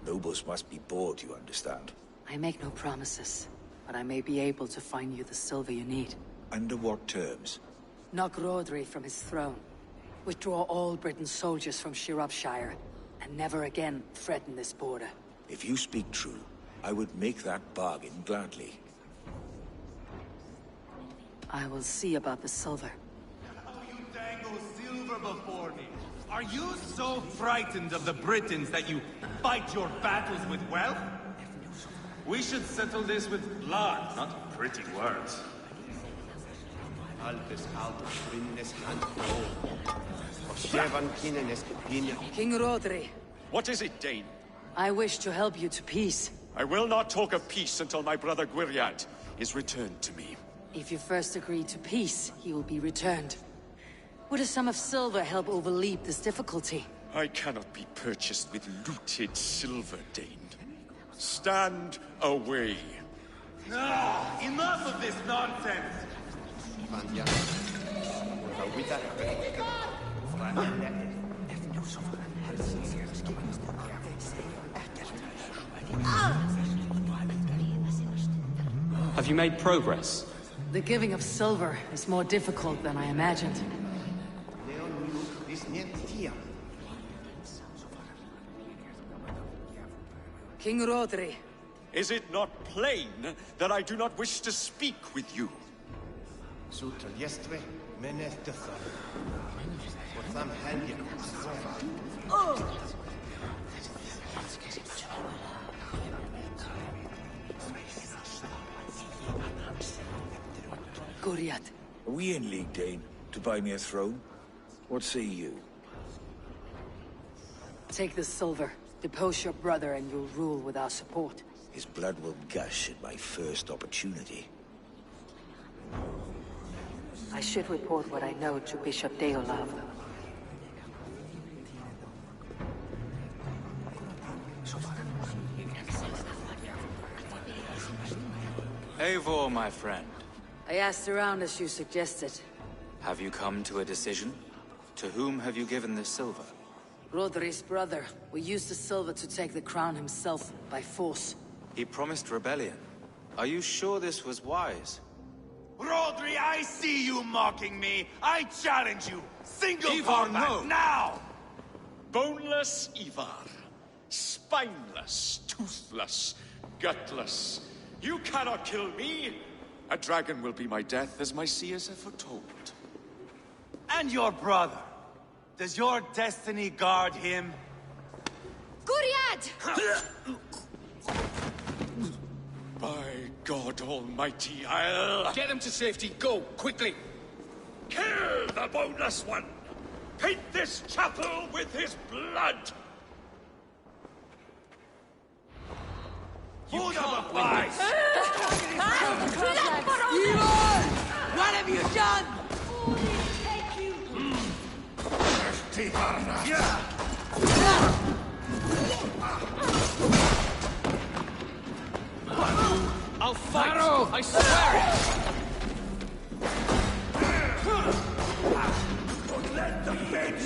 Nobles must be bought, you understand. I make no promises, but I may be able to find you the silver you need. Under what terms? Knock Rodri from his throne. Withdraw all Britain's soldiers from Shropshire, and never again threaten this border. If you speak true, I would make that bargain gladly. I will see about the silver. How you dangle silver before me? Are you so frightened of the Britons that you fight your battles with wealth? We should settle this with blood, not pretty words. King Rodri. What is it, Dane? I wish to help you to peace. I will not talk of peace until my brother Gwiriad is returned to me. If you first agree to peace, he will be returned. Would a sum of silver help overleap this difficulty? I cannot be purchased with looted silver, Dane. Stand away. Enough of this nonsense! Have you made progress? The giving of silver is more difficult than I imagined. King Rodri. Is it not plain that I do not wish to speak with you? Guriad. Are we in league, Dane, to buy me a throne? What say you? Take the silver, depose your brother, and you'll rule with our support. His blood will gush at my first opportunity. I should report what I know to Bishop Deolav. Eivor, my friend. I asked around as you suggested. Have you come to a decision? To whom have you given this silver? Rodri's brother will use the silver to take the crown himself by force. He promised rebellion. Are you sure this was wise? Rodri, I see you mocking me! I challenge you! Single Ivar, combat, no. now! Boneless Ivar. Spineless, toothless, gutless. You cannot kill me! A dragon will be my death, as my seers have foretold. And your brother? Does your destiny guard him? Guriad! By God Almighty, I'll... Get him to safety. Go, quickly. Kill the boneless one! Paint this chapel with his blood! You can't win this. What have you done? I'll fight! I swear it! Don't let the babes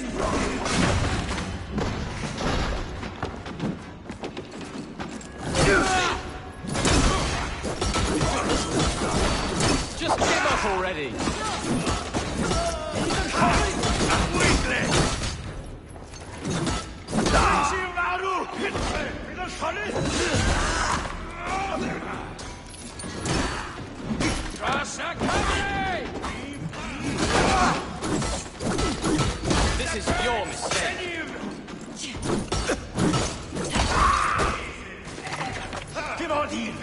Just give up already! This is your mistake. Give on him!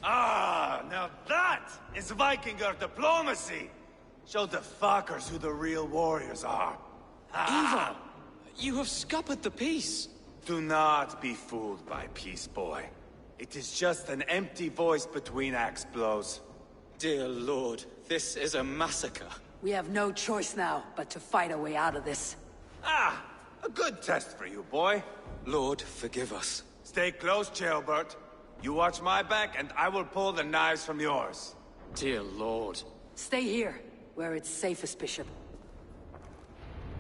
Ah, now that is Vikinger diplomacy! Show the fuckers who the real warriors are. Ivar, you have scuppered the peace. Do not be fooled by peace, boy. It is just an empty voice between axe blows. Dear Lord, this is a massacre. We have no choice now but to fight our way out of this. Ah, a good test for you, boy. Lord, forgive us. Stay close, Jailbert. You watch my back, and I will pull the knives from yours. Dear Lord. Stay here, where it's safest, Bishop.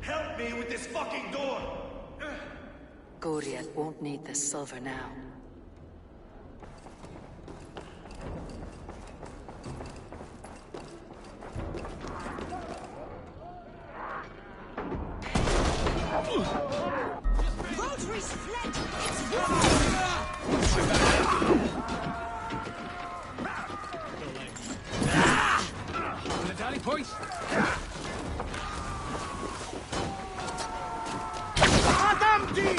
Help me with this fucking door! Guriad won't need the silver now. Rotary's fled! It's The dally point. Adamti!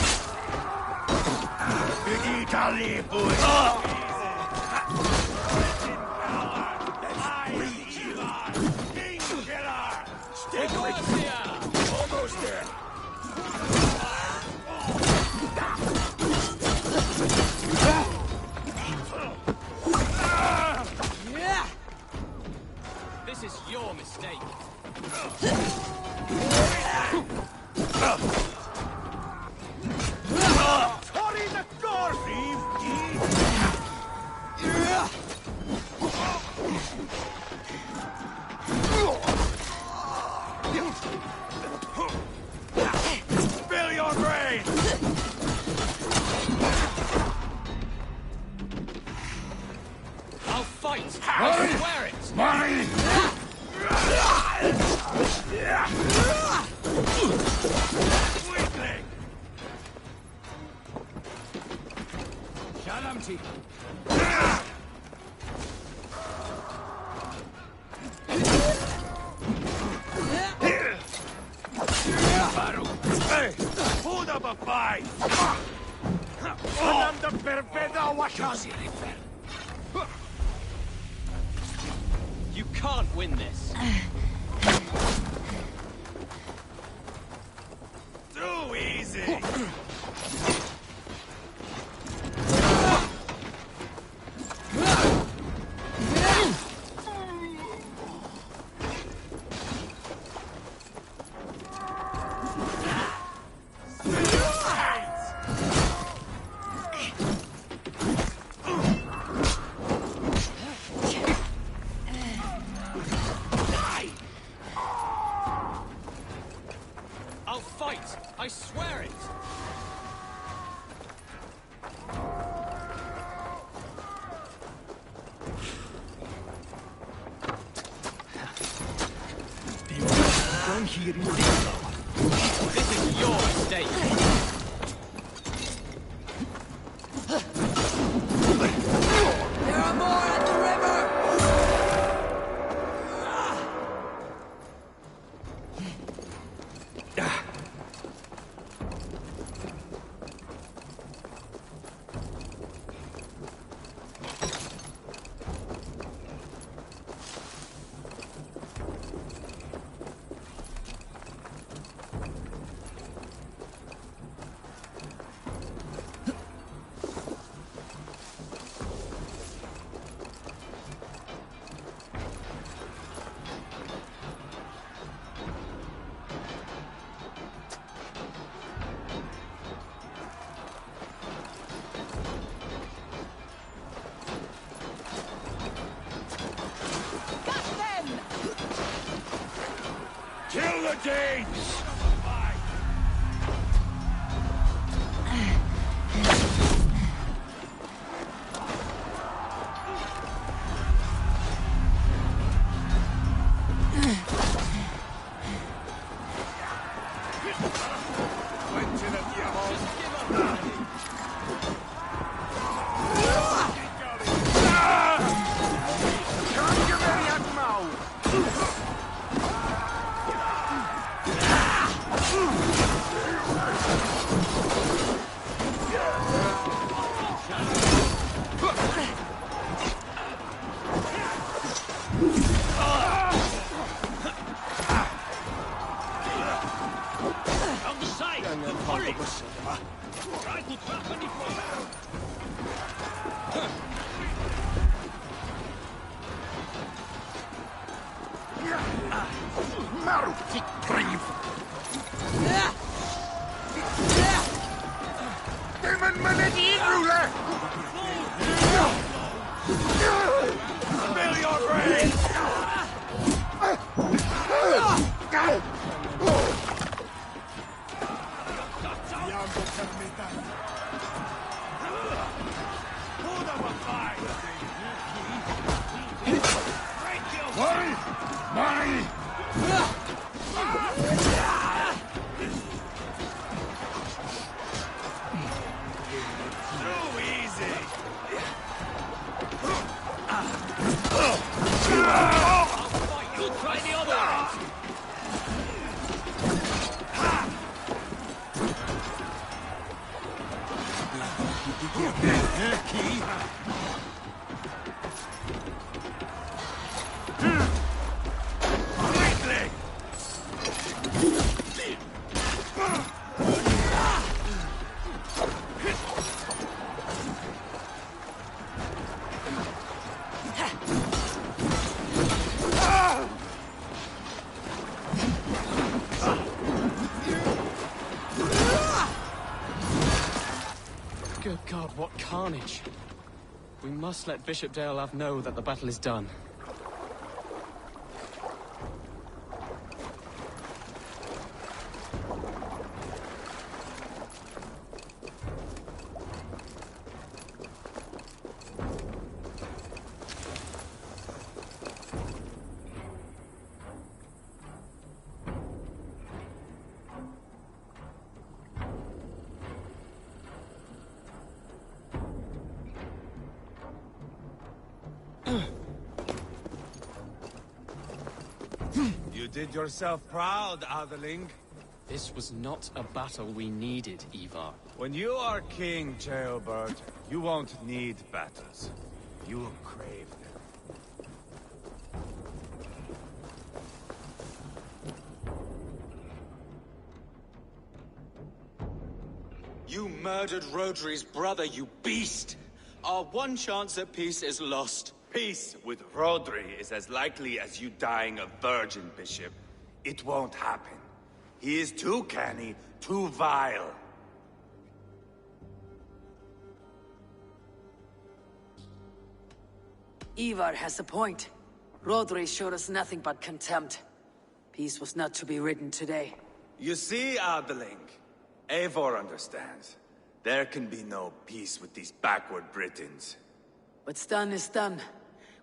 Italy, boy! Stay quick! Almost there! This is your mistake. Hurry the door, Spill your brains! I'll fight! I swear it! Money! Weakling! Shalamti. Hey! Hold up a fight! Ananda perpeda washazi! You can't win this. Too easy! I'll fight! I swear it! Going This is your estate. There are more at the river! Kill the Danes! Spill your brains! Good God, what carnage. We must let Bishop Deolav know that the battle is done. You did yourself proud, Atheling. This was not a battle we needed, Ivar. When you are king, Jailbird, you won't need battles. You will crave them. You murdered Rodri's brother, you beast! Our one chance at peace is lost. Peace with Rodri is as likely as you dying a virgin, Bishop. It won't happen. He is too canny, too vile. Ivar has a point. Rodri showed us nothing but contempt. Peace was not to be written today. You see, Adeling, Eivor understands. There can be no peace with these backward Britons. What's done is done.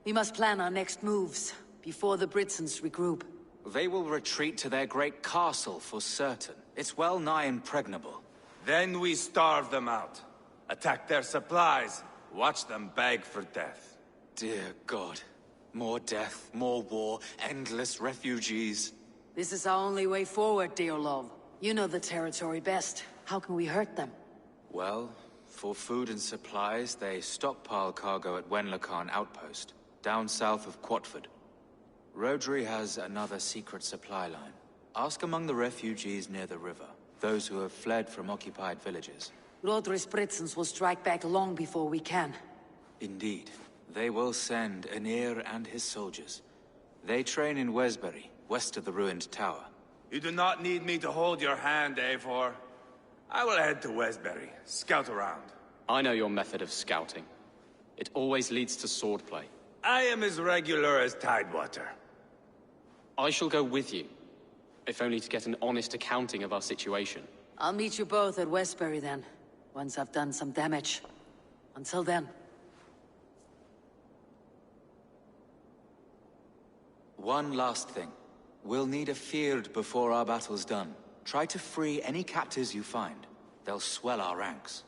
We must plan our next moves, before the Britons regroup. They will retreat to their great castle for certain. It's well nigh impregnable. Then we starve them out. Attack their supplies. Watch them beg for death. Dear God. More death, more war, endless refugees. This is our only way forward, dear love. You know the territory best. How can we hurt them? Well, for food and supplies, they stockpile cargo at Wenlacan Outpost, down south of Quatford. Rodri has another secret supply line. Ask among the refugees near the river, those who have fled from occupied villages. Rodri's Britsons will strike back long before we can. Indeed. They will send Anir and his soldiers. They train in Wesbury, west of the ruined tower. You do not need me to hold your hand, Eivor. I will head to Wesbury, scout around. I know your method of scouting. It always leads to swordplay. I am as regular as Tidewater. I shall go with you, if only to get an honest accounting of our situation. I'll meet you both at Westbury then, once I've done some damage. Until then. One last thing. We'll need a field before our battle's done. Try to free any captives you find. They'll swell our ranks.